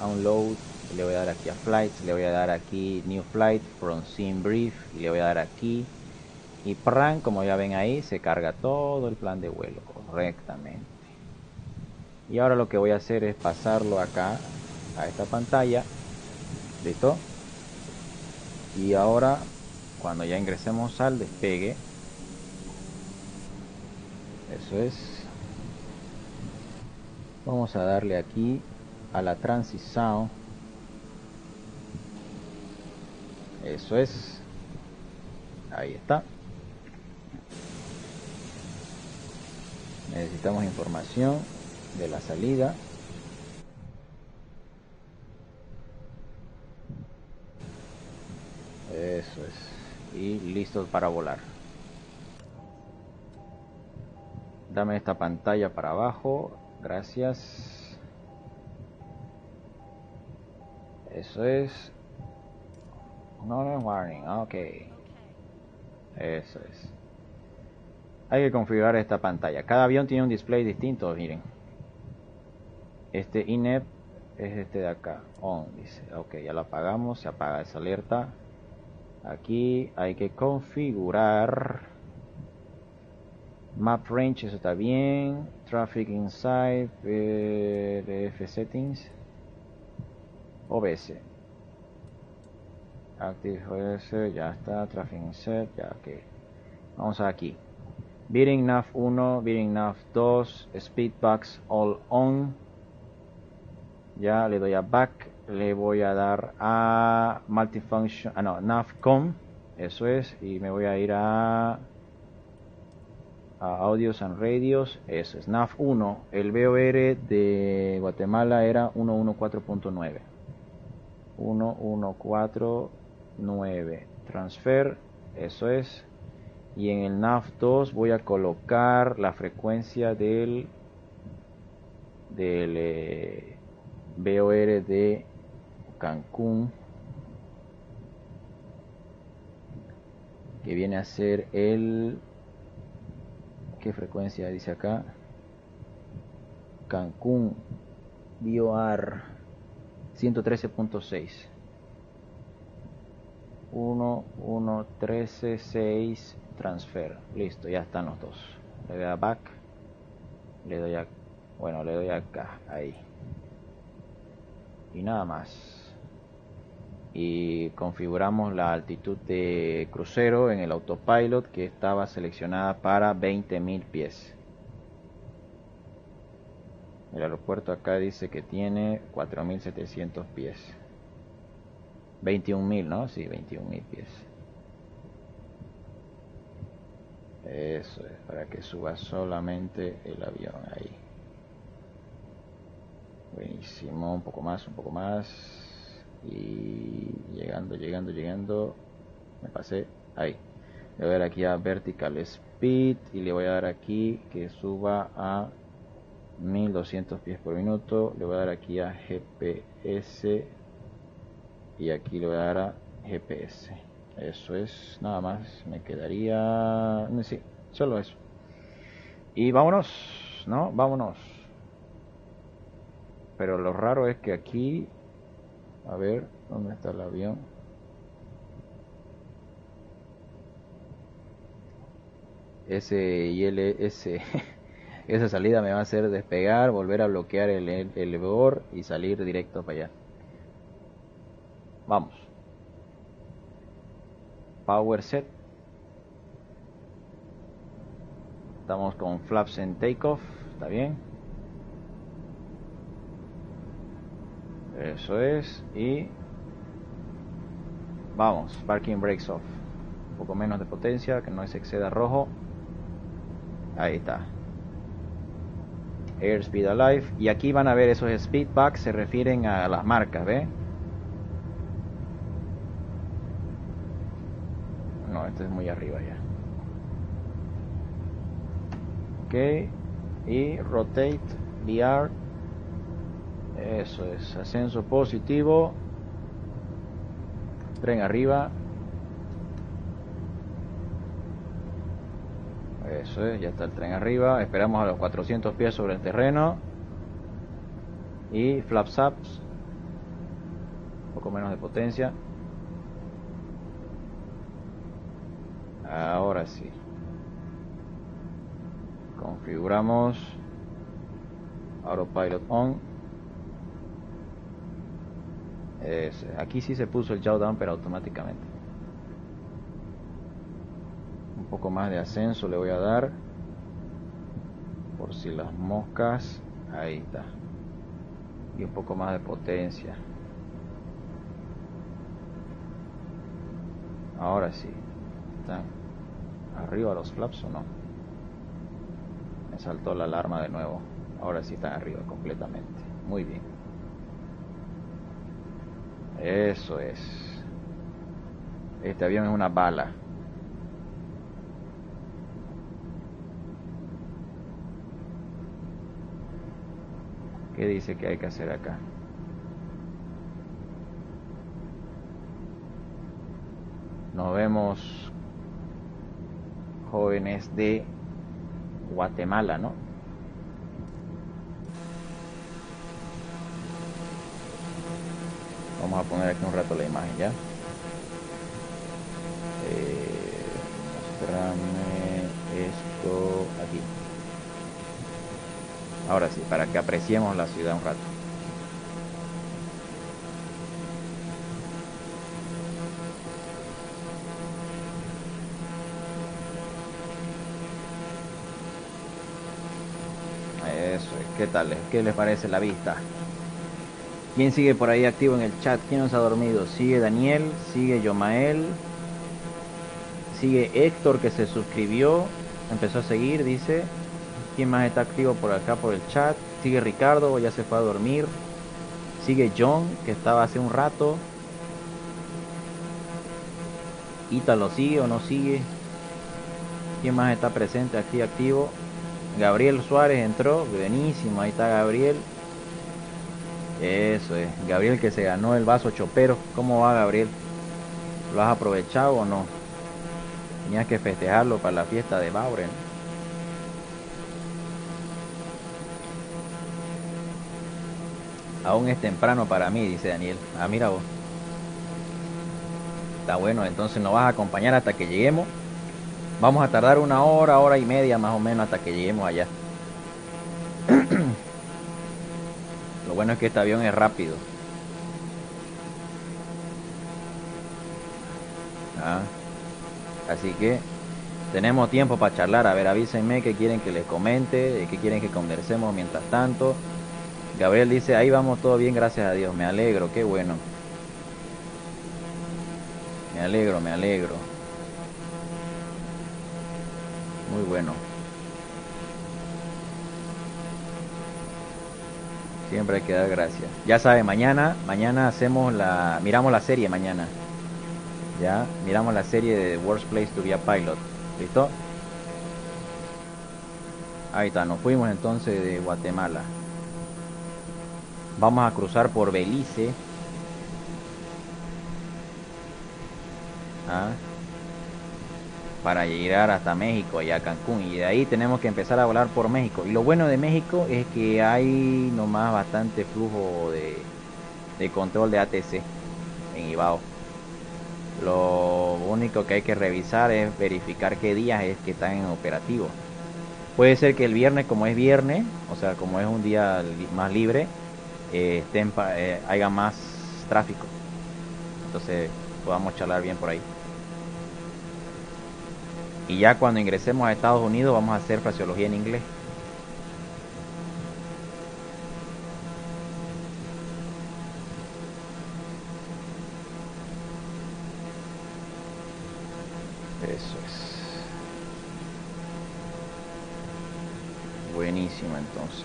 unload, le voy a dar aquí a flights, le voy a dar aquí new flight from SimBrief y le voy a dar aquí. Y ¡pran! Como ya ven ahí, se carga todo el plan de vuelo correctamente. Y ahora lo que voy a hacer es pasarlo acá a esta pantalla. ¿Listo? Y ahora, cuando ya ingresemos al despegue, eso es, vamos a darle aquí a la transición. Eso es, ahí está. Necesitamos información de la salida. Eso es. Y listo para volar. Dame esta pantalla para abajo. Gracias. Eso es. No warning. Ok. Eso es. Hay que configurar esta pantalla. Cada avión tiene un display distinto, miren. Este INEP es este de acá. On, dice. Ok, ya lo apagamos. Se apaga esa alerta. Aquí hay que configurar Map Range, eso está bien. Traffic Inside, RF Settings, OBS. Active OBS, ya está. Traffic Inside, ya, ok. Vamos aquí. Bearing nav 1, Bearing nav 2, Speedbox All On. Ya le doy a Back. Le voy a dar a Multifunction, no, Navcom, eso es, y me voy a ir a Audios and Radios, eso es, Nav 1, el VOR de Guatemala era 114.9, 114.9, transfer, eso es, y en el Nav 2 voy a colocar la frecuencia del VOR de Cancún, que viene a ser el... ¿Qué frecuencia dice acá? Cancún BOR 113.6. 113.6 transfer. Listo, ya están los dos. Le doy a back. Le doy a... Bueno, le doy acá. Ahí. Y nada más. Y configuramos la altitud de crucero en el autopilot, que estaba seleccionada para 20.000 pies. El aeropuerto acá dice que tiene 4.700 pies. 21.000, ¿no? Sí, 21.000 pies. Eso es, para que suba solamente el avión ahí. Buenísimo, un poco más, un poco más. Y llegando. Me pasé, ahí. Le voy a dar aquí a Vertical Speed y le voy a dar aquí que suba a 1200 pies por minuto. Le voy a dar aquí a GPS y aquí le voy a dar a GPS. Eso es, nada más. Me quedaría... Sí, solo eso. Y vámonos, ¿no? Vámonos. Pero lo raro es que aquí... A ver, ¿dónde está el avión? Esa salida me va a hacer despegar, volver a bloquear el elevador y salir directo para allá. Vamos. Power set. Estamos con flaps en takeoff, ¿está bien? Eso es, y vamos, parking brakes off. Un poco menos de potencia, que no se exceda rojo. Ahí está. Airspeed Alive. Y aquí van a ver esos speedbacks, se refieren a las marcas, ¿ve? No, este es muy arriba ya. Ok. Y rotate VR. Eso es, ascenso positivo. Tren arriba. Eso es, ya está el tren arriba. Esperamos a los 400 pies sobre el terreno. Y flaps ups. Un poco menos de potencia. Ahora sí. Configuramos Autopilot on. Aquí sí se puso el yaw down, pero automáticamente. Un poco más de ascenso le voy a dar, por si las moscas. Ahí está. Y un poco más de potencia. Ahora sí. ¿Están arriba los flaps o no? Me saltó la alarma de nuevo. Ahora sí están arriba completamente. Muy bien. Eso es. Este avión es una bala. ¿Qué dice que hay que hacer acá? Nos vemos, jóvenes de Guatemala, ¿no? Vamos a poner aquí un rato la imagen ya. Mostrame esto aquí. Ahora sí, para que apreciemos la ciudad un rato. Eso es, ¿qué tal? ¿Qué les parece la vista? ¿Quién sigue por ahí activo en el chat? ¿Quién nos ha dormido? Sigue Daniel, sigue Yomael, sigue Héctor, que se suscribió, empezó a seguir, dice. ¿Quién más está activo por acá por el chat? Sigue Ricardo, ya se fue a dormir. Sigue John, que estaba hace un rato. Ítalo, ¿sigue o no sigue? ¿Quién más está presente aquí activo? Gabriel Suárez entró, buenísimo, ahí está Gabriel. Eso es, Gabriel, que se ganó el vaso chopero. ¿Cómo va, Gabriel? ¿Lo has aprovechado o no? Tenías que festejarlo para la fiesta de Bauren. Aún es temprano para mí, dice Daniel. Ah, mira vos. Está bueno, entonces nos vas a acompañar hasta que lleguemos. Vamos a tardar una hora, hora y media más o menos hasta que lleguemos allá. Lo bueno es que este avión es rápido. Así que tenemos tiempo para charlar. A ver, avísenme qué quieren que les comente, qué quieren que conversemos mientras tanto. Gabriel dice, ahí vamos todo bien, gracias a Dios. Me alegro, qué bueno. Me alegro, me alegro. Muy bueno. Siempre hay que dar gracias. Ya sabe, mañana hacemos miramos la serie mañana. Ya, miramos la serie de The Worst Place to Be a Pilot. ¿Listo? Ahí está, nos fuimos entonces de Guatemala. Vamos a cruzar por Belice. Para llegar hasta México y a Cancún. Y de ahí tenemos que empezar a volar por México. Y lo bueno de México es que hay nomás bastante flujo de control de ATC en Ibao. Lo único que hay que revisar es verificar qué días es que están en operativo. Puede ser que el viernes, como es viernes, o sea, como es un día más libre, haya más tráfico. Entonces podamos charlar bien por ahí. Y ya cuando ingresemos a Estados Unidos vamos a hacer fraseología en inglés. Eso es. Buenísimo entonces.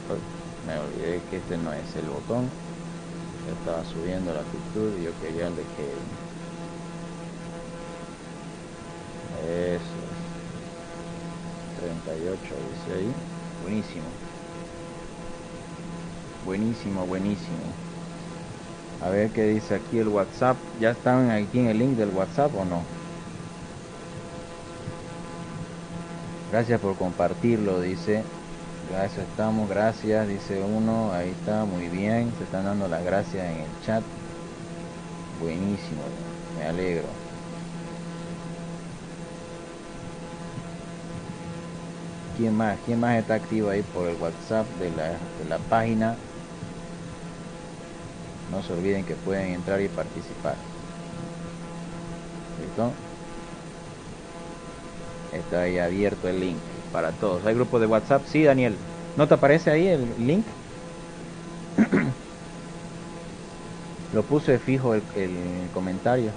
Oh, me olvidé que este no es el botón. Yo estaba subiendo la actitud y yo quería el de que... Eso es. 38 dice ahí. Buenísimo. Buenísimo, buenísimo. A ver qué dice aquí el WhatsApp. ¿Ya están aquí en el link del WhatsApp o no? Gracias por compartirlo, dice. Gracias, estamos, gracias, dice uno. Ahí está, muy bien. Se están dando las gracias en el chat. Buenísimo, me alegro. ¿Quién más? ¿Quién más está activo ahí por el WhatsApp de la página? No se olviden que pueden entrar y participar. ¿Listo? Está ahí abierto el link para todos. ¿Hay grupo de WhatsApp? Sí, Daniel. ¿No te aparece ahí el link? Lo puse fijo el comentario.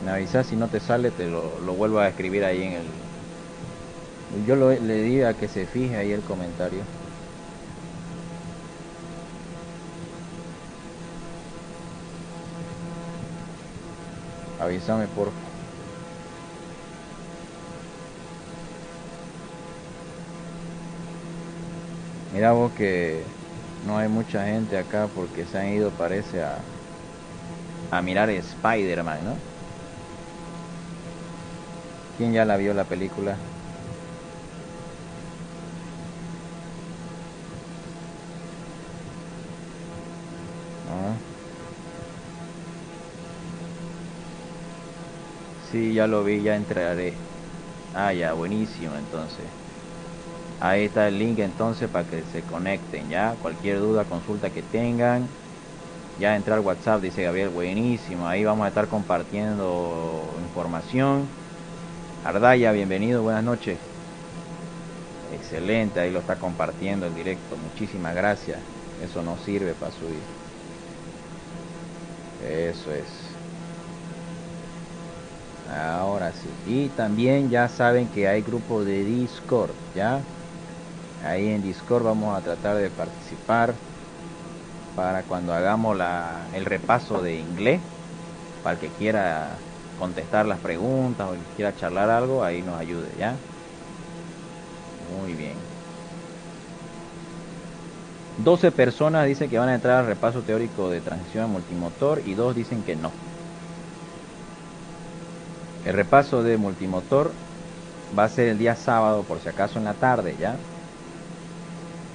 Me avisas si no te sale, te lo vuelvo a escribir ahí en el... Yo le di a que se fije ahí el comentario. Avísame por favor. Mira vos que no hay mucha gente acá porque se han ido, parece, a mirar Spider-Man, ¿no? ¿Quién ya la vio la película? ¿No? Sí, ya lo vi, ya entraré. Ah, ya, buenísimo, entonces. Ahí está el link entonces para que se conecten, ya. Cualquier duda, consulta que tengan. Ya entra al WhatsApp, dice Gabriel, buenísimo. Ahí vamos a estar compartiendo información. Ardaya, bienvenido, buenas noches. Excelente, ahí lo está compartiendo el directo. Muchísimas gracias. Eso nos sirve para subir. Eso es. Ahora sí. Y también ya saben que hay grupo de Discord, ¿ya? Ahí en Discord vamos a tratar de participar para cuando hagamos el repaso de inglés, para el que quiera contestar las preguntas o el que quiera charlar algo, ahí nos ayude, ¿ya? Muy bien. 12 personas dicen que van a entrar al repaso teórico de transición a multimotor y 2 dicen que no. El repaso de multimotor va a ser el día sábado, por si acaso en la tarde, ¿ya?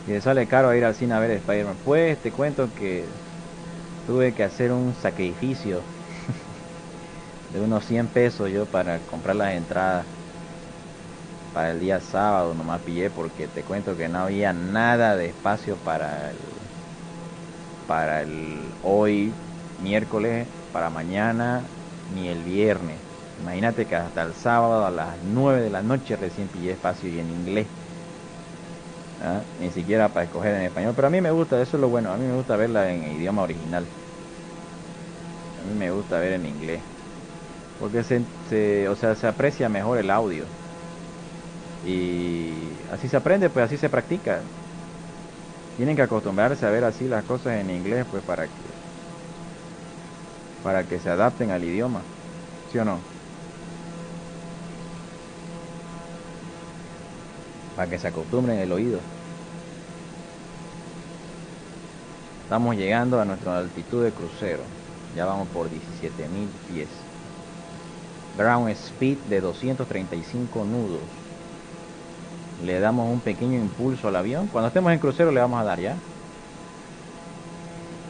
Si le sale caro a ir al cine a ver Spider-Man, pues te cuento que tuve que hacer un sacrificio de unos 100 pesos yo para comprar las entradas para el día sábado. Nomás pillé porque te cuento que no había nada de espacio para el hoy miércoles, para mañana ni el viernes. Imagínate que hasta el sábado a las 9 de la noche recién pillé espacio y en inglés. ¿Ah? Ni siquiera para escoger en español, pero a mí me gusta, eso es lo bueno, a mí me gusta verla en idioma original. A mí me gusta ver en inglés porque o sea, se aprecia mejor el audio y así se aprende, pues así se practica. Tienen que acostumbrarse a ver así las cosas en inglés, pues para que se adapten al idioma, ¿sí o no? Para que se acostumbren el oído. Estamos llegando a nuestra altitud de crucero. Ya vamos por 17.000 pies. Ground speed de 235 nudos. Le damos un pequeño impulso al avión. Cuando estemos en crucero le vamos a dar ya.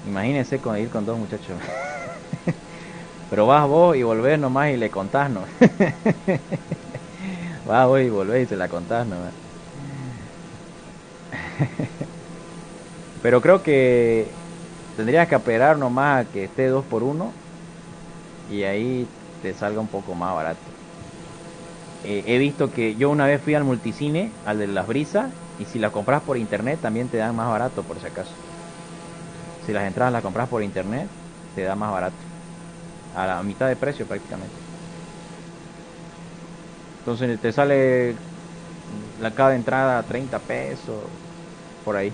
Imagínense con ir con dos muchachos. Pero vas vos y volvés nomás y le contás, ¿no? Vas vos y volvés y se la contás nomás. Pero creo que tendrías que esperar nomás a que esté 2x1 y ahí te salga un poco más barato. He visto que yo una vez fui al multicine, al de las brisas, y si las compras por internet también te dan más barato, por si acaso. Si las entradas las compras por internet, te da más barato. A la mitad de precio prácticamente. Entonces te sale cada entrada 30 pesos, por ahí.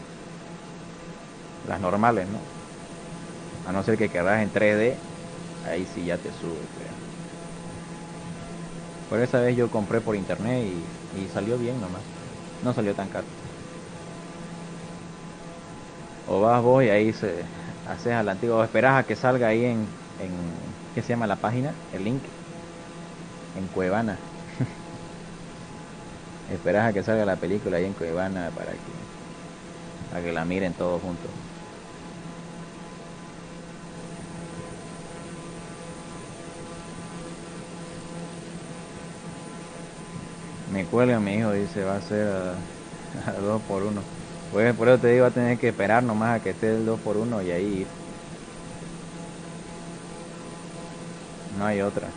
Las normales, ¿no? A no ser que querrás en 3D, ahí sí ya te sube, creo. Por esa vez yo compré por internet y salió bien nomás. No salió tan caro. O vas vos y ahí haces a la antigua, o esperás a que salga ahí en ¿qué se llama la página? El link. En Cuevana. Esperás a que salga la película ahí en Cuevana para que la miren todos juntos. Me cuelga mi hijo, dice, va a ser a 2x1. Pues por eso te digo, va a tener que esperar nomás a que esté el 2x1 y ahí ir. No hay otra.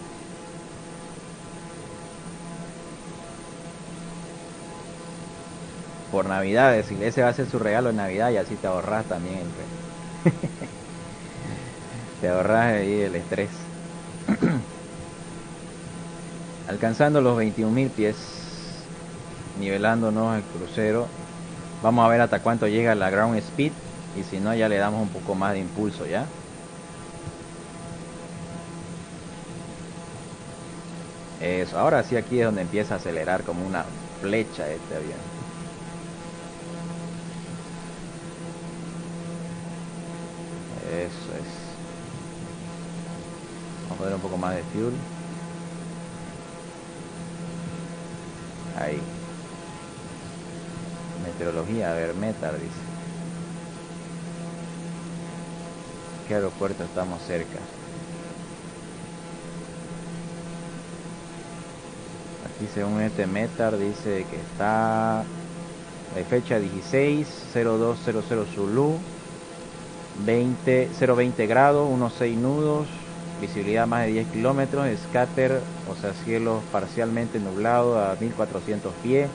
Por Navidades, si ese va a ser su regalo de Navidad y así te ahorras también te ahorras ahí el estrés. Alcanzando los 21.000 pies, nivelándonos el crucero. Vamos a ver hasta cuánto llega la ground speed y si no ya le damos un poco más de impulso ya. Eso, ahora sí aquí es donde empieza a acelerar como una flecha este avión. Eso es. Vamos a poner un poco más de fuel. Ahí. Meteorología, a ver, METAR dice. ¿Qué aeropuerto estamos cerca? Aquí según este METAR dice que está de fecha 16-0200 Zulu, 020 grados, 16 nudos, visibilidad más de 10 kilómetros, scatter, o sea cielo parcialmente nublado a 1400 pies,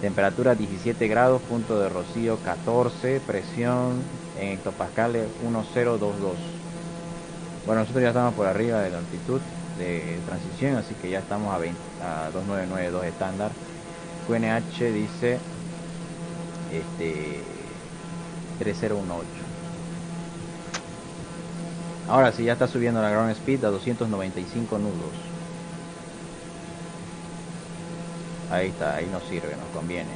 temperatura 17 grados, punto de rocío 14, presión en hectopascales 1022. Bueno, nosotros ya estamos por arriba de la altitud de transición, así que ya estamos a 2992 estándar. QNH dice 3018. Ahora sí ya está subiendo la ground speed a 295 nudos. Ahí está, ahí nos sirve, nos conviene.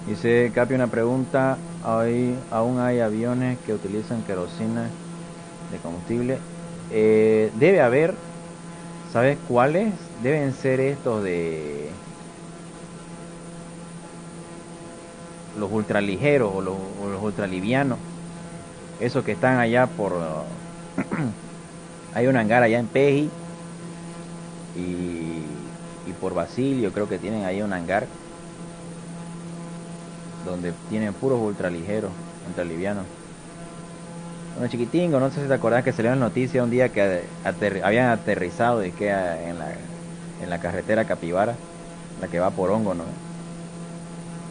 Dice Capi, una pregunta. ¿Aún hay aviones que utilizan querosina de combustible? Debe haber. ¿Sabes cuáles? Deben ser estos de los ultraligeros o los ultralivianos. Esos que están allá por... hay un hangar allá en Peji y por Basilio creo que tienen ahí un hangar donde tienen puros ultraligeros, ultralivianos. Bueno, chiquitingo, no sé si te acordás que salió en la noticia un día que habían aterrizado y que en la carretera Capibara, la que va por Hongo, ¿no?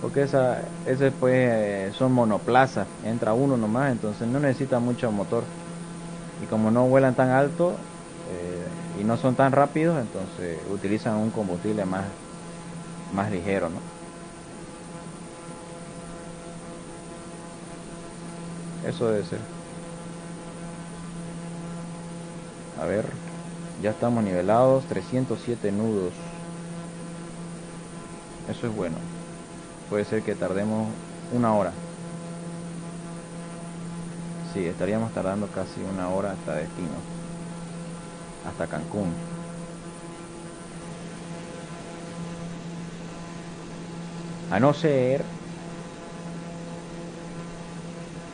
Porque ese pues son monoplazas, entra uno nomás, entonces no necesita mucho motor. Y como no vuelan tan alto y no son tan rápidos, entonces utilizan un combustible más ligero, ¿no? Eso debe ser. A ver, ya estamos nivelados, 307 nudos. Eso es bueno. Puede ser que tardemos una hora. Sí, estaríamos tardando casi una hora hasta destino. Hasta Cancún. A no ser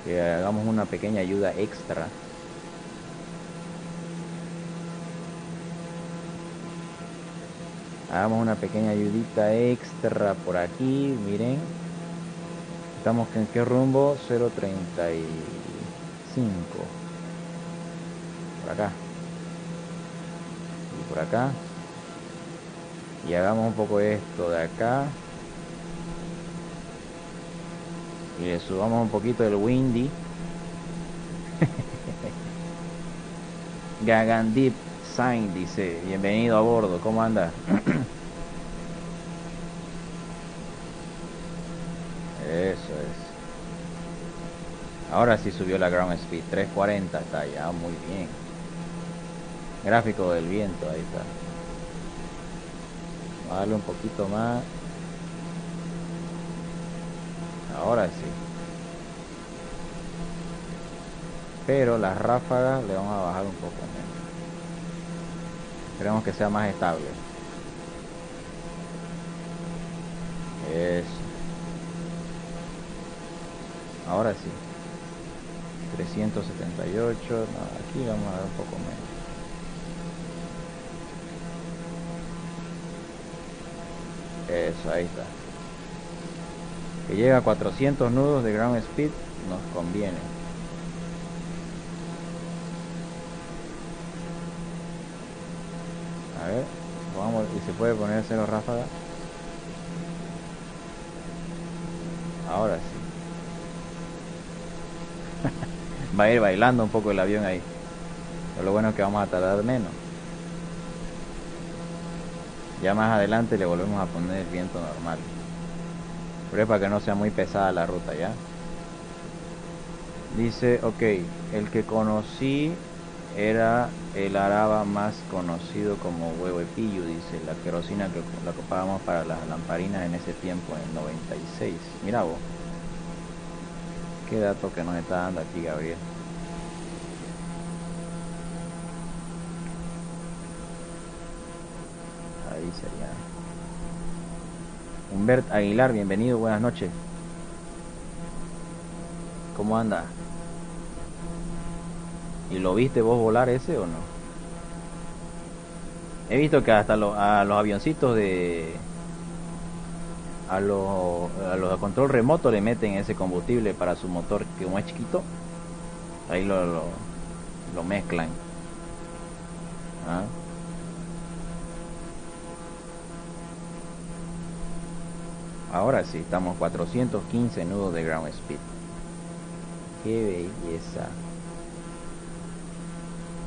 que hagamos una pequeña ayuda extra. Hagamos una pequeña ayudita extra por aquí, miren. Estamos en qué rumbo, 035. Por acá. Y por acá. Y hagamos un poco esto de acá. Y le subamos un poquito el windy. Gagandip Sain dice, bienvenido a bordo, ¿cómo anda? Eso es. Ahora sí subió la ground speed, 340 está ya, muy bien. Gráfico del viento, ahí está. Vamos a darle un poquito más. Ahora sí. Pero las ráfagas le vamos a bajar un poco menos. Queremos que sea más estable. Eso. Ahora sí. 378. No, aquí vamos a dar un poco menos. Eso, ahí está. Que llega a 400 nudos de ground speed nos conviene. A ver, vamos, y se puede poner cero ráfaga. Ahora sí. Va a ir bailando un poco el avión ahí. Pero lo bueno es que vamos a tardar menos. Ya más adelante le volvemos a poner el viento normal. Pero es para que no sea muy pesada la ruta, ¿ya? Dice, ok, el que conocí era el araba más conocido como huevo de pillo, dice, la querosina que la ocupábamos para las lamparinas en ese tiempo, en 96. Mira vos. Qué dato que nos está dando aquí Gabriel. Ahí sería. Humbert Aguilar, bienvenido, buenas noches. ¿Cómo anda? ¿Y lo viste vos volar ese o no? He visto que hasta a los avioncitos a los a control remoto le meten ese combustible para su motor, que como es chiquito, ahí lo mezclan. ¿Ah? Ahora sí, estamos 415 nudos de ground speed. Qué belleza.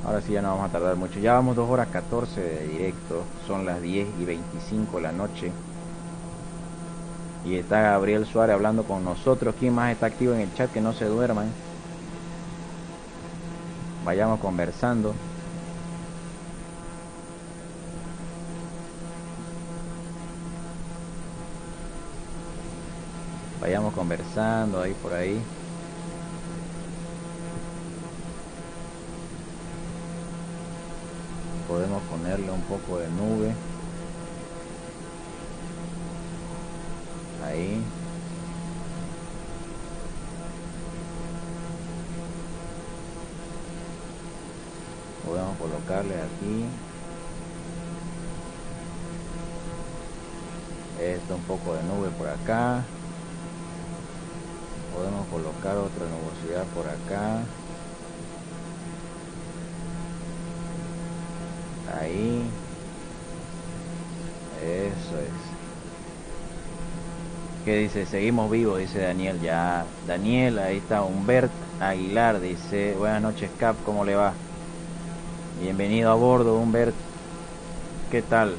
Ahora sí ya no vamos a tardar mucho. Ya vamos 2 horas 14 de directo. Son las 10:25 de la noche. Y está Gabriel Suárez hablando con nosotros. ¿Quién más está activo en el chat? Que no se duerman. Vayamos conversando. vayamos conversando ahí por ahí. Podemos ponerle un poco de nube ahí. Podemos colocarle aquí esto, un poco de nube por acá. Podemos colocar otra nubosidad por acá. Ahí. Eso es. ¿Qué dice? Seguimos vivos, dice Daniel. Ya, Daniel, ahí está. Humbert Aguilar dice: buenas noches, Cap, ¿cómo le va? Bienvenido a bordo, Humbert. ¿Qué tal?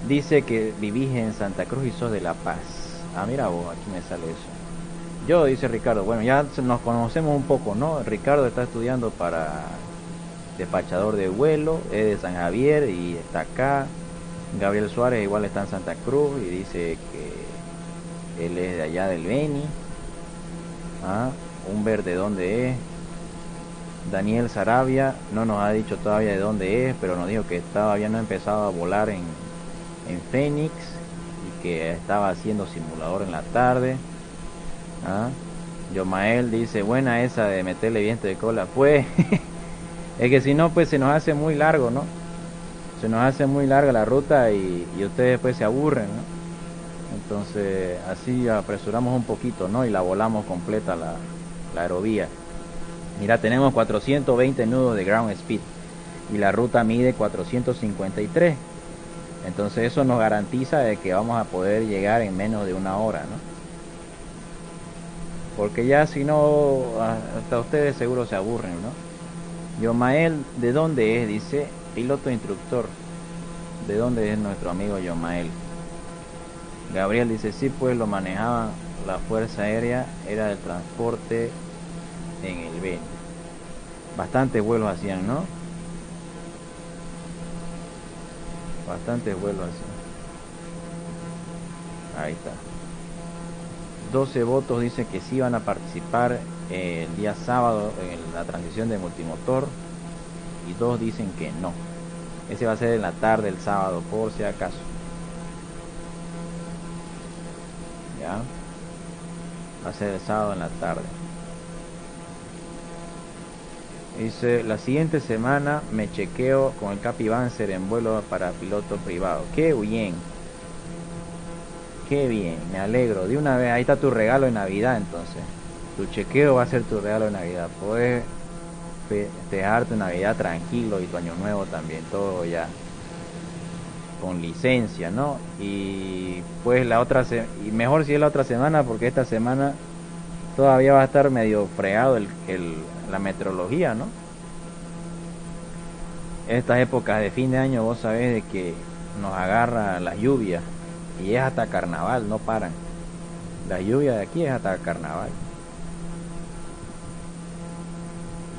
Dice que vivís en Santa Cruz y sos de La Paz. Ah, mira vos, aquí me sale eso. Yo, dice Ricardo, bueno, ya nos conocemos un poco, ¿no? Ricardo está estudiando para despachador de vuelo, es de San Javier y está acá. Gabriel Suárez igual está en Santa Cruz y dice que él es de allá del Beni. ¿Ah? Humbert, ¿de dónde es? Daniel Sarabia no nos ha dicho todavía de dónde es, pero nos dijo que todavía no ha empezado a volar en Phoenix y que estaba haciendo simulador en la tarde. ¿Ah? Yomael dice: buena esa de meterle viento de cola. Pues es que si no, pues se nos hace muy largo, ¿no? Se nos hace muy larga la ruta y ustedes pues se aburren, ¿no? Entonces así apresuramos un poquito, ¿no? Y la volamos completa la aerovía. Mira, tenemos 420 nudos de ground speed y la ruta mide 453. Entonces eso nos garantiza de que vamos a poder llegar en menos de una hora, ¿no? Porque ya si no, hasta ustedes seguro se aburren, ¿no? Yomael, ¿de dónde es? Dice, piloto instructor. ¿De dónde es nuestro amigo Yomael? Gabriel dice: sí, pues lo manejaba la Fuerza Aérea, era del transporte en el Beni. Bastantes vuelos hacían, ¿no? Bastantes vuelos hacían. Ahí está. 12 votos dice que sí van a participar el día sábado en la transición de multimotor y 2 dicen que no. Ese va a ser en la tarde el sábado, por si acaso. Ya. Va a ser el sábado en la tarde. Dice: la siguiente semana me chequeo con el Capi Banzer en vuelo para piloto privado. ¡Qué bien! ¡Qué bien! Me alegro. De una vez, ahí está tu regalo de Navidad entonces. Tu chequeo va a ser tu regalo de Navidad. Puedes festejar tu Navidad tranquilo y tu Año Nuevo también. Todo ya con licencia, ¿no? Y pues la otra y mejor si es la otra semana, porque esta semana todavía va a estar medio fregado la meteorología, ¿no? Estas épocas de fin de año vos sabés de que nos agarra la lluvia y es hasta carnaval, no paran. La lluvia de aquí es hasta carnaval.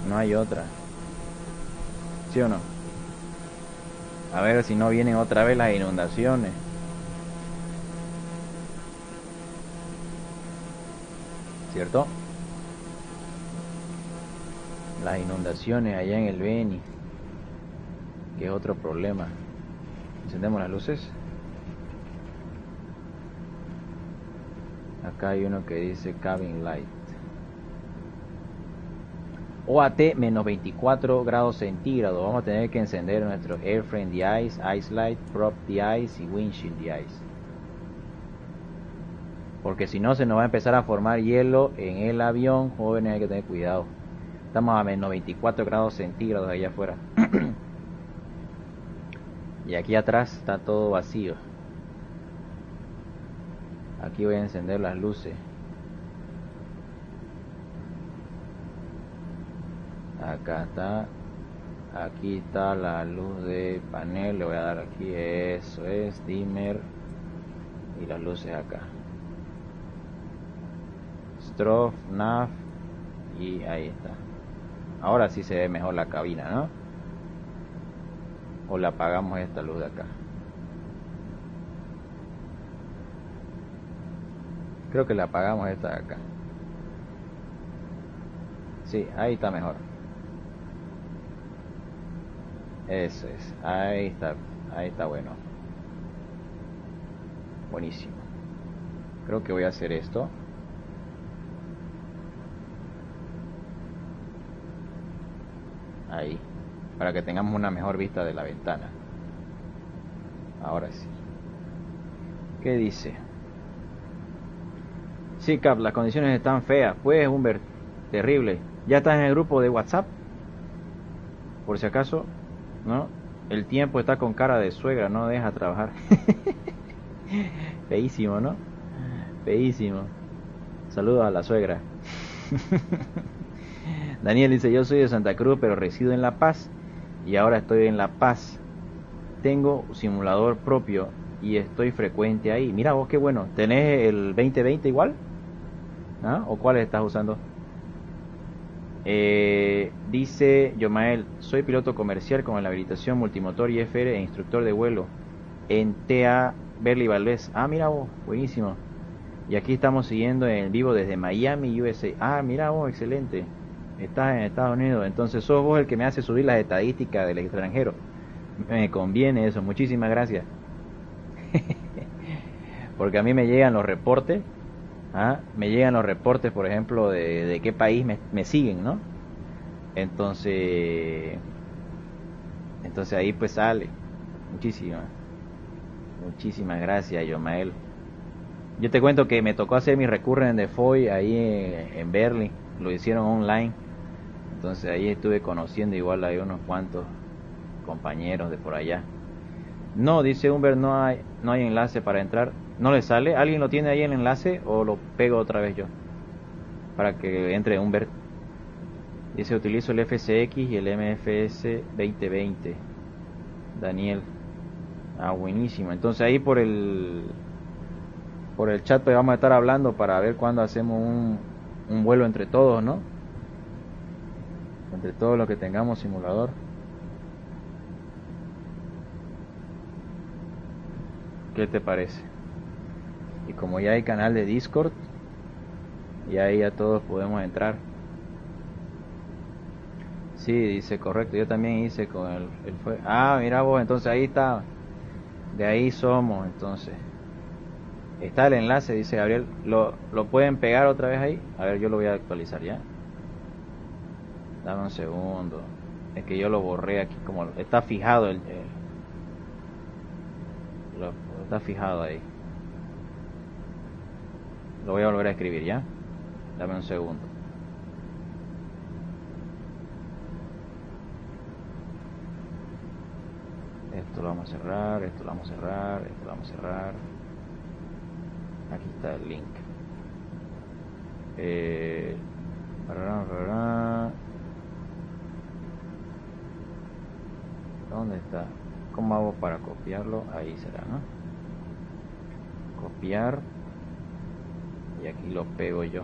No hay otra. ¿Sí o no? A ver si no vienen otra vez las inundaciones. ¿Cierto? Las inundaciones allá en el Beni, que es otro problema. Encendemos las luces. Acá hay uno que dice cabin light. OAT menos 24 grados centígrados. Vamos a tener que encender nuestro airframe de ice light, prop de ice y windshield de ice. Porque si no se nos va a empezar a formar hielo en el avión. Jóvenes, hay que tener cuidado. Estamos a menos 24 grados centígrados allá afuera. Y aquí atrás está todo vacío. Aquí voy a encender las luces. Acá está. Aquí está la luz de panel. Le voy a dar aquí. Eso es. Dimmer. Y las luces acá. Strobe, nav. Y ahí está. Ahora sí se ve mejor la cabina, ¿no? O la apagamos esta luz de acá. Creo que le apagamos esta de acá. Sí, ahí está mejor. Eso es. Ahí está bueno. Buenísimo. Creo que voy a hacer esto. Ahí. Para que tengamos una mejor vista de la ventana. Ahora sí. ¿Qué dice? Sí, Cap, las condiciones están feas. Pues, Humbert, terrible. ¿Ya estás en el grupo de WhatsApp? Por si acaso, ¿no? El tiempo está con cara de suegra, no deja trabajar. Feísimo, ¿no? Feísimo. Saludos a la suegra. Daniel dice, yo soy de Santa Cruz, pero resido en La Paz. Y ahora estoy en La Paz. Tengo simulador propio y estoy frecuente ahí. Mira vos, qué bueno. ¿Tenés el 2020 igual? ¿Ah? ¿O cuál estás usando? Dice Yomael, soy piloto comercial con la habilitación multimotor IFR e instructor de vuelo en TA Berly Valdez. Ah, mira vos, buenísimo. Y aquí estamos siguiendo en vivo desde Miami, USA. Ah, mira vos, excelente. Estás en Estados Unidos, entonces sos vos el que me hace subir las estadísticas del extranjero. Me conviene eso, muchísimas gracias. Porque a mí me llegan los reportes. ¿Ah? Me llegan los reportes, por ejemplo, de qué país me siguen, ¿no? Entonces ahí pues sale. Muchísimas gracias, Yomael. Yo te cuento que me tocó hacer mi recurrent de FOI ahí en Berlín. Lo hicieron online. Entonces ahí estuve conociendo igual hay unos cuantos compañeros de por allá. No, dice Humbert, no hay enlace para entrar. ¿No le sale? ¿Alguien lo tiene ahí el enlace o lo pego otra vez yo? Para que entre Humbert. Dice, utilizo el FCX y el MFS 2020. Daniel. Ah, buenísimo. Entonces ahí por el chat pues vamos a estar hablando para ver cuándo hacemos un vuelo entre todos, ¿no? Entre todos los que tengamos simulador. ¿Qué te parece? Y como ya hay canal de Discord, y ahí ya todos podemos entrar. Sí, dice correcto, yo también hice con el fue. Ah, mira vos, entonces ahí está. De ahí somos, entonces. Está el enlace, dice Gabriel. ¿Lo pueden pegar otra vez ahí? A ver, yo lo voy a actualizar ya. Dame un segundo. Es que yo lo borré aquí, como está fijado está fijado ahí. Lo voy a volver a escribir ya. Dame un segundo. Esto lo vamos a cerrar, esto lo vamos a cerrar, esto lo vamos a cerrar. Aquí está el link. ¿Dónde está? ¿Cómo hago para copiarlo? Ahí será, ¿no? Copiar. Y aquí lo pego yo.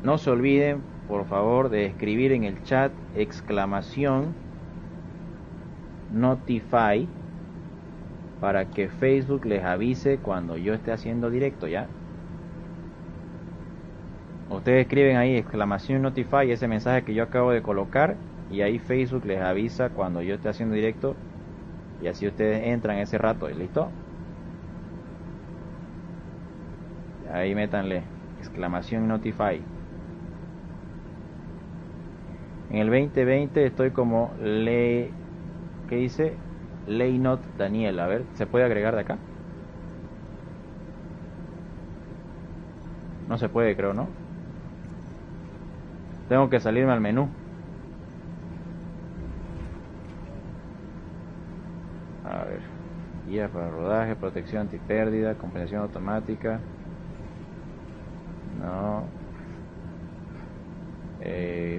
No se olviden, por favor, de escribir en el chat exclamación Notify para que Facebook les avise cuando yo esté haciendo directo, ¿ya? Ustedes escriben ahí exclamación Notify, ese mensaje que yo acabo de colocar, y ahí Facebook les avisa cuando yo esté haciendo directo, y así ustedes entran ese rato. ¿Listo? Ahí métanle exclamación Notify. En el 2020 estoy como ¿qué dice? Leynot Daniel. A ver, ¿se puede agregar de acá? No se puede, creo, ¿no? Tengo que salirme al menú. A ver, guía para rodaje, protección antipérdida, compensación automática. No.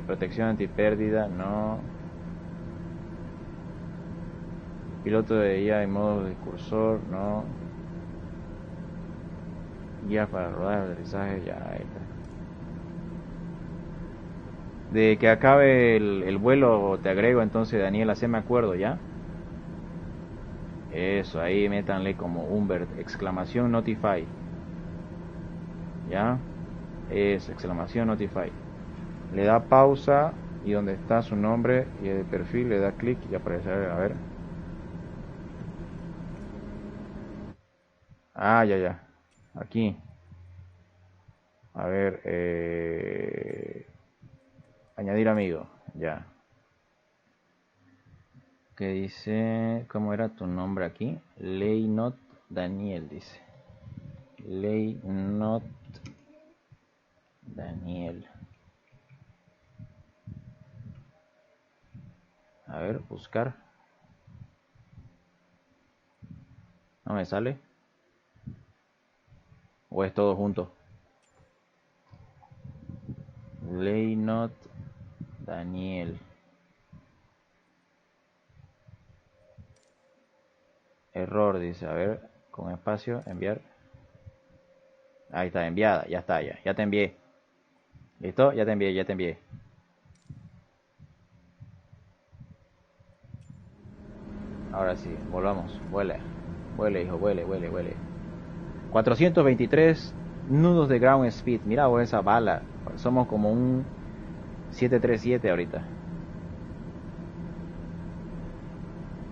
Protección antipérdida, no. Piloto de guía y modo de cursor, no. Guía para rodaje, aterrizaje, ya ahí está. De que acabe el vuelo te agrego entonces, Daniel, haceme acuerdo, ¿ya? Eso, ahí métanle como Humbert, exclamación Notify. ¿Ya? Es exclamación Notify. Le da pausa y donde está su nombre y el perfil le da clic y aparecerá, a ver. Ah, ya. Aquí. A ver, añadir amigo, ya. ¿Qué dice? ¿Cómo era tu nombre aquí? Leynot Daniel, dice. Leynot Daniel. A ver, buscar. ¿No me sale? ¿O es todo junto? Leynot Daniel. Error, dice. A ver, con espacio, enviar. Ahí está, enviada. Ya está, ya te envié. ¿Listo? Ya te envié. Ahora sí, volvamos. Vuele, hijo, vuele. 423 nudos de ground speed. Mira vos esa bala. Somos como un 737 ahorita.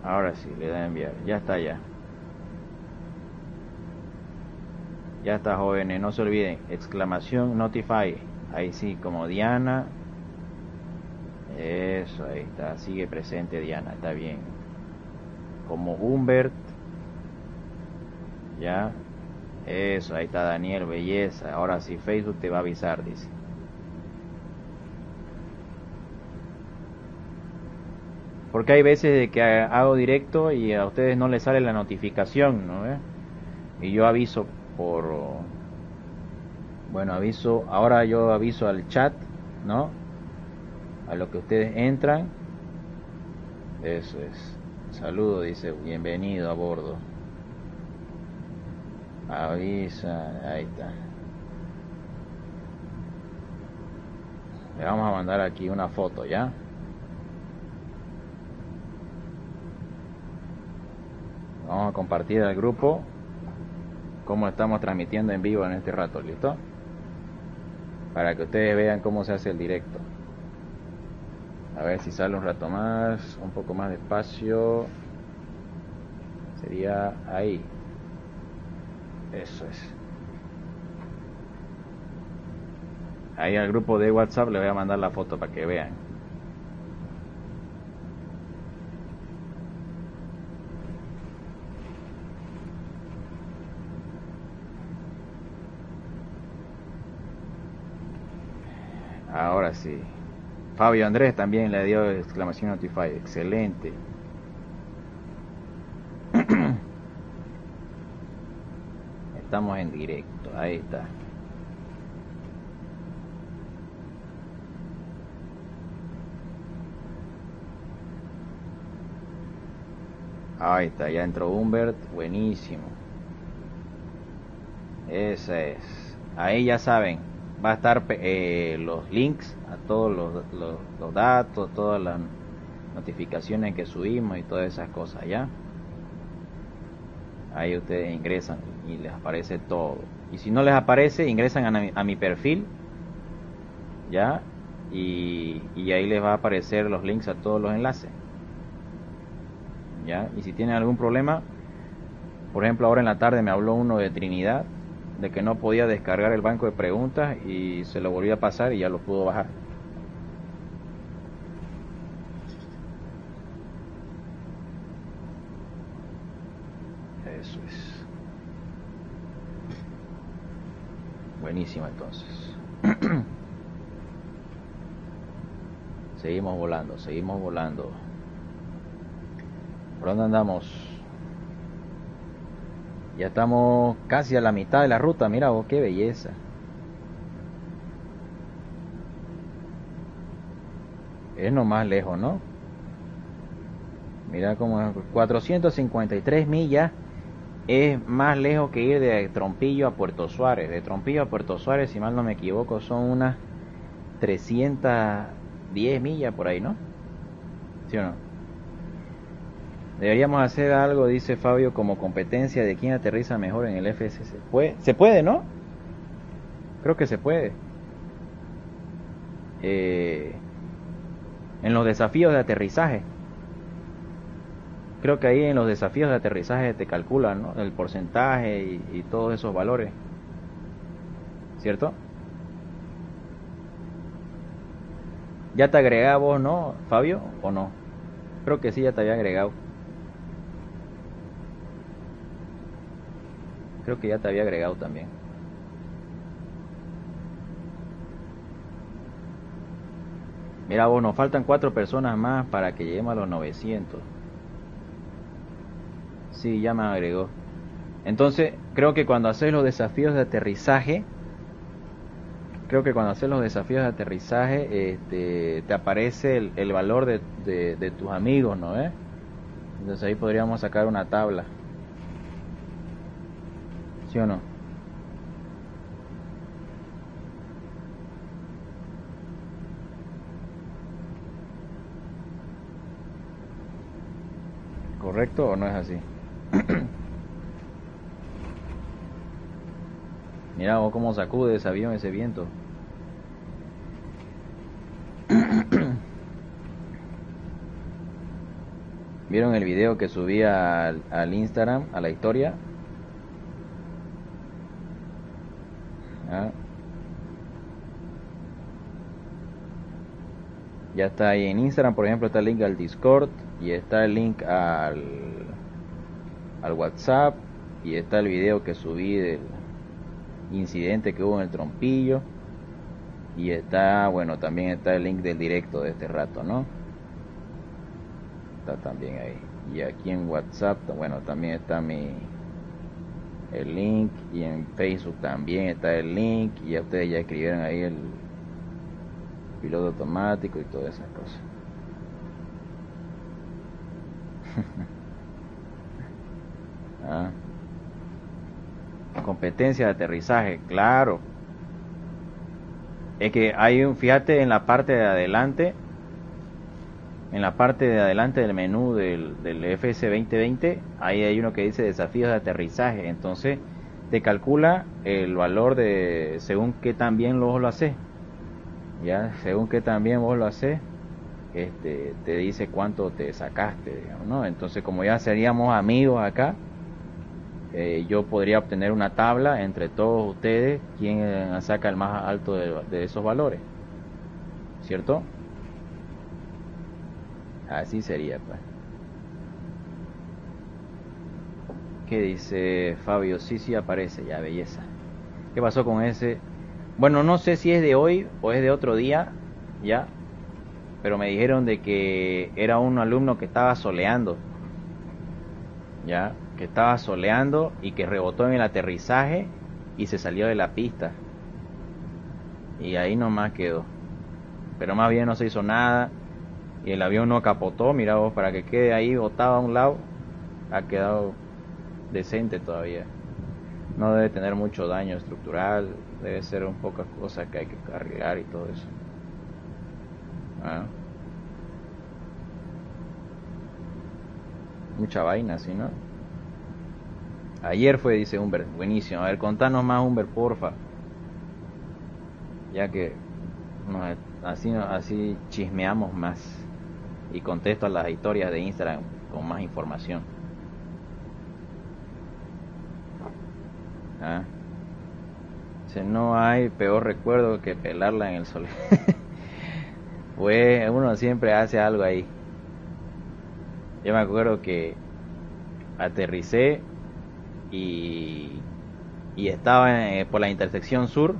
Ahora sí, le da a enviar. Ya está ya. Ya está, jóvenes. No se olviden. Exclamación Notify. Ahí sí, como Diana. Eso, ahí está. Sigue presente Diana. Está bien. Como Humbert. Ya. Eso, ahí está Daniel, belleza. Ahora sí, Facebook te va a avisar, dice. Porque hay veces de que hago directo y a ustedes no les sale la notificación, ¿no? Y yo aviso por... Bueno, ahora yo aviso al chat, ¿no? A lo que ustedes entran. Eso es. Saludo, dice, bienvenido a bordo. Avisa, ahí está. Le vamos a mandar aquí una foto, ¿ya? Vamos a compartir al grupo cómo estamos transmitiendo en vivo en este rato, ¿listo? Para que ustedes vean cómo se hace el directo. A ver si sale un rato más, un poco más despacio. Sería ahí. Eso es. Ahí al grupo de WhatsApp le voy a mandar la foto para que vean. Ahora sí. Fabio Andrés también le dio exclamación Notify. Excelente. Estamos en directo. Ahí está. Ahí está, ya entró Humbert. Buenísimo. Ese es. Ahí ya saben. Va a estar los links a todos los datos, todas las notificaciones que subimos y todas esas cosas, ¿ya? Ahí ustedes ingresan y les aparece todo. Y si no les aparece, ingresan a mi perfil, ¿ya? Y ahí les va a aparecer los links a todos los enlaces, ¿ya? Y si tienen algún problema, por ejemplo, ahora en la tarde me habló uno de Trinidad, de que no podía descargar el banco de preguntas y se lo volvió a pasar y ya lo pudo bajar. Eso es. Buenísimo, entonces. Seguimos volando. ¿Por dónde andamos? Ya estamos casi a la mitad de la ruta. Mira vos, qué belleza. Es no más lejos, ¿no? Mira cómo es. 453 millas. Es más lejos que ir de Trompillo a Puerto Suárez. De Trompillo a Puerto Suárez, si mal no me equivoco, son unas 310 millas por ahí, ¿no? ¿Sí o no? Deberíamos hacer algo, dice Fabio, como competencia de quién aterriza mejor en el FSC. Se puede, ¿no? Creo que se puede. En los desafíos de aterrizaje. Creo que ahí en los desafíos de aterrizaje te calculan, ¿no? El porcentaje y todos esos valores. ¿Cierto? ¿Ya te agregaba vos, no, Fabio? ¿O no? Creo que sí, ya te había agregado. Creo que ya te había agregado también. Mira vos, nos faltan 4 personas más para que lleguemos a los 900. Sí, ya me agregó. Entonces, creo que cuando haces los desafíos de aterrizaje, te aparece el valor de tus amigos, ¿no? Entonces ahí podríamos sacar una tabla. ¿Sí o no? ¿Correcto o no es así? Mira vos cómo sacude ese avión, ese viento. ¿Vieron el video que subí al Instagram, a la historia? ¿Ah? Ya está ahí en Instagram, por ejemplo, está el link al Discord y está el link al WhatsApp y está el video que subí del incidente que hubo en el Trompillo y está, bueno, también está el link del directo de este rato, ¿no? Está también ahí. Y aquí en WhatsApp, bueno, también está el link y en Facebook también está el link y ya ustedes ya escribieron ahí el piloto automático y todas esas cosas. ¿Ah? Competencia de aterrizaje, claro. Es que hay fíjate en la parte de adelante, del menú del FS 2020, ahí hay uno que dice desafíos de aterrizaje. Entonces te calcula el valor de según qué tan bien vos lo haces. Ya, según qué tan bien vos lo haces, te dice cuánto te sacaste, digamos, ¿no? Entonces, como ya seríamos amigos acá, yo podría obtener una tabla entre todos ustedes quién saca el más alto de esos valores, ¿cierto? Así sería, pues. ¿Qué dice Fabio? Sí aparece, ya, belleza. ¿Qué pasó con ese? Bueno, no sé si es de hoy o es de otro día, ya, pero me dijeron de que era un alumno que estaba soleando, ya, que estaba soleando y que rebotó en el aterrizaje y se salió de la pista. Y ahí nomás quedó. Pero más bien no se hizo nada y el avión no capotó, mira vos, para que quede ahí botado a un lado, ha quedado decente todavía. No debe tener mucho daño estructural, debe ser un pocas cosas que hay que arreglar y todo eso. ¿Ah? Mucha vaina, ¿sí, no? Ayer fue, dice Humbert, buenísimo. A ver, contanos más, Humbert, porfa. Ya que así chismeamos más y contesto a las historias de Instagram con más información. ¿Ah? No hay peor recuerdo que pelarla en el sol. Pues uno siempre hace algo ahí. Yo me acuerdo que aterricé y estaba por la intersección sur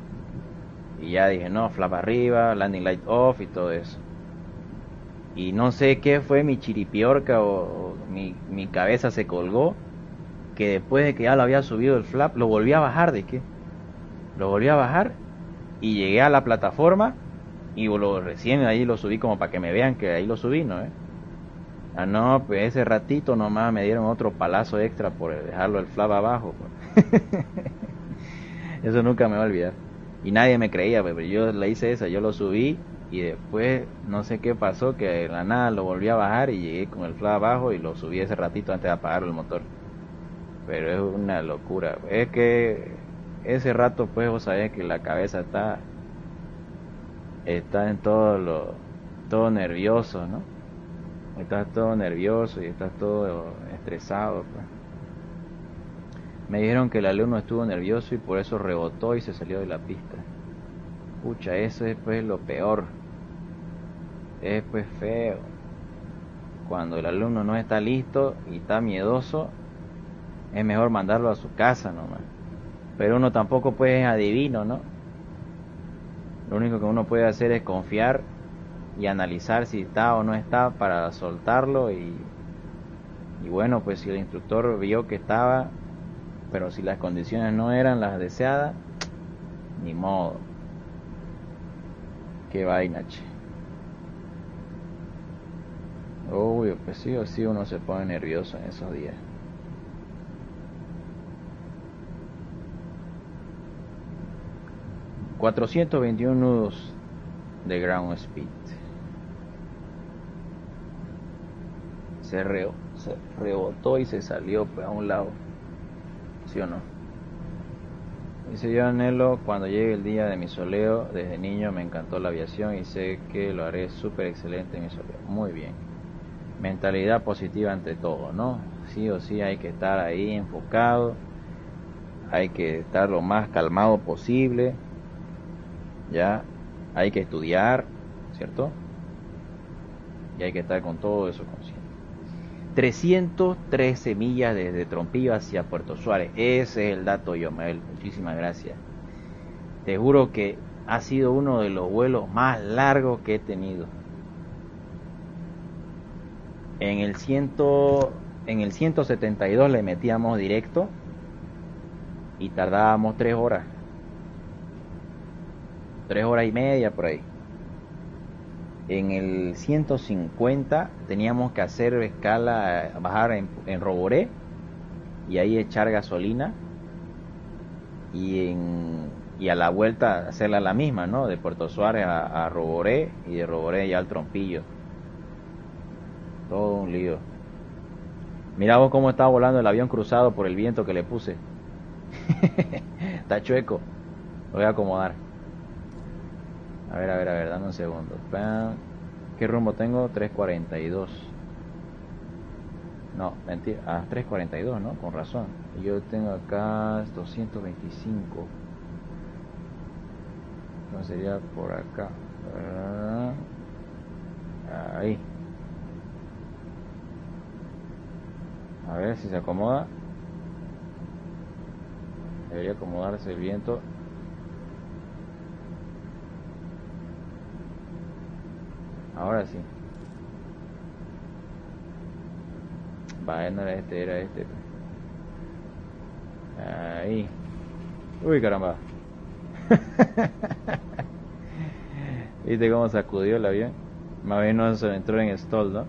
y ya dije, no, flap arriba, landing light off y todo eso. Y no sé qué fue mi chiripiorca o mi cabeza se colgó, que después de que ya lo había subido el flap, lo volví a bajar. ¿De qué? Lo volví a bajar y llegué a la plataforma y recién ahí lo subí como para que me vean que ahí lo subí, ¿no? Ah, no, pues ese ratito nomás me dieron otro palazo extra por dejarlo el flap abajo. Eso nunca me va a olvidar. Y nadie me creía, pero yo le hice esa, yo lo subí y después no sé qué pasó, que de la nada lo volví a bajar y llegué con el flat abajo y lo subí ese ratito antes de apagar el motor. Pero es una locura. Es que ese rato pues vos sabés que la cabeza está en todo nervioso, ¿no? Estás todo nervioso y estás todo estresado, pues. Me dijeron que el alumno estuvo nervioso y por eso rebotó y se salió de la pista. Pucha, eso es pues lo peor. Es pues feo. Cuando el alumno no está listo y está miedoso, es mejor mandarlo a su casa nomás. Pero uno tampoco pues es adivino, ¿no? Lo único que uno puede hacer es confiar y analizar si está o no está para soltarlo y bueno, pues si el instructor vio que estaba, pero si las condiciones no eran las deseadas, ni modo. Qué vaina, che. Obvio, pues sí o sí uno se pone nervioso en esos días. ...421 nudos de ground speed. Se rebotó y se salió pues, a un lado. ¿Sí o no? Dice: yo anhelo cuando llegue el día de mi soleo. Desde niño me encantó la aviación y sé que lo haré súper excelente en mi soleo. Muy bien. Mentalidad positiva ante todo, ¿no? Sí o sí hay que estar ahí enfocado. Hay que estar lo más calmado posible. Ya, hay que estudiar, ¿cierto? Y hay que estar con todo eso consciente. 313 millas desde Trompillo hacia Puerto Suárez. Ese es el dato, Yomael. Muchísimas gracias. Te juro que ha sido uno de los vuelos más largos que he tenido. En el 172 le metíamos directo y tardábamos 3 horas. 3 horas y media por ahí. En el 150 teníamos que hacer escala, bajar en Roboré y ahí echar gasolina y a la vuelta hacerla la misma, ¿no? De Puerto Suárez a Roboré y de Roboré ya al Trompillo. Todo un lío. Mira vos cómo está volando el avión cruzado por el viento que le puse. Está chueco. Lo voy a acomodar. A ver, dame un segundo. ¿Qué rumbo tengo? 342. No, mentira. 342, ¿no? Con razón. Yo tengo acá 225. Entonces sería por acá. Ahí. A ver si se acomoda. Debería acomodarse el viento. Ahora sí. Va, no era este. Ahí. Uy, caramba. ¿Viste cómo sacudió el avión? Más bien no se entró en stall, ¿no?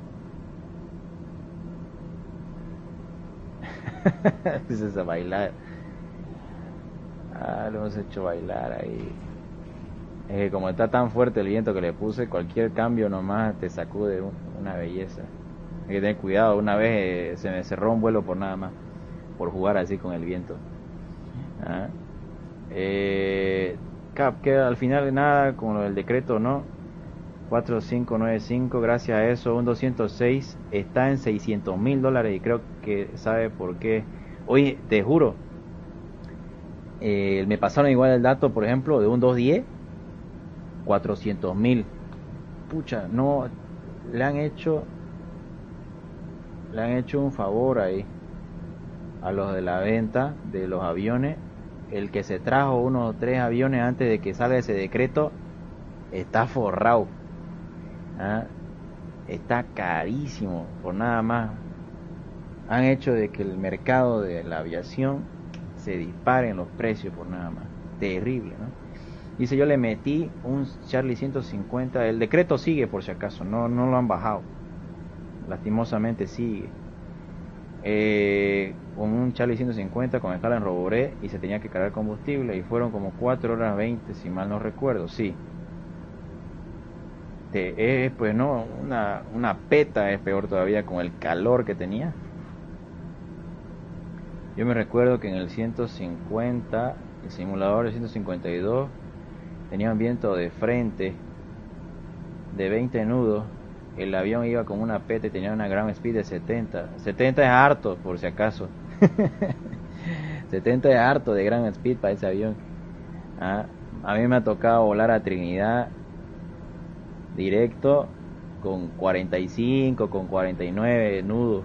Dices a bailar. Lo hemos hecho bailar ahí. Es que como está tan fuerte el viento que le puse, cualquier cambio nomás te sacude una belleza. Hay que tener cuidado. Una vez se me cerró un vuelo por nada más, por jugar así con el viento. Cap, que al final de nada, con lo del decreto, ¿no? 4595, gracias a eso, un 206 está en $600,000 y creo que sabe por qué. Oye, te juro, me pasaron igual el dato, por ejemplo, de un 210, 400,000. Pucha, no, le han hecho un favor ahí a los de la venta de los aviones. El que se trajo unos 3 aviones antes de que salga ese decreto está forrado. Está carísimo por nada más. Han hecho de que el mercado de la aviación se dispare en los precios por nada más. Terrible, ¿no? Dice: yo le metí un Charlie 150. El decreto sigue, por si acaso, no lo han bajado, lastimosamente sigue. Con un Charlie 150 con escala en Roboré y se tenía que cargar combustible y fueron como 4 horas 20 si mal no recuerdo, sí. pues no, una peta es peor todavía con el calor que tenía. Yo me recuerdo que en el 150, el simulador del 152, tenía un viento de frente de 20 nudos. El avión iba con una peta y tenía una ground speed de 70. 70 es harto, por si acaso. 70 es harto de ground speed para ese avión. A mí me ha tocado volar a Trinidad directo con 45, con 49 nudos.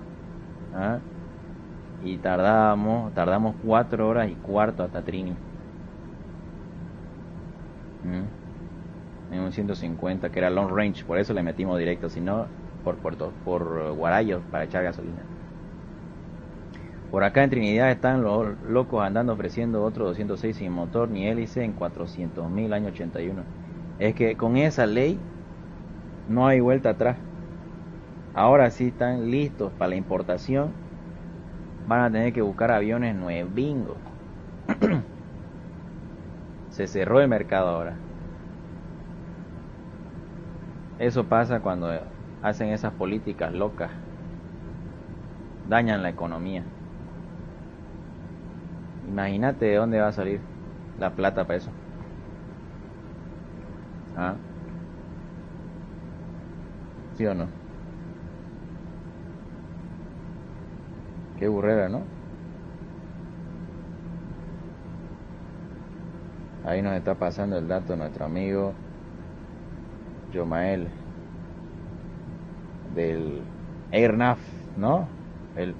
Y tardamos 4 horas y cuarto hasta Trini. En un 150 que era long range, por eso le metimos directo, sino por Guarayos para echar gasolina. Por acá en Trinidad están los locos andando ofreciendo otro 206 sin motor ni hélice en 400.000 año 81. Es que con esa ley no hay vuelta atrás. Ahora sí están listos para la importación. Van a tener que buscar aviones nuevingos. Se cerró el mercado ahora. Eso pasa cuando hacen esas políticas locas. Dañan la economía. Imagínate de dónde va a salir la plata para eso. ¿Sí o no? Qué burrera, ¿no? Ahí nos está pasando el dato nuestro amigo Yomael del AirNav, ¿no? El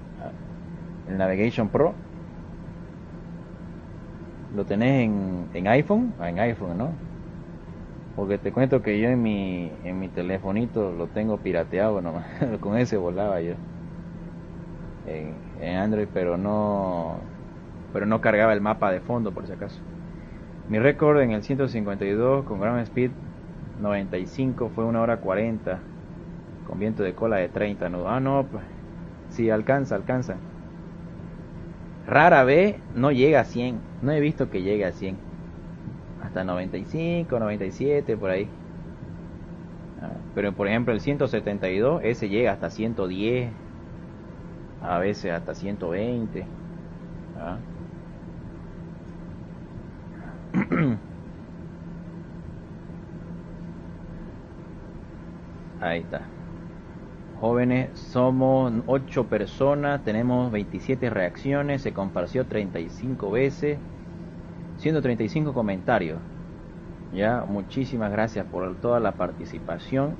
Navigation Pro. ¿Lo tenés en iPhone? En iPhone, ¿no? Porque te cuento que yo en mi telefonito lo tengo pirateado nomás. Con ese volaba yo. En Android, pero no cargaba el mapa de fondo por si acaso. Mi récord en el 152 con ground speed 95 fue 1 hora 40 con viento de cola de 30 nudos. No, pues sí, alcanza. Rara vez no llega a 100. No he visto que llegue a 100. Hasta 95, 97 por ahí. Pero por ejemplo el 172, ese llega hasta 110, a veces hasta 120. Ahí está. Jóvenes, somos 8 personas, tenemos 27 reacciones, se compartió 35 veces, 135 comentarios. Ya, muchísimas gracias por toda la participación.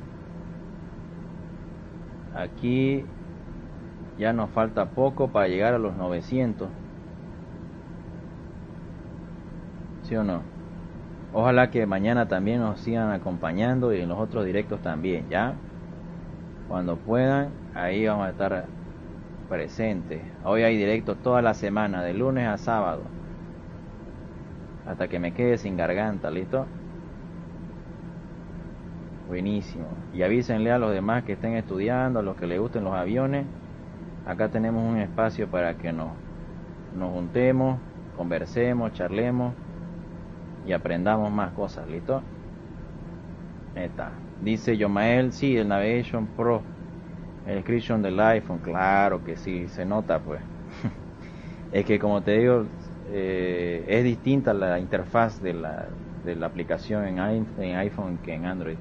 Aquí ya nos falta poco para llegar a los 900. ¿Sí o no? Ojalá que mañana también nos sigan acompañando y en los otros directos también, ¿ya? Cuando puedan, ahí vamos a estar presentes. Hoy hay directos toda la semana, de lunes a sábado, hasta que me quede sin garganta, ¿listo? Buenísimo. Y avísenle a los demás que estén estudiando, a los que les gusten los aviones. Acá tenemos un espacio para que nos juntemos, conversemos, charlemos y aprendamos más cosas, ¿listo? Ahí está. Dice Yomael, sí, el Navigation Pro, el screenshot del iPhone, claro que sí, se nota pues. Es que como te digo, es distinta la interfaz de la aplicación en iPhone que en Android.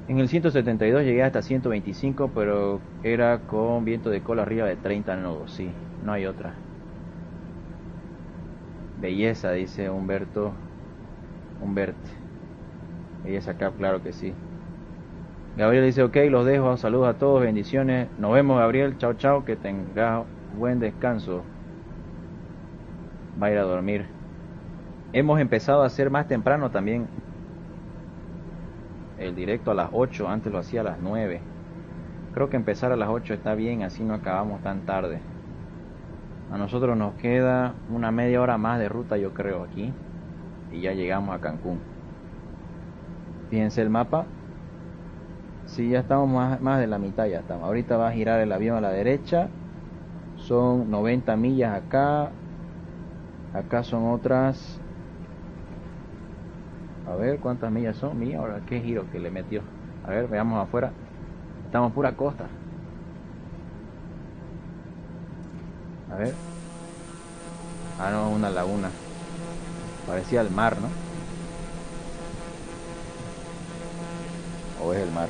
En el 172 llegué hasta 125, pero era con viento de cola arriba de 30 nudos, sí, no hay otra. Belleza, dice Humberto. Belleza acá, claro que sí. Gabriel dice, ok, los dejo, saludos a todos, bendiciones. Nos vemos, Gabriel, chao, chao, que tengas buen descanso. Va a ir a dormir. Hemos empezado a hacer más temprano también el directo a las 8, antes lo hacía a las 9. Creo que empezar a las 8 está bien, así no acabamos tan tarde. A nosotros nos queda una media hora más de ruta, yo creo, aquí, y ya llegamos a Cancún. Fíjense el mapa. Sí, ya estamos más de la mitad, ya estamos. Ahorita va a girar el avión a la derecha. Son 90 millas acá. Acá son otras A ver cuántas millas son. Mira, ahora qué giro que le metió. A ver, veamos afuera. Estamos pura costa. A ver. Ah, no, una laguna. Parecía el mar, ¿no? ¿O es el mar?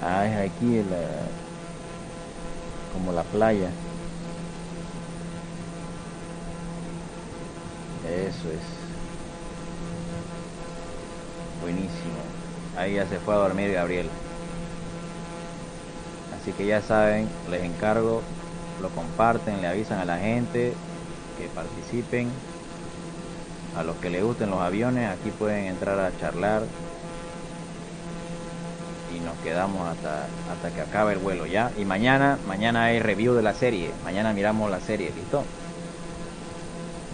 Ah, es aquí como la playa. Eso es. Buenísimo. Ahí ya se fue a dormir Gabriel. Así que ya saben, les encargo, lo comparten, le avisan a la gente que participen. A los que les gusten los aviones, aquí pueden entrar a charlar. Y nos quedamos hasta que acabe el vuelo ya. Y mañana hay review de la serie. Mañana miramos la serie, ¿listo?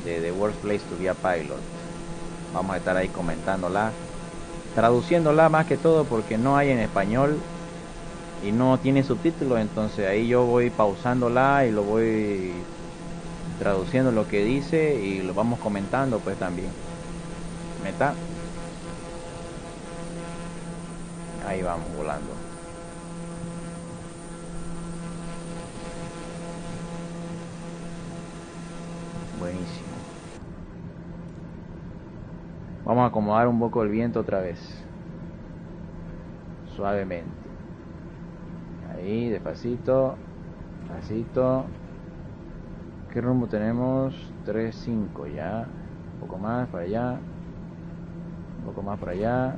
De The Worst Place to Be a Pilot. Vamos a estar ahí comentándola, traduciéndola más que todo porque no hay en español y no tiene subtítulos, entonces ahí yo voy pausándola y lo voy traduciendo lo que dice y lo vamos comentando pues también. ¿Meta? Ahí vamos volando. Buenísimo. Vamos a acomodar un poco el viento otra vez. Suavemente. Ahí, despacito. Despacito. ¿Qué rumbo tenemos? 3-5 ya. Un poco más para allá. Un poco más para allá.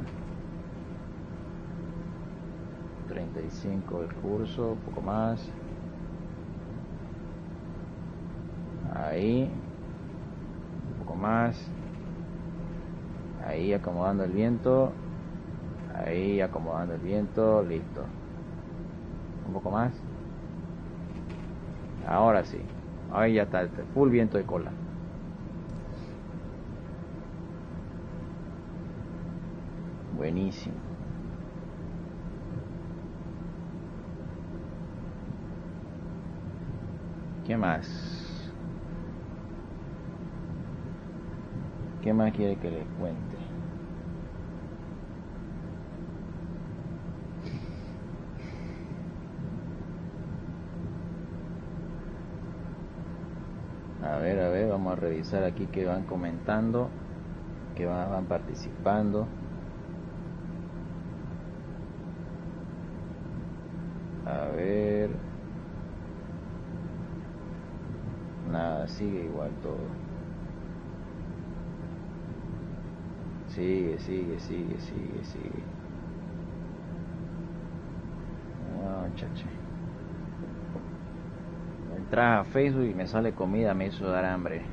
35 el curso. Un poco más. Ahí. Un poco más. Ahí acomodando el viento. Ahí acomodando el viento. Listo. Un poco más. Ahora sí. Ahí ya está. Full viento de cola. Buenísimo. ¿Qué más? ¿Qué más quiere que les cuente? A ver, vamos a revisar aquí que van comentando, que van participando. A ver. Nada, sigue igual todo. Sigue. No, chache. Entras a Facebook y me sale comida, me hizo dar hambre.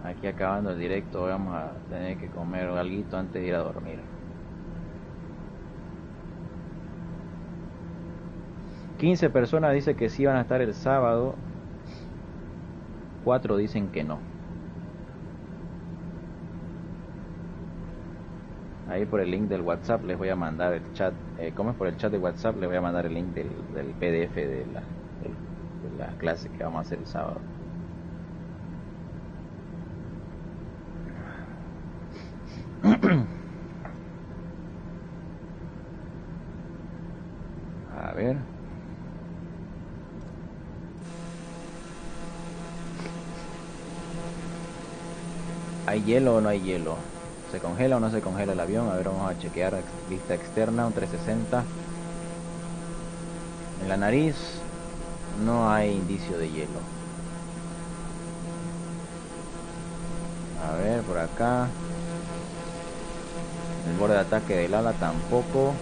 Aquí acabando el directo vamos a tener que comer algo antes de ir a dormir. 15 personas dicen que sí van a estar el sábado. 4 dicen que no. Ahí por el link del WhatsApp les voy a mandar el chat. ¿Cómo es? Por el chat de WhatsApp les voy a mandar el link del PDF de la clase que vamos a hacer el sábado. A ver. ¿Hay hielo o no hay hielo? ¿Se congela o no se congela el avión? A ver, vamos a chequear vista externa, un 360. En la nariz no hay indicio de hielo. A ver, por acá. El borde de ataque del ala tampoco.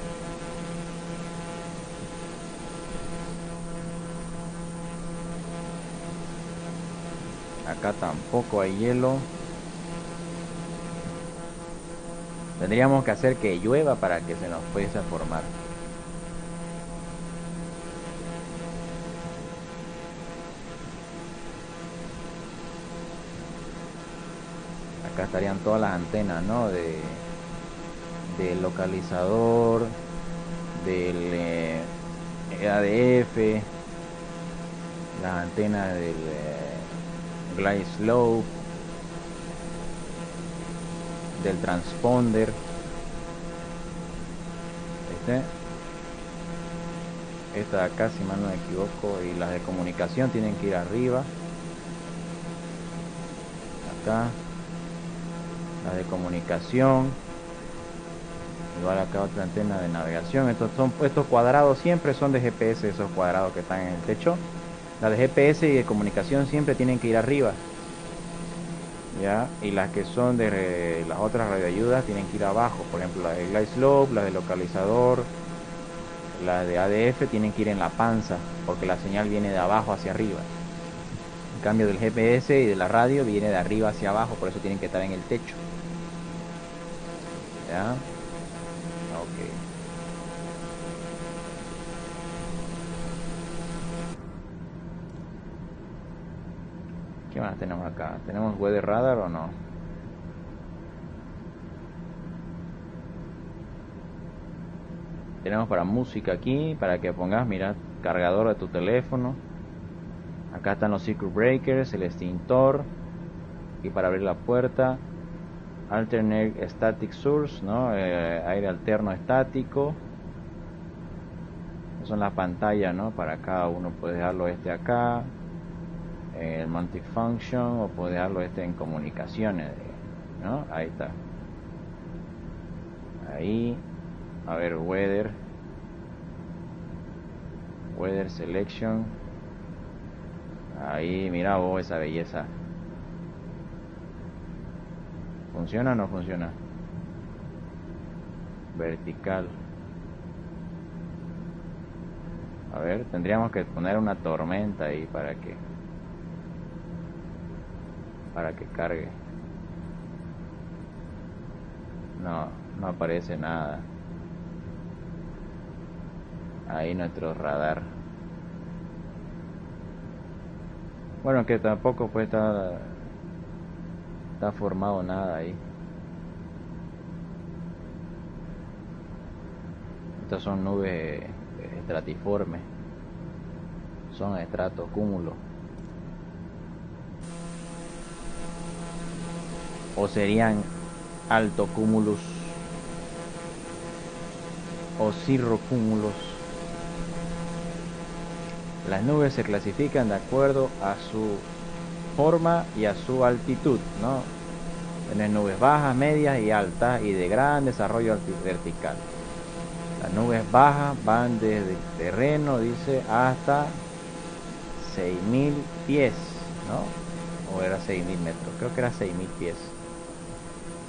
Acá tampoco hay hielo. Tendríamos que hacer que llueva para que se nos fuese a formar. Acá estarían todas las antenas, ¿no? Del localizador, del ADF, las antenas del glide slope. del transponder. Esta de acá, si mal no me equivoco, y las de comunicación tienen que ir arriba. Acá las de comunicación, igual acá otra antena de navegación. Estos cuadrados siempre son de GPS, esos cuadrados que están en el techo. Las de GPS y de comunicación siempre tienen que ir arriba, ya, y las que son de las otras radioayudas tienen que ir abajo. Por ejemplo, la de Glide Slope, la de localizador, la de ADF tienen que ir en la panza, porque la señal viene de abajo hacia arriba. En cambio del GPS y de la radio viene de arriba hacia abajo, por eso tienen que estar en el techo. ¿Ya? Ok. ¿Qué más tenemos acá? ¿Tenemos weather radar o no? Tenemos para música aquí, para que pongas, mira, cargador de tu teléfono. Acá están los circuit breakers, el extintor, y para abrir la puerta, alternate static source, ¿no? Aire alterno estático. Son las pantallas, ¿no? Para cada uno puedes dejarlo acá, el multifunction, o puedes dejarlo en comunicaciones, ¿no? Ahí está. Ahí. A ver, weather selection. Ahí, mira vos esa belleza. ¿Funciona o no funciona? Vertical. A ver, tendríamos que poner una tormenta ahí para que cargue. No aparece nada. Ahí nuestro radar. Bueno, que tampoco pues está formado nada ahí. Estas son nubes estratiformes, son estratocúmulos, o serían altocúmulos o cirrocúmulos. Las nubes se clasifican de acuerdo a su forma y a su altitud, ¿no? Tienen nubes bajas, medias y altas, y de gran desarrollo vertical. Las nubes bajas van desde el terreno, dice, hasta 6.000 pies, ¿no? O era 6.000 metros, creo que era 6.000 pies.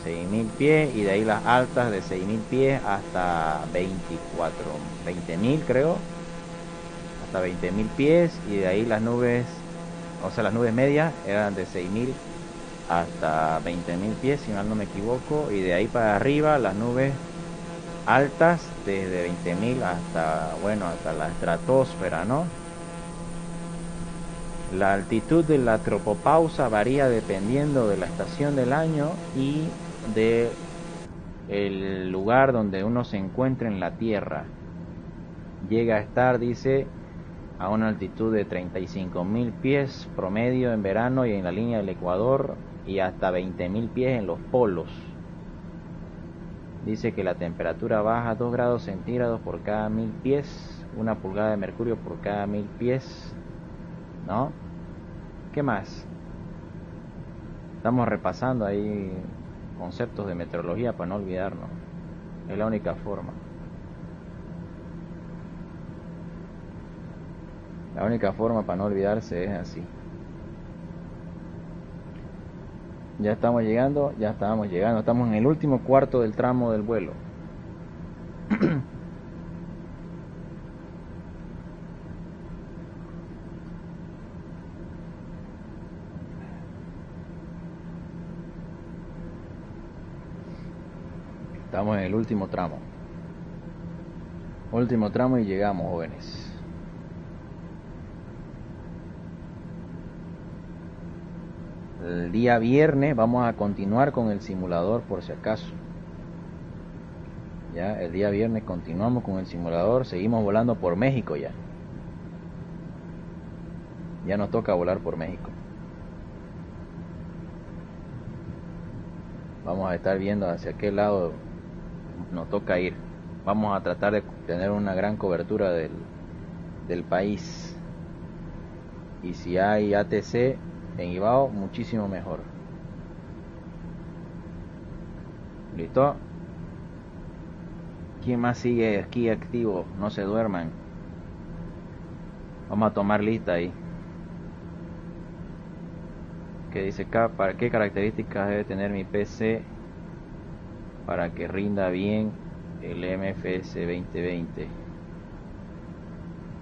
6.000 pies, y de ahí las altas de 6.000 pies hasta 20.000, creo. Hasta 20.000 pies, y de ahí las nubes, o sea, las nubes medias eran de 6.000 hasta 20.000 pies, si mal no me equivoco, y de ahí para arriba las nubes altas desde 20.000 hasta, bueno, hasta la estratosfera, ¿no? La altitud de la tropopausa varía dependiendo de la estación del año y de el lugar donde uno se encuentre en la Tierra. Llega a estar, dice, a una altitud de 35.000 pies promedio en verano y en la línea del Ecuador, y hasta 20.000 pies en los polos. Dice que la temperatura baja 2 grados centígrados por cada 1.000 pies, 1 pulgada de mercurio por cada 1.000 pies, ¿no? ¿Qué más? Estamos repasando ahí conceptos de meteorología para no olvidarnos. Es la única forma. La única forma para no olvidarse es así. Ya estamos llegando, estamos en el último cuarto del tramo del vuelo. Estamos en el último tramo. Último tramo y llegamos, jóvenes. El día viernes vamos a continuar con el simulador, por si acaso. Ya, el día viernes continuamos con el simulador, seguimos volando por México ya. Ya nos toca volar por México. Vamos a estar viendo hacia qué lado nos toca ir. Vamos a tratar de tener una gran cobertura del país. Y si hay ATC en Ibao, muchísimo mejor. ¿Listo? ¿Quién más sigue aquí activo? No se duerman. Vamos a tomar lista ahí. Que dice acá, ¿para qué características debe tener mi PC para que rinda bien el MFS 2020?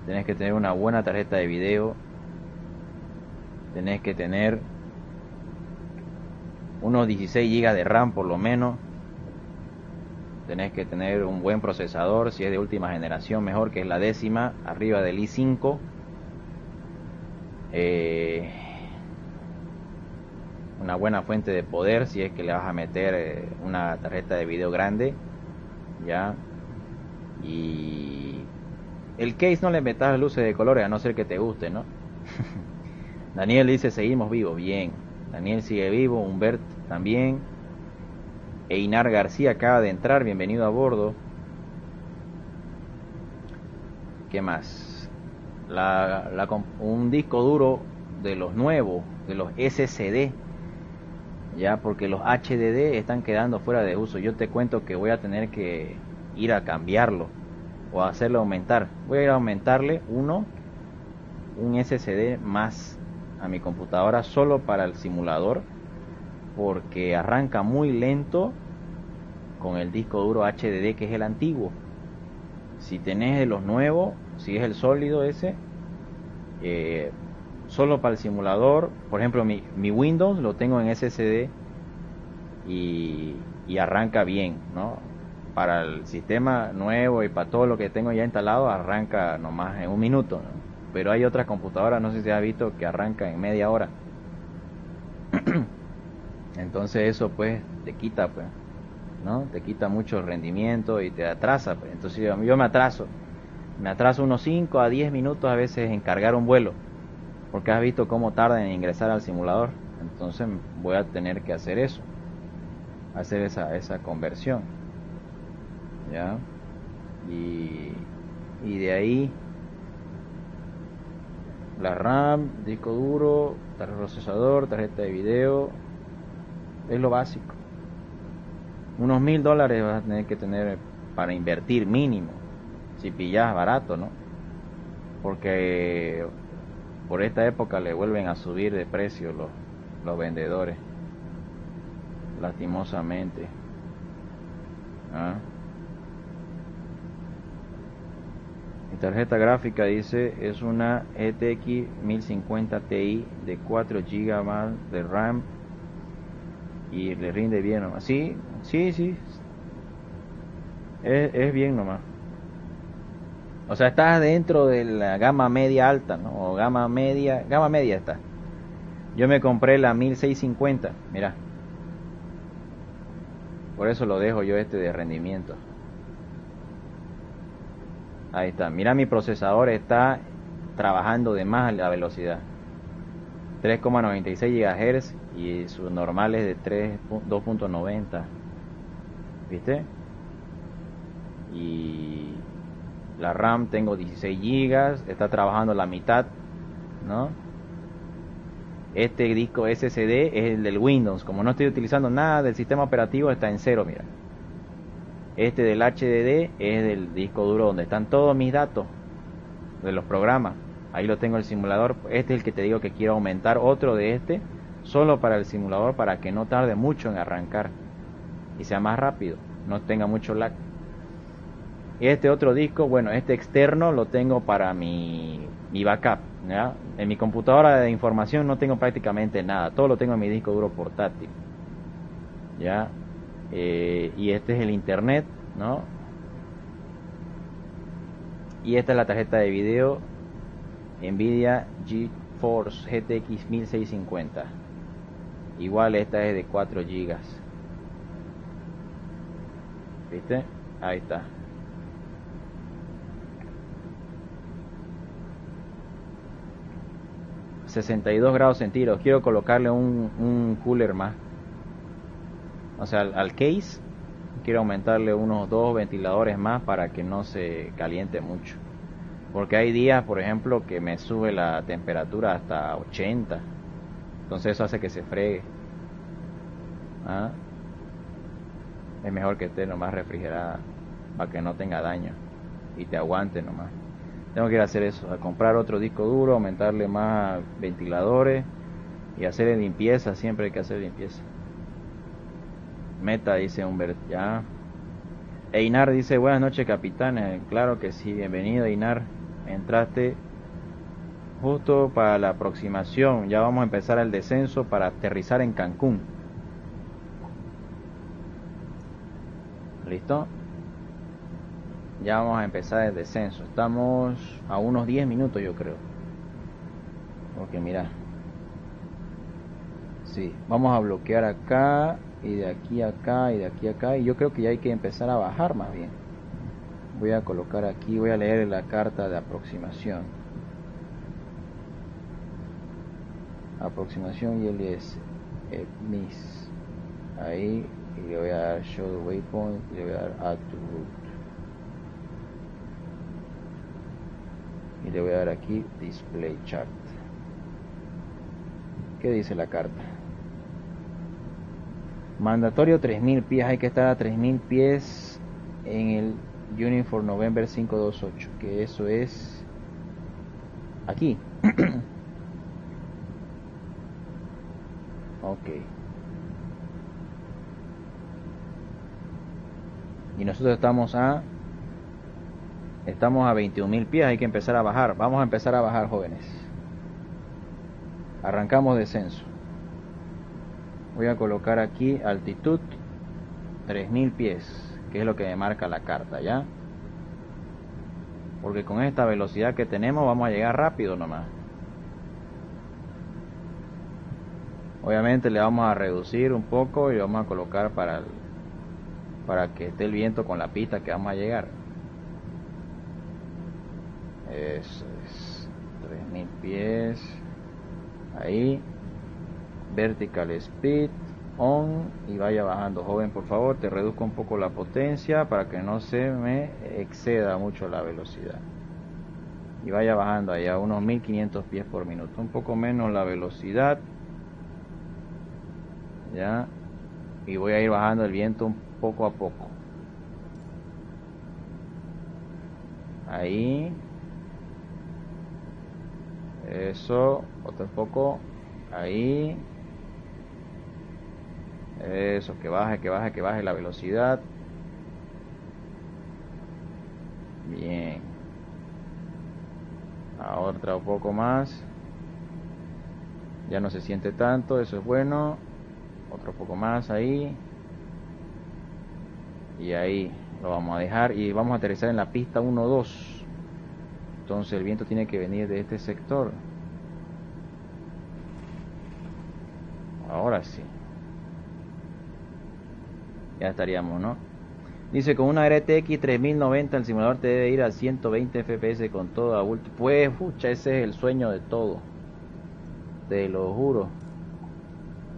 Tenés que tener una buena tarjeta de video. Tenés que tener unos 16 GB de RAM por lo menos. Tenés que tener un buen procesador, si es de última generación mejor, que es la 10ª, arriba del i5. Una buena fuente de poder, si es que le vas a meter una tarjeta de video grande, ya. Y el case no le metas luces de colores, a no ser que te guste, ¿no? Daniel dice, seguimos vivos. Bien, Daniel sigue vivo, Humbert también. Einar García acaba de entrar, bienvenido a bordo. ¿Qué más? Un disco duro de los nuevos, de los SSD, ya, porque los HDD están quedando fuera de uso. Yo te cuento que voy a tener que ir a cambiarlo o a hacerlo aumentar. Voy a ir a aumentarle un SSD más a mi computadora solo para el simulador, porque arranca muy lento con el disco duro HDD, que es el antiguo. Si tenés de los nuevos, si es el sólido ese, solo para el simulador, por ejemplo mi Windows lo tengo en SSD y arranca bien, ¿no? Para el sistema nuevo y para todo lo que tengo ya instalado, arranca nomás en un minuto, ¿no? Pero hay otras computadoras, no sé si has visto, que arranca en media hora. Entonces eso pues te quita, pues, ¿no? Te quita mucho rendimiento y te atrasa, pues. Entonces yo me atraso unos 5 a 10 minutos a veces en cargar un vuelo, porque has visto cómo tarda en ingresar al simulador. Entonces voy a tener que hacer eso, hacer esa conversión, ¿ya? Y de ahí la RAM, disco duro, procesador, tarjeta de video, es lo básico. Unos $1000 vas a tener que tener para invertir mínimo, si pillas barato, ¿no? Porque por esta época le vuelven a subir de precio los vendedores, lastimosamente. ¿Ah? Mi tarjeta gráfica, dice, es una GTX 1050 Ti de 4 GB más de RAM y le rinde bien nomás. Sí, es bien nomás. O sea, está dentro de la gama media alta, ¿no? O gama media está. Yo me compré la 1650, mira. Por eso lo dejo yo de rendimiento. Ahí está, mira, mi procesador está trabajando de más la velocidad. 3,96 GHz y su normal es de 2.90. ¿Viste? Y la RAM tengo 16 GB, está trabajando la mitad, ¿no? Este disco SSD es el del Windows, como no estoy utilizando nada del sistema operativo, está en cero, mira. Este del HDD es del disco duro donde están todos mis datos de los programas. Ahí lo tengo el simulador. Este es el que te digo que quiero aumentar, otro de este, solo para el simulador, para que no tarde mucho en arrancar y sea más rápido, no tenga mucho lag. Y este otro disco, bueno, este externo lo tengo para mi backup, ¿ya? En mi computadora de información no tengo prácticamente nada, todo lo tengo en mi disco duro portátil, ¿ya? Y este es el internet, ¿no? Y esta es la tarjeta de video Nvidia GeForce GTX 1650. Igual esta es de 4 GB. ¿Viste? Ahí está. ...62 grados centígrados... quiero colocarle un cooler más... o sea, al case, quiero aumentarle unos 2 ventiladores más para que no se caliente mucho. Porque hay días, por ejemplo, que me sube la temperatura hasta 80. Entonces eso hace que se fregue. ¿Ah? Es mejor que esté nomás refrigerada para que no tenga daño y te aguante nomás. Tengo que ir a hacer eso, a comprar otro disco duro, aumentarle más ventiladores y hacer limpieza. Siempre hay que hacer limpieza. Meta, dice Humbert, ya. Einar dice, buenas noches, capitán. Claro que sí, bienvenido, Einar. Entraste justo para la aproximación. Ya vamos a empezar el descenso para aterrizar en Cancún. ¿Listo? Ya vamos a empezar el descenso. Estamos a unos 10 minutos, yo creo. Ok, mira. Sí, vamos a bloquear acá, y de aquí a acá, y de aquí a acá. Y yo creo que ya hay que empezar a bajar más bien. Voy a colocar aquí, voy a leer la carta de aproximación. Aproximación y él es miss. Ahí, y le voy a dar show the waypoint, y le voy a dar add to route. Y le voy a dar aquí display chart. ¿Qué dice la carta? Mandatorio 3000 pies, hay que estar a 3000 pies en el Unit for November 528, que eso es aquí. Ok. Y nosotros estamos a 21.000 pies, hay que empezar a bajar. Vamos a empezar a bajar, jóvenes. Arrancamos descenso. Voy a colocar aquí altitud 3000 pies, que es lo que me marca la carta, ¿ya? Porque con esta velocidad que tenemos vamos a llegar rápido nomás. Obviamente le vamos a reducir un poco y vamos a colocar para que esté el viento con la pista que vamos a llegar. Eso es 3000 pies. Ahí. Vertical speed on, y vaya bajando, joven, por favor. Te reduzco un poco la potencia para que no se me exceda mucho la velocidad, y vaya bajando allá a unos 1500 pies por minuto, un poco menos la velocidad, ya. Y voy a ir bajando el viento un poco a poco. Ahí. Eso, otro poco. Ahí. Eso, que baje la velocidad. Bien. Ahora otra un poco más. Ya no se siente tanto, eso es bueno. Otro poco más ahí. Y ahí lo vamos a dejar y vamos a aterrizar en la pista 1-2. Entonces el viento tiene que venir de este sector. Ahora sí. Ya estaríamos, ¿no? Dice, con una RTX 3090 el simulador te debe ir a 120 FPS con todo a ultra. Pues, pucha, ese es el sueño de todo. Te lo juro.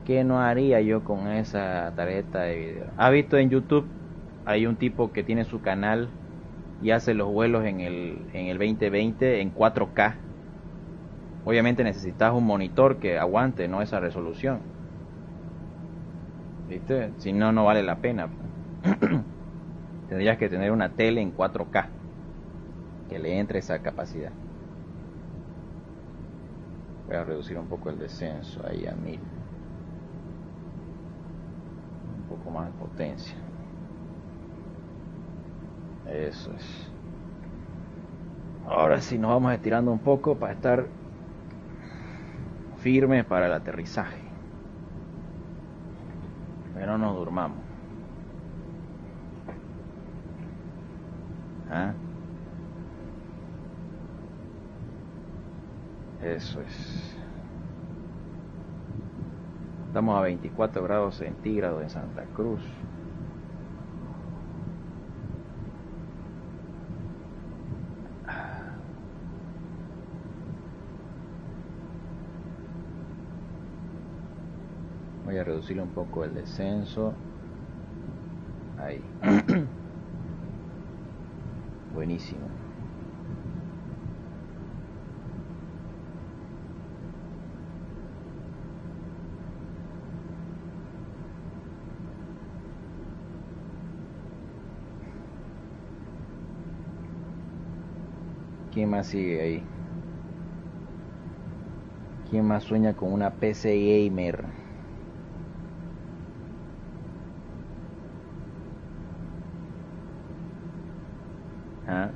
¿Qué no haría yo con esa tarjeta de video? ¿Has visto en YouTube? Hay un tipo que tiene su canal y hace los vuelos en el 2020 en 4K. Obviamente necesitas un monitor que aguante, ¿no?, esa resolución. ¿Viste? Si no, no vale la pena. Tendrías que tener una tele en 4K que le entre esa capacidad. Voy a reducir un poco el descenso ahí a 1000. Un poco más de potencia. Eso es. Ahora sí nos vamos estirando un poco para estar firmes para el aterrizaje. Pero no nos durmamos. ¿Ah? Eso es. Estamos a 24 grados centígrados en Santa Cruz. Voy a reducir un poco el descenso. ahí. Buenísimo. ¿Quién más sigue ahí? ¿Quién más sueña con una PC gamer? ¿Ah?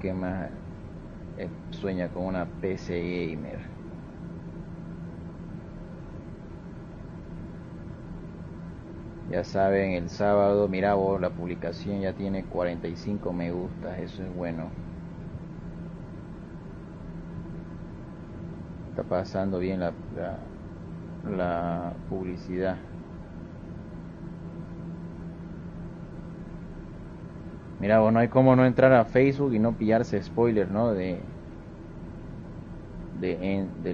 ¿Quién más sueña con una PC gamer? Ya saben, el sábado, mira vos, la publicación ya tiene 45 me gustas, eso es bueno. Está pasando bien la publicidad. Mira vos, no hay como no entrar a Facebook y no pillarse spoiler, ¿no? De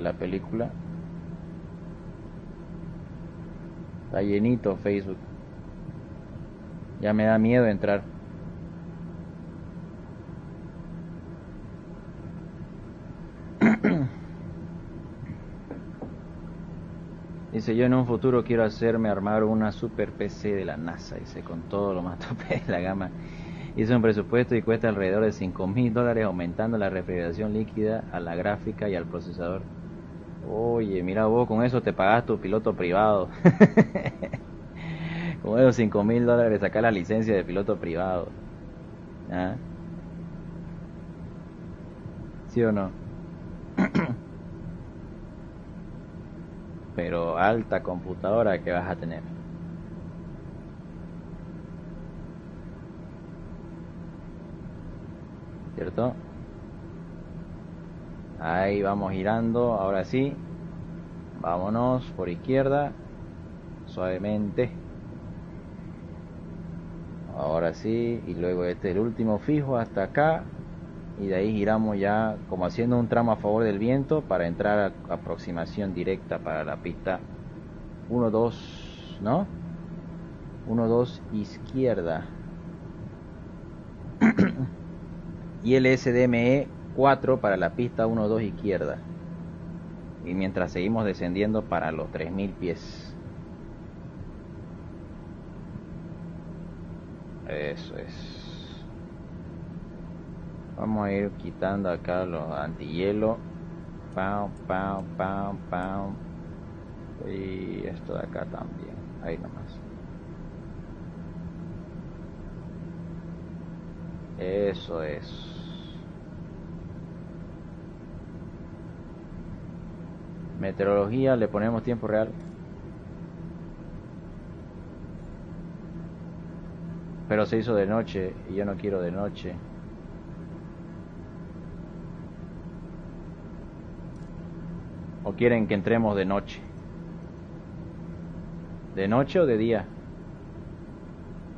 la película. Está llenito Facebook. Ya me da miedo entrar. Dice, yo en un futuro quiero armar una super PC de la NASA. Dice, con todo lo más tope de la gama. Hice un presupuesto y cuesta alrededor de $5,000, aumentando la refrigeración líquida, a la gráfica y al procesador. Oye, mira vos, con eso te pagas tu piloto privado. Con esos $5,000 sacás la licencia de piloto privado. ¿Ah? ¿Sí o no? Pero alta computadora que vas a tener. ¿Cierto? Ahí vamos girando, ahora sí. Vámonos por izquierda. Suavemente. Ahora sí, y luego este es el último fijo hasta acá. Y de ahí giramos ya como haciendo un tramo a favor del viento para entrar a aproximación directa para la pista 1-2, ¿no? 1-2 izquierda. Y el SDME 4 para la pista 1-2 izquierda. Y mientras seguimos descendiendo para los 3000 pies. Eso es. Vamos a ir quitando acá los antihielo. Pam, pam, pam, pam. Y esto de acá también. Ahí nomás. Eso es. Meteorología, le ponemos tiempo real. Pero se hizo de noche y yo no quiero de noche. ¿O quieren que entremos de noche? ¿De noche o de día?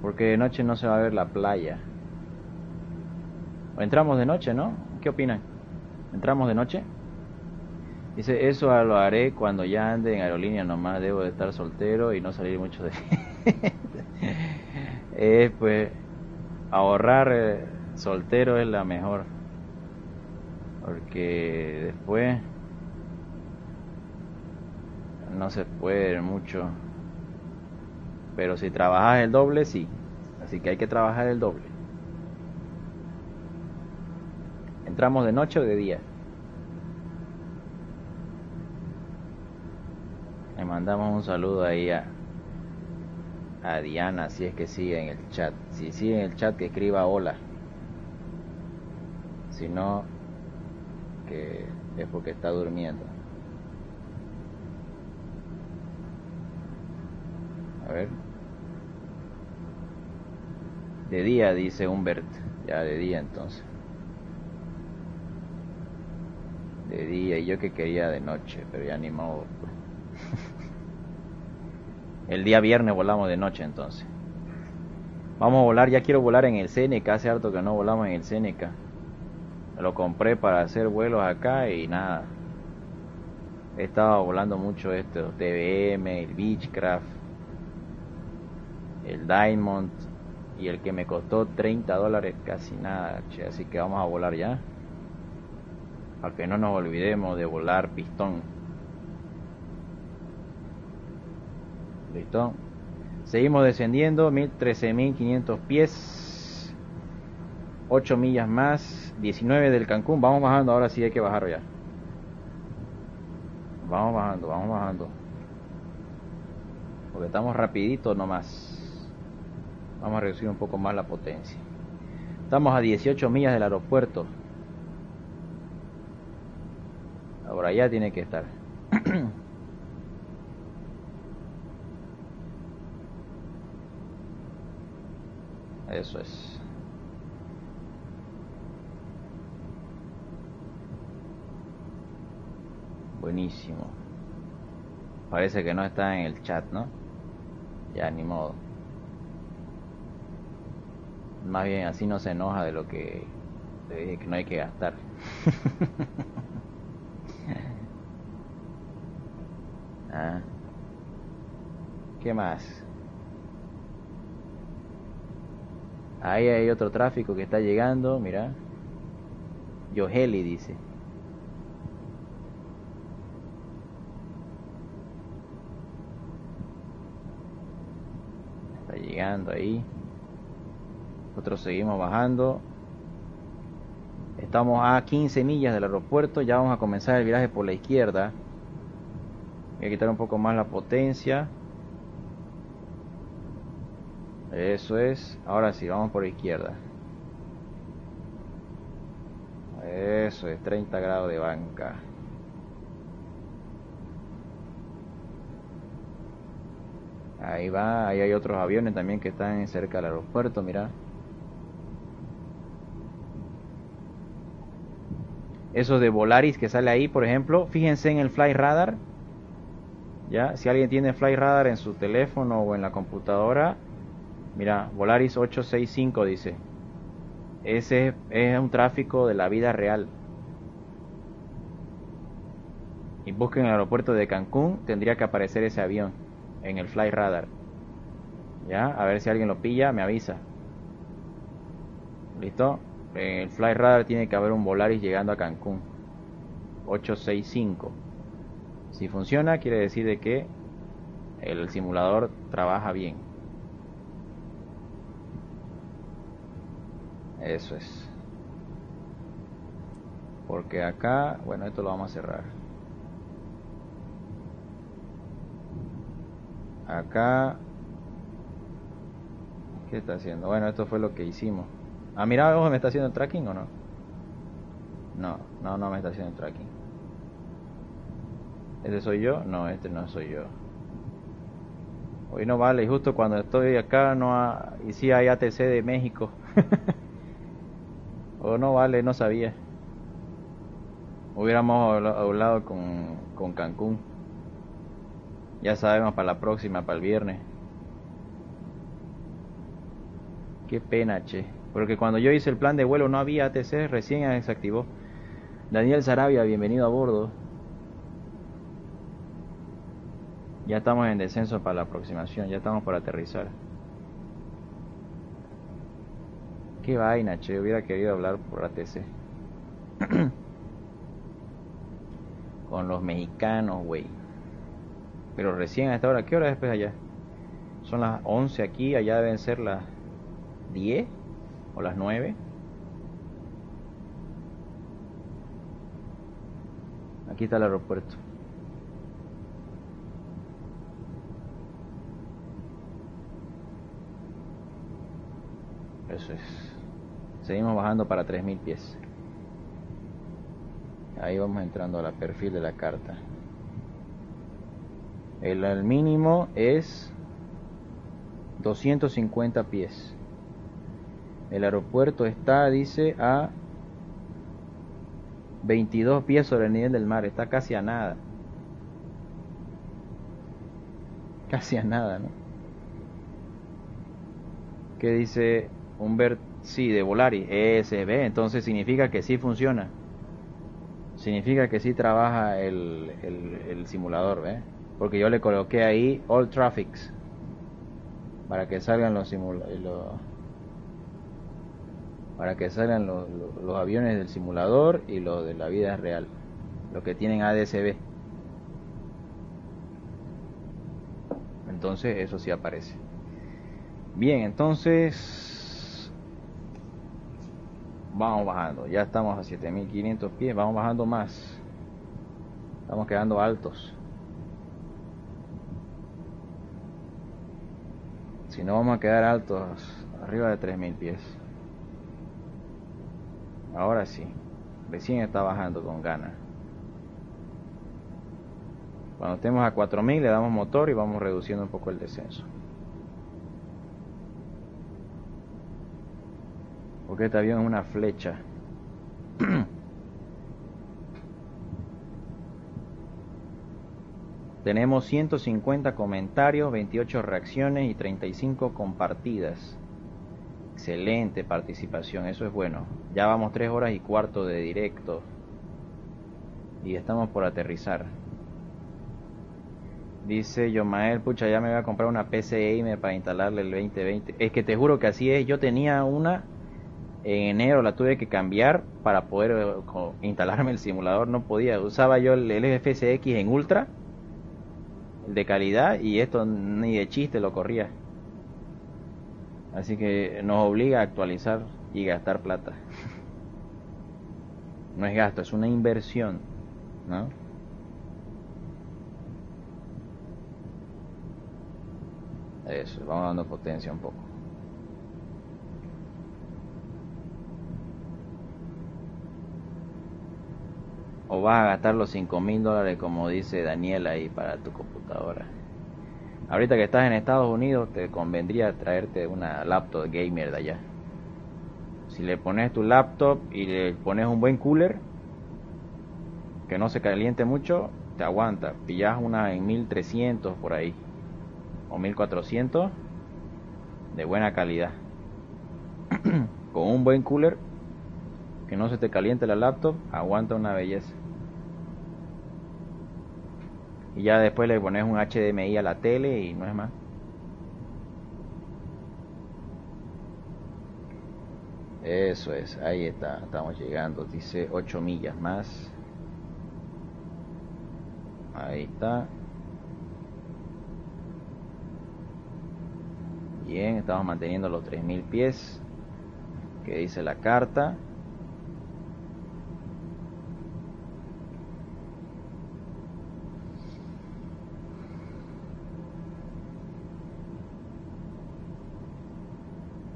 Porque de noche no se va a ver la playa. ¿O entramos de noche, no? ¿Qué opinan? ¿Entramos de noche? Dice, eso lo haré cuando ya ande en aerolínea nomás. Debo de estar soltero y no salir mucho de... pues ahorrar soltero es la mejor, porque después no se puede mucho, pero si trabajas el doble sí, así que hay que trabajar el doble. ¿Entramos de noche o de día? Le mandamos un saludo ahí a Diana, si es que sigue en el chat. Si sigue en el chat, que escriba hola. Si no, que es porque está durmiendo. A ver. De día, dice Humbert. Ya de día entonces. De día, y yo que quería de noche, pero ya ni modo. El día viernes volamos de noche entonces. Vamos a volar, ya quiero volar en el Seneca. Hace harto que no volamos en el Seneca. Lo compré para hacer vuelos acá y nada. He estado volando mucho TBM, el Beechcraft. el Diamond y el que me costó $30 casi nada, che, así que vamos a volar ya, para que no nos olvidemos de volar pistón. Listo, seguimos descendiendo, 13.500 pies, 8 millas más, 19 del Cancún. Vamos bajando, ahora sí hay que bajar ya. Vamos bajando, porque estamos rapidito nomás. Vamos a reducir un poco más la potencia. Estamos a 18 millas del aeropuerto. Ahora ya tiene que estar. Eso es. Buenísimo. Parece que no está en el chat, ¿no? Ya, ni modo. Más bien así no se enoja de lo que le dije que no hay que gastar. Ah. ¿Qué más? Ahí hay otro tráfico que está llegando, mira. Yoheli dice. Está llegando ahí. Nosotros seguimos bajando. Estamos a 15 millas del aeropuerto. Ya vamos a comenzar el viraje por la izquierda. Voy a quitar un poco más la potencia. Eso es. Ahora sí, vamos por la izquierda. Eso es, 30 grados de banca. Ahí va, ahí hay otros aviones también que están cerca del aeropuerto, mira. Eso de Volaris que sale ahí, por ejemplo, fíjense en el Fly Radar. Ya, si alguien tiene Fly Radar en su teléfono o en la computadora, mira, Volaris 865 dice. Ese es un tráfico de la vida real. Y busquen el aeropuerto de Cancún, tendría que aparecer ese avión en el Fly Radar. Ya, a ver si alguien lo pilla, me avisa. ¿Listo? En el Fly Radar tiene que haber un Volaris llegando a Cancún. 865. Si funciona, quiere decir de que el simulador trabaja bien. Eso es. Porque acá, bueno, esto lo vamos a cerrar. Acá, ¿qué está haciendo? Bueno, esto fue lo que hicimos. Ah, mira, ojo, ¿me está haciendo el tracking o no? No me está haciendo el tracking. ¿Este soy yo? No, este no soy yo. Hoy no vale, y justo cuando estoy acá y sí hay ATC de México. O no vale, no sabía. Hubiéramos hablado con Cancún. Ya sabemos para la próxima, para el viernes. Qué pena, che. Porque cuando yo hice el plan de vuelo no había ATC, recién se activó. Daniel Sarabia, bienvenido a bordo. Ya estamos en descenso para la aproximación, ya estamos por aterrizar. Qué vaina, che, hubiera querido hablar por ATC. Con los mexicanos, güey. Pero recién a esta hora, ¿qué hora es después allá? Son las 11 aquí, allá deben ser las 10 o las 9. Aquí está el aeropuerto. Eso es. Seguimos bajando para 3000 pies. Ahí vamos entrando al perfil de la carta. El mínimo es 250 pies. El aeropuerto está, dice, a 22 pies sobre el nivel del mar. Está casi a nada. Casi a nada, ¿no? ¿Qué dice Humbert? Sí, de Volaris. Ese, ve, entonces significa que sí funciona. Significa que sí trabaja el simulador, ¿ve? Porque yo le coloqué ahí All Traffics. para que salgan para que salgan los aviones del simulador y los de la vida real, los que tienen ADS-B. Entonces eso sí aparece. Bien, entonces vamos bajando. Ya estamos a 7500 pies, vamos bajando más. Estamos quedando altos. Si no, vamos a quedar altos arriba de 3000 pies. Ahora sí, recién está bajando con ganas. Cuando estemos a 4000 le damos motor y vamos reduciendo un poco el descenso. Porque este avión es una flecha. Tenemos 150 comentarios, 28 reacciones y 35 compartidas. Excelente participación, eso es bueno. Ya vamos 3 horas y cuarto de directo. Y estamos por aterrizar. Dice Yomael, pucha, ya me voy a comprar una PC Gamer para instalarle el 2020. Es que te juro que así es. Yo tenía una, en enero la tuve que cambiar para poder instalarme el simulador. No podía, usaba yo el FSX en Ultra, el de calidad, y esto ni de chiste lo corría. Así que nos obliga a actualizar y gastar plata. No es gasto, es una inversión, ¿no? Eso, vamos dando potencia un poco. O vas a gastar los $5000 como dice Daniel ahí para tu computadora. Ahorita que estás en Estados Unidos te convendría traerte una laptop gamer de allá. Si le pones tu laptop y le pones un buen cooler que no se caliente mucho, te aguanta. Pillas una en 1300 por ahí o 1400 de buena calidad. Con un buen cooler que no se te caliente la laptop, aguanta una belleza. Y ya después le pones un HDMI a la tele y no es más. Eso es, ahí está, estamos llegando. Dice 8 millas más. Ahí está. Bien, estamos manteniendo los 3000 pies que dice la carta.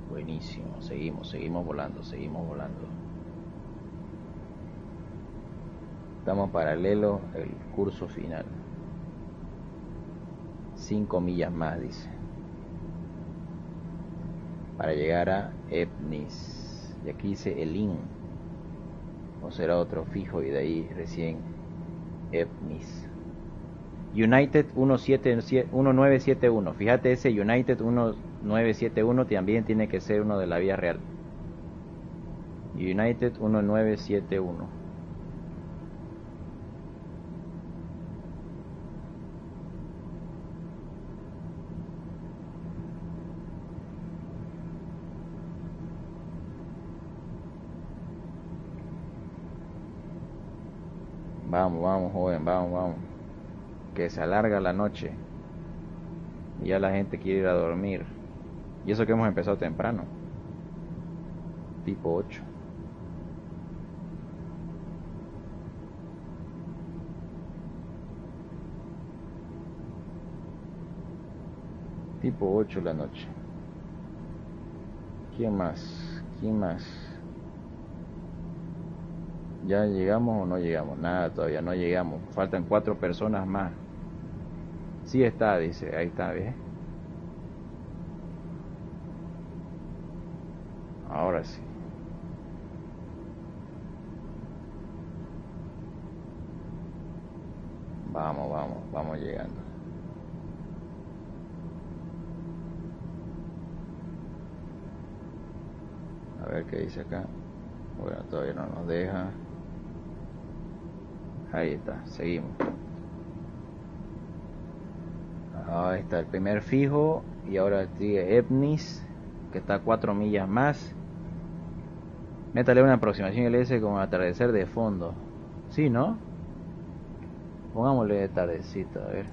Buenísimo, seguimos volando. Estamos paralelo el curso final. 5 millas más dice, para llegar a Epnis. Y aquí dice Elin, o será otro fijo, y de ahí recién Epnis. United 1971. Fíjate, ese United 1971 también tiene que ser uno de la vía real. United 1971. Vamos, joven, vamos. Que se alarga la noche y ya la gente quiere ir a dormir, y eso que hemos empezado temprano, tipo 8. Tipo 8 la noche. ¿Quién más? ¿Ya llegamos o no llegamos? Nada, todavía no llegamos. Faltan 4 personas más. Sí está, dice. Ahí está, ¿ves? Ahora sí. Vamos llegando. A ver qué dice acá. Bueno, todavía no nos deja. Ahí está, seguimos. Ahí está el primer fijo y ahora sigue Ebnis, que está a 4 millas más. Métale una aproximación LS con atardecer de fondo. Sí, ¿no? Pongámosle de tardecita, a ver.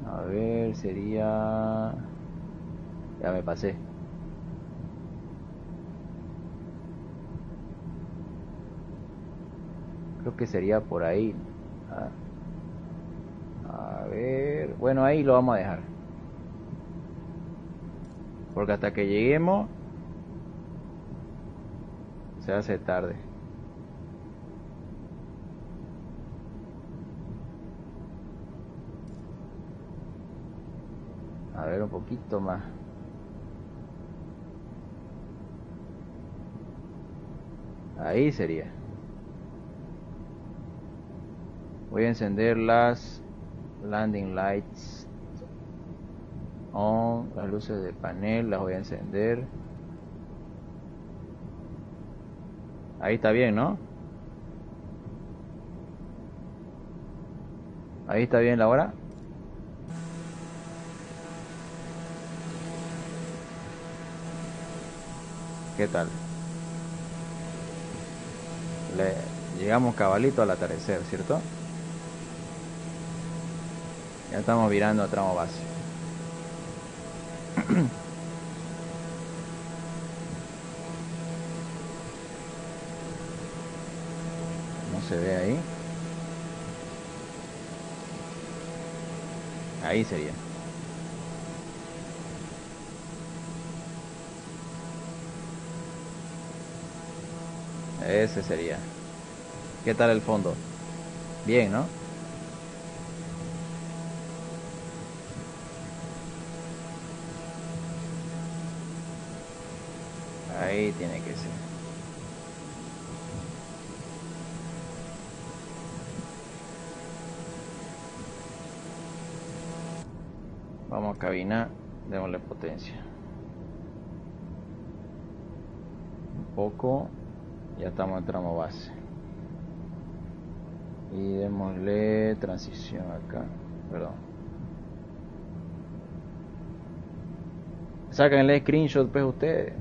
A ver, sería... Ya me pasé. Creo que sería por ahí. A ver... Bueno, ahí lo vamos a dejar. Porque hasta que lleguemos... Se hace tarde. A ver, un poquito más. Ahí sería. Voy a encender las landing lights on, las luces del panel las voy a encender. Ahí está bien, ¿no? Ahí está bien la hora. ¿Qué tal? Llegamos cabalito al atardecer, ¿cierto? Ya estamos virando a tramo base. No se ve ahí. Ahí sería. Ese sería. ¿Qué tal el fondo? Bien, ¿no? Ahí tiene que ser. Vamos a cabinar, démosle potencia. Un poco, ya estamos en tramo base. Y démosle transición acá, perdón. Sáquenle screenshot pues ustedes.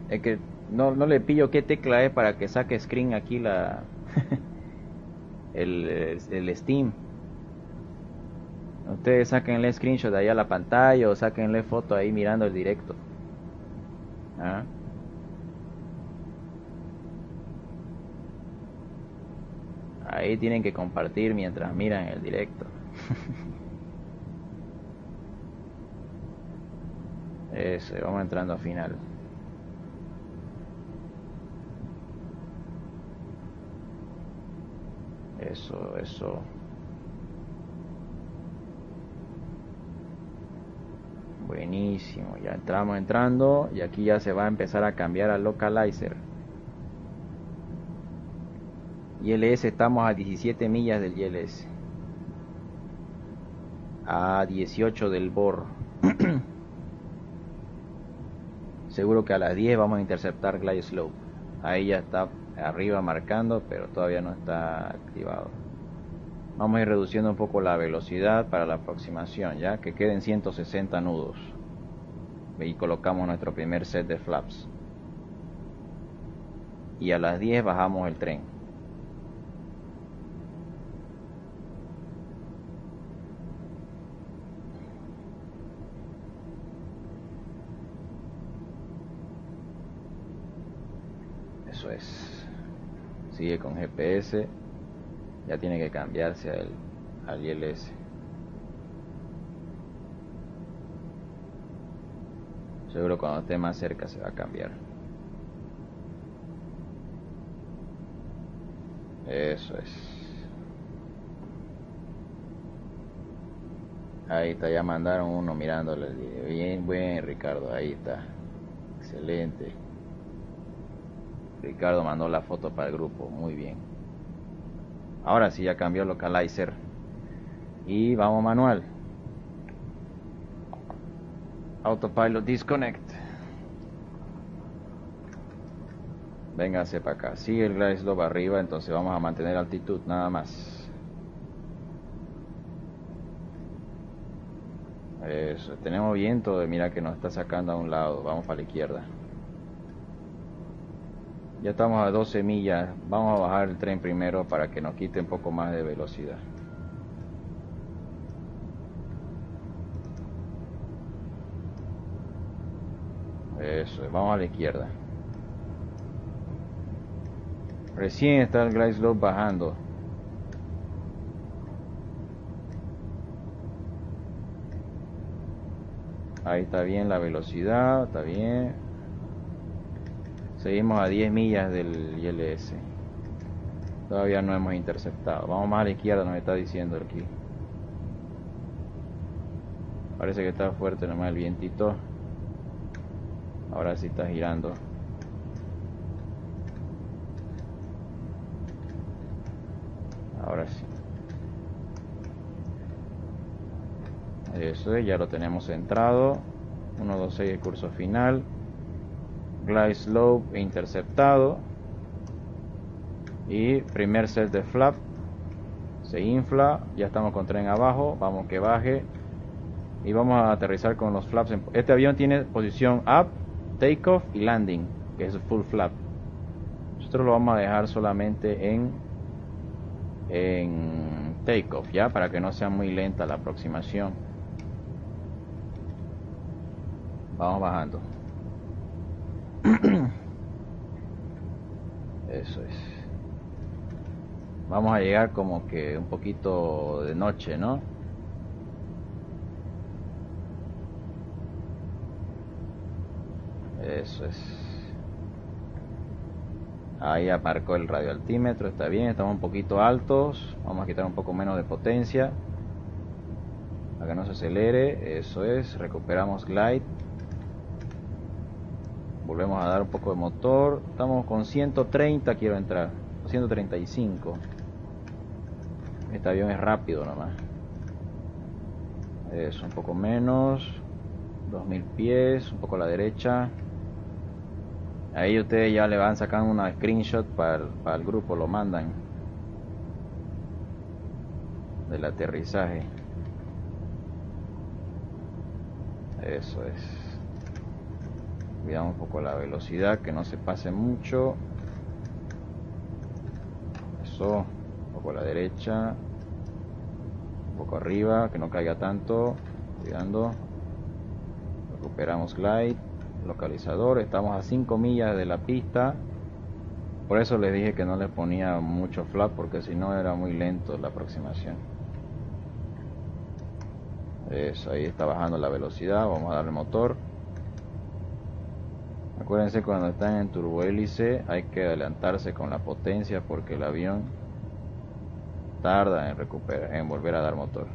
Es que no le pillo qué tecla es para que saque screen aquí la el Steam. Ustedes sáquenle screenshot de ahí a la pantalla o sáquenle foto ahí mirando el directo. ¿Ah? Ahí tienen que compartir mientras miran el directo. Eso, vamos entrando a final. Eso. Buenísimo, ya entramos entrando y aquí ya se va a empezar a cambiar al localizer. ILS, estamos a 17 millas del ILS. A 18 del BOR. Seguro que a las 10 vamos a interceptar Glide Slope. Ahí ya está arriba marcando, pero todavía no está activado. Vamos a ir reduciendo un poco la velocidad para la aproximación, ya que queden 160 nudos. Y colocamos nuestro primer set de flaps. Y a las 10 bajamos el tren. Eso es. Sigue con GPS. Ya tiene que cambiarse al ILS. Seguro cuando esté más cerca se va a cambiar. Eso es. Ahí está, ya mandaron uno mirándole el video. Bien, buen Ricardo, ahí está. Excelente. Ricardo mandó la foto para el grupo, muy bien. Ahora sí ya cambió el localizer. Y vamos manual. Autopilot disconnect. Véngase para acá. Sigue el glide slope arriba, entonces vamos a mantener altitud nada más. Eso, tenemos viento, mira que nos está sacando a un lado, vamos para la izquierda. Ya estamos a 12 millas, vamos a bajar el tren primero para que nos quite un poco más de velocidad. Eso, vamos a la izquierda. Recién está el glide slope bajando. Ahí está bien la velocidad, está bien. Seguimos a 10 millas del ILS. Todavía no hemos interceptado. Vamos más a la izquierda, nos está diciendo aquí. Parece que está fuerte nomás el vientito. Ahora sí está girando. Ahora sí. Eso es, ya lo tenemos centrado. 126 el curso final. Glide slope interceptado. Y primer set de flap. Se infla. Ya estamos con tren abajo. Vamos que baje. Y vamos a aterrizar con los flaps. Este avión tiene posición up, takeoff y landing, que es full flap. Nosotros lo vamos a dejar solamente en takeoff, ya, para que no sea muy lenta la aproximación. Vamos bajando. Eso es. Vamos a llegar como que un poquito de noche, ¿no? Eso es. Ahí marcó el radioaltímetro, está bien, estamos un poquito altos. Vamos a quitar un poco menos de potencia para que no se acelere. Eso es, recuperamos glide. Volvemos a dar un poco de motor. Estamos con 130, quiero entrar 135. Este avión es rápido nomás. Eso, un poco menos. 2000 pies, un poco a la derecha. Ahí ustedes ya le van sacando una screenshot para el grupo, lo mandan del aterrizaje. Eso es. Cuidamos un poco la velocidad, que no se pase mucho. Eso, un poco a la derecha, un poco arriba, que no caiga tanto. Cuidando. Recuperamos glide. Localizador, estamos a 5 millas de la pista. Por eso les dije que no les ponía mucho flap, porque si no era muy lento la aproximación. Eso, ahí está bajando la velocidad. Vamos a darle motor. Acuérdense, cuando están en turbohélice hay que adelantarse con la potencia, porque el avión tarda en volver a dar motor.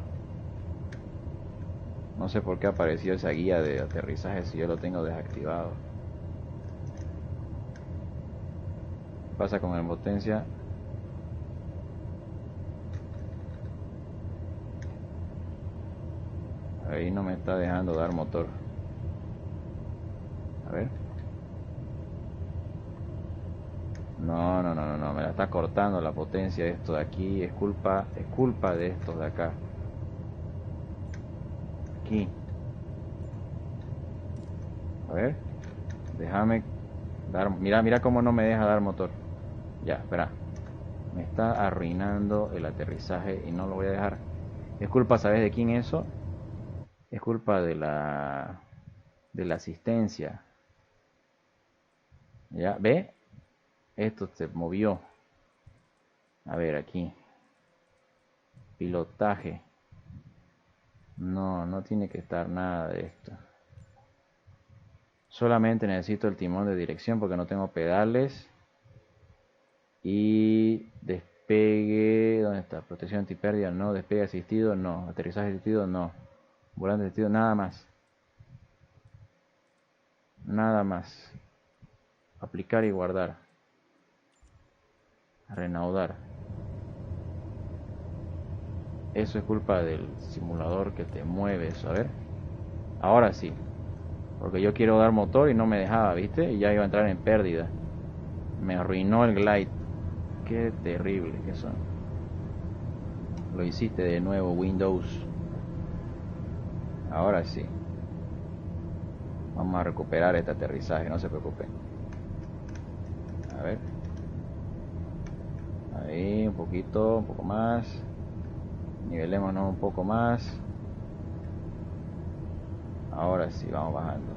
No sé por qué apareció esa guía de aterrizaje si yo lo tengo desactivado. ¿Qué pasa con la potencia? Ahí no me está dejando dar motor. A ver. No, me la está cortando la potencia esto de aquí. Es culpa de estos de acá. Aquí. A ver, déjame dar. Mira cómo no me deja dar motor. Ya, espera. Me está arruinando el aterrizaje y no lo voy a dejar. Es culpa, ¿sabes de quién eso? Es culpa de la asistencia. Ya, ¿ve? Esto se movió. A ver, aquí. Pilotaje. No tiene que estar nada de esto. Solamente necesito el timón de dirección porque no tengo pedales. Y despegue, ¿dónde está? Protección antipérdida, no. Despegue asistido, no. Aterrizaje asistido, no. Volante asistido, nada más. Nada más. Aplicar y guardar. Reanudar. Eso es culpa del simulador que te mueve eso, a ver. Ahora sí. Porque yo quiero dar motor y no me dejaba, ¿viste? Y ya iba a entrar en pérdida. Me arruinó el glide. Qué terrible que son. Lo hiciste de nuevo, Windows. Ahora sí. Vamos a recuperar este aterrizaje, no se preocupen. A ver. Ahí, un poquito, un poco más. Nivelémonos un poco más. Ahora sí, vamos bajando.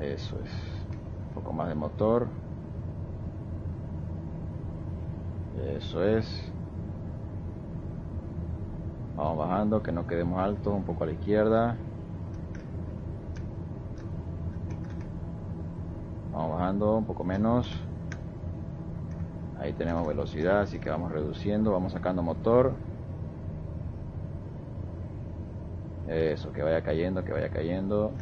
Eso es. Un poco más de motor. Eso es. Vamos bajando, que no quedemos altos, un poco a la izquierda. Vamos bajando, un poco menos. Ahí tenemos velocidad, así que vamos reduciendo, vamos sacando motor. Eso, que vaya cayendo, que vaya cayendo.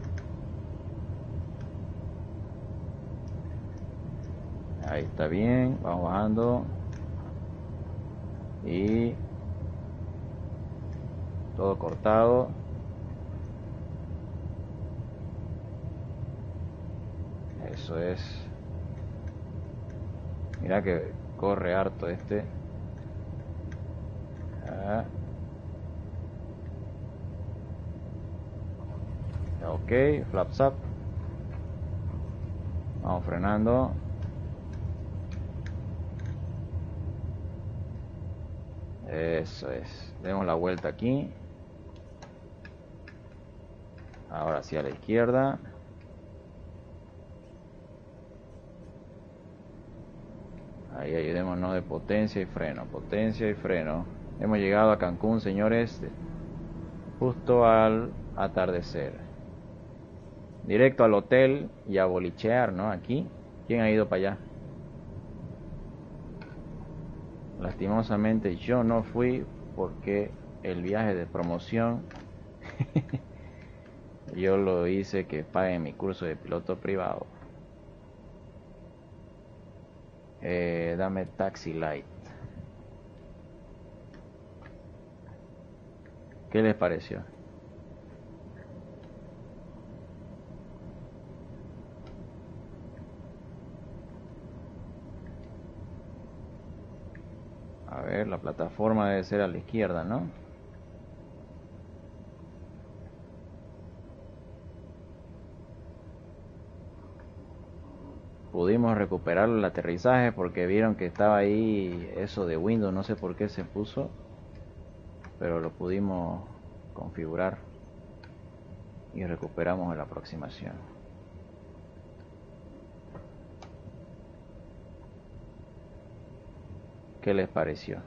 Ahí está bien, vamos bajando. Y todo cortado. Eso es. Mira que corre harto este. Ok, flaps up. Vamos frenando. Eso es. Demos la vuelta aquí. Ahora sí a la izquierda. Ahí ayudémonos de potencia y freno. Potencia y freno. Hemos llegado a Cancún, señores. Justo al atardecer. Directo al hotel y a bolichear, ¿no? Aquí. ¿Quién ha ido para allá? Lastimosamente yo no fui porque el viaje de promoción yo lo hice que paguen mi curso de piloto privado. Dame Taxi Light. ¿Qué les pareció? A ver, la plataforma debe ser a la izquierda, ¿no? Pudimos recuperar el aterrizaje porque vieron que estaba ahí eso de Windows, no sé por qué se puso, pero lo pudimos configurar y recuperamos la aproximación. ¿Qué les pareció?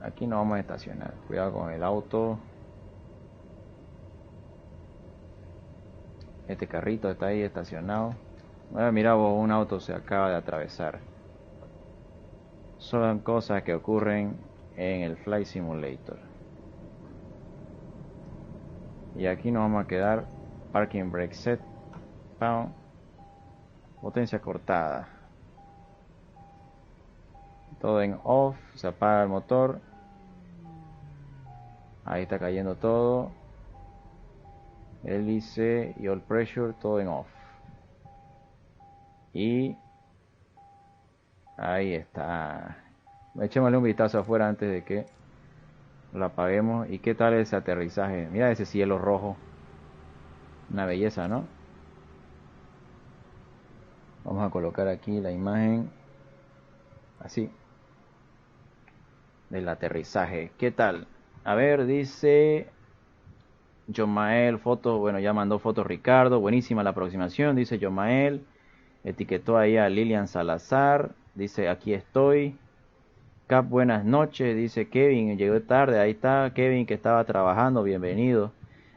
Aquí no vamos a estacionar, cuidado con el auto. Este carrito está ahí estacionado. Mira vos, un auto se acaba de atravesar. Son cosas que ocurren en el Flight Simulator. Y aquí nos vamos a quedar. Parking brake set. Pound. Potencia cortada. Todo en off. Se apaga el motor. Ahí está cayendo todo. Hélice y all pressure, todo en off. Y ahí está. Echémosle un vistazo afuera antes de que lo apaguemos. ¿Y qué tal ese aterrizaje? Mira ese cielo rojo. Una belleza, ¿no? Vamos a colocar aquí la imagen. Así. Del aterrizaje. ¿Qué tal? A ver, dice Jomael, foto, bueno, ya mandó fotos Ricardo, buenísima la aproximación, dice Jomael, etiquetó ahí a Lilian Salazar, dice aquí estoy, Cap, buenas noches, dice Kevin, llegó tarde, ahí está Kevin que estaba trabajando, bienvenido,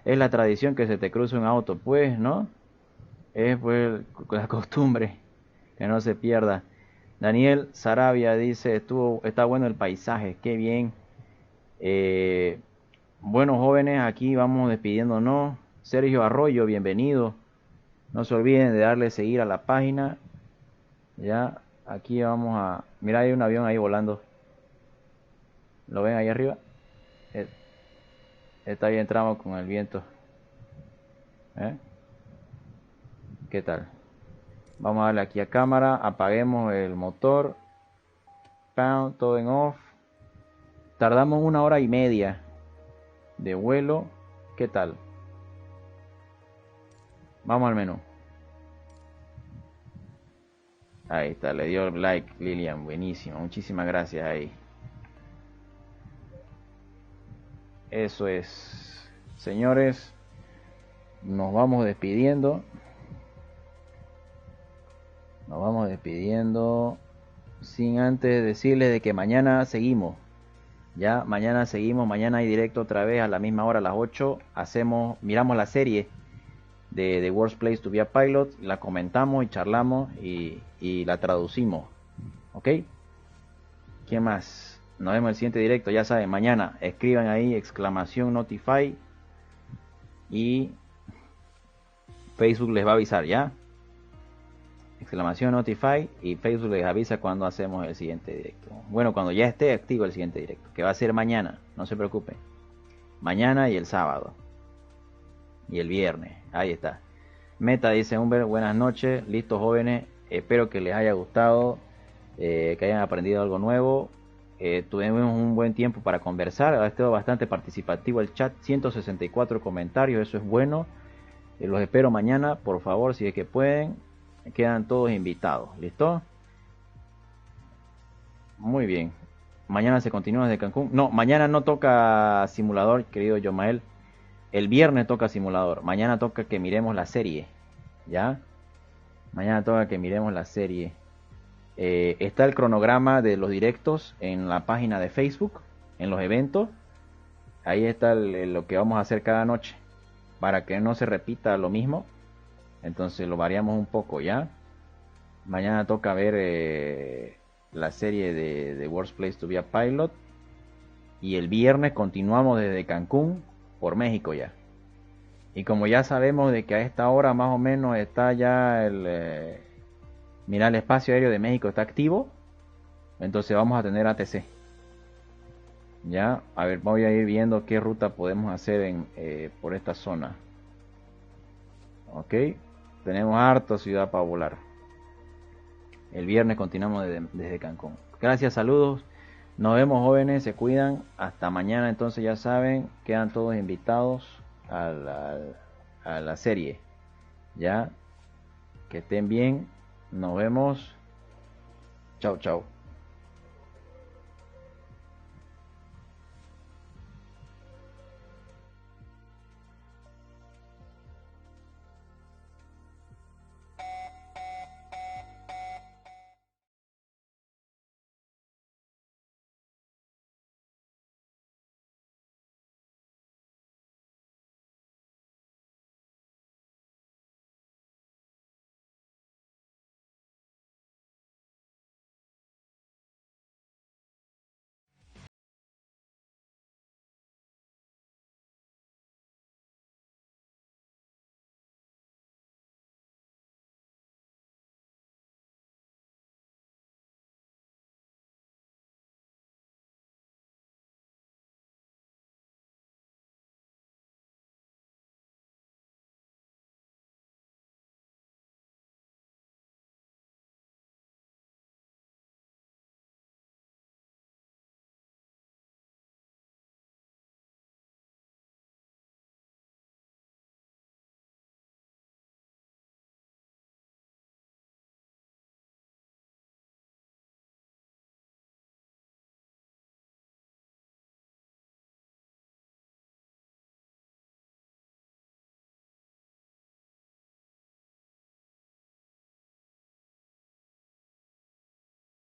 es la tradición que se te cruce un auto, pues, ¿no? Es pues la costumbre, que no se pierda. Daniel Sarabia dice, está bueno el paisaje, qué bien. Bueno, jóvenes, aquí vamos despidiéndonos. Sergio Arroyo, bienvenido. No se olviden de darle seguir a la página. Ya, aquí vamos a... Mira, hay un avión ahí volando. ¿Lo ven ahí arriba? Está bien, entramos con el viento. ¿Qué tal? Vamos a darle aquí a cámara, apaguemos el motor, todo en off. Tardamos 1 hora y media de vuelo. ¿Qué tal? Vamos al menú. Ahí está, le dio el like Lilian, buenísimo, muchísimas gracias ahí. Eso es, señores, nos vamos despidiendo. Nos vamos despidiendo sin antes decirles de que mañana seguimos. Ya, mañana seguimos, mañana hay directo otra vez a la misma hora, a las 8. Miramos la serie de The Worst Place to Be a Pilot, la comentamos y charlamos y la traducimos. ¿Ok? ¿Qué más? Nos vemos en el siguiente directo, ya saben, mañana escriban ahí exclamación notify y Facebook les va a avisar, ¿ya? Exclamación notify y Facebook les avisa cuando hacemos el siguiente directo. Bueno, cuando ya esté activo el siguiente directo, que va a ser mañana, no se preocupen. Mañana y el sábado. Y el viernes, ahí está. Meta dice Humber, buenas noches, listos jóvenes, espero que les haya gustado, que hayan aprendido algo nuevo. Tuvimos un buen tiempo para conversar, ha estado bastante participativo el chat, 164 comentarios, eso es bueno. Los espero mañana, por favor, si es que pueden. Quedan todos invitados, ¿listo? Muy bien. Mañana se continúa desde Cancún. No, mañana no toca simulador, querido Yomael. El viernes toca simulador. Mañana toca que miremos la serie. ¿Ya? Mañana toca que miremos la serie. Está el cronograma de los directos en la página de Facebook, en los eventos. Ahí está lo que vamos a hacer cada noche. Para que no se repita lo mismo. Entonces lo variamos un poco, ¿ya? Mañana toca ver la serie de Worst Place to Be a Pilot. Y el viernes continuamos desde Cancún por México ya. Y como ya sabemos de que a esta hora más o menos está ya mira, el espacio aéreo de México está activo. Entonces vamos a tener ATC. Ya, a ver, voy a ir viendo qué ruta podemos hacer por esta zona. Ok, tenemos harta ciudad para volar. El viernes continuamos desde Cancún. Gracias, saludos. Nos vemos jóvenes, se cuidan. Hasta mañana entonces ya saben, quedan todos invitados a la serie. Ya, que estén bien. Nos vemos. Chao, chao.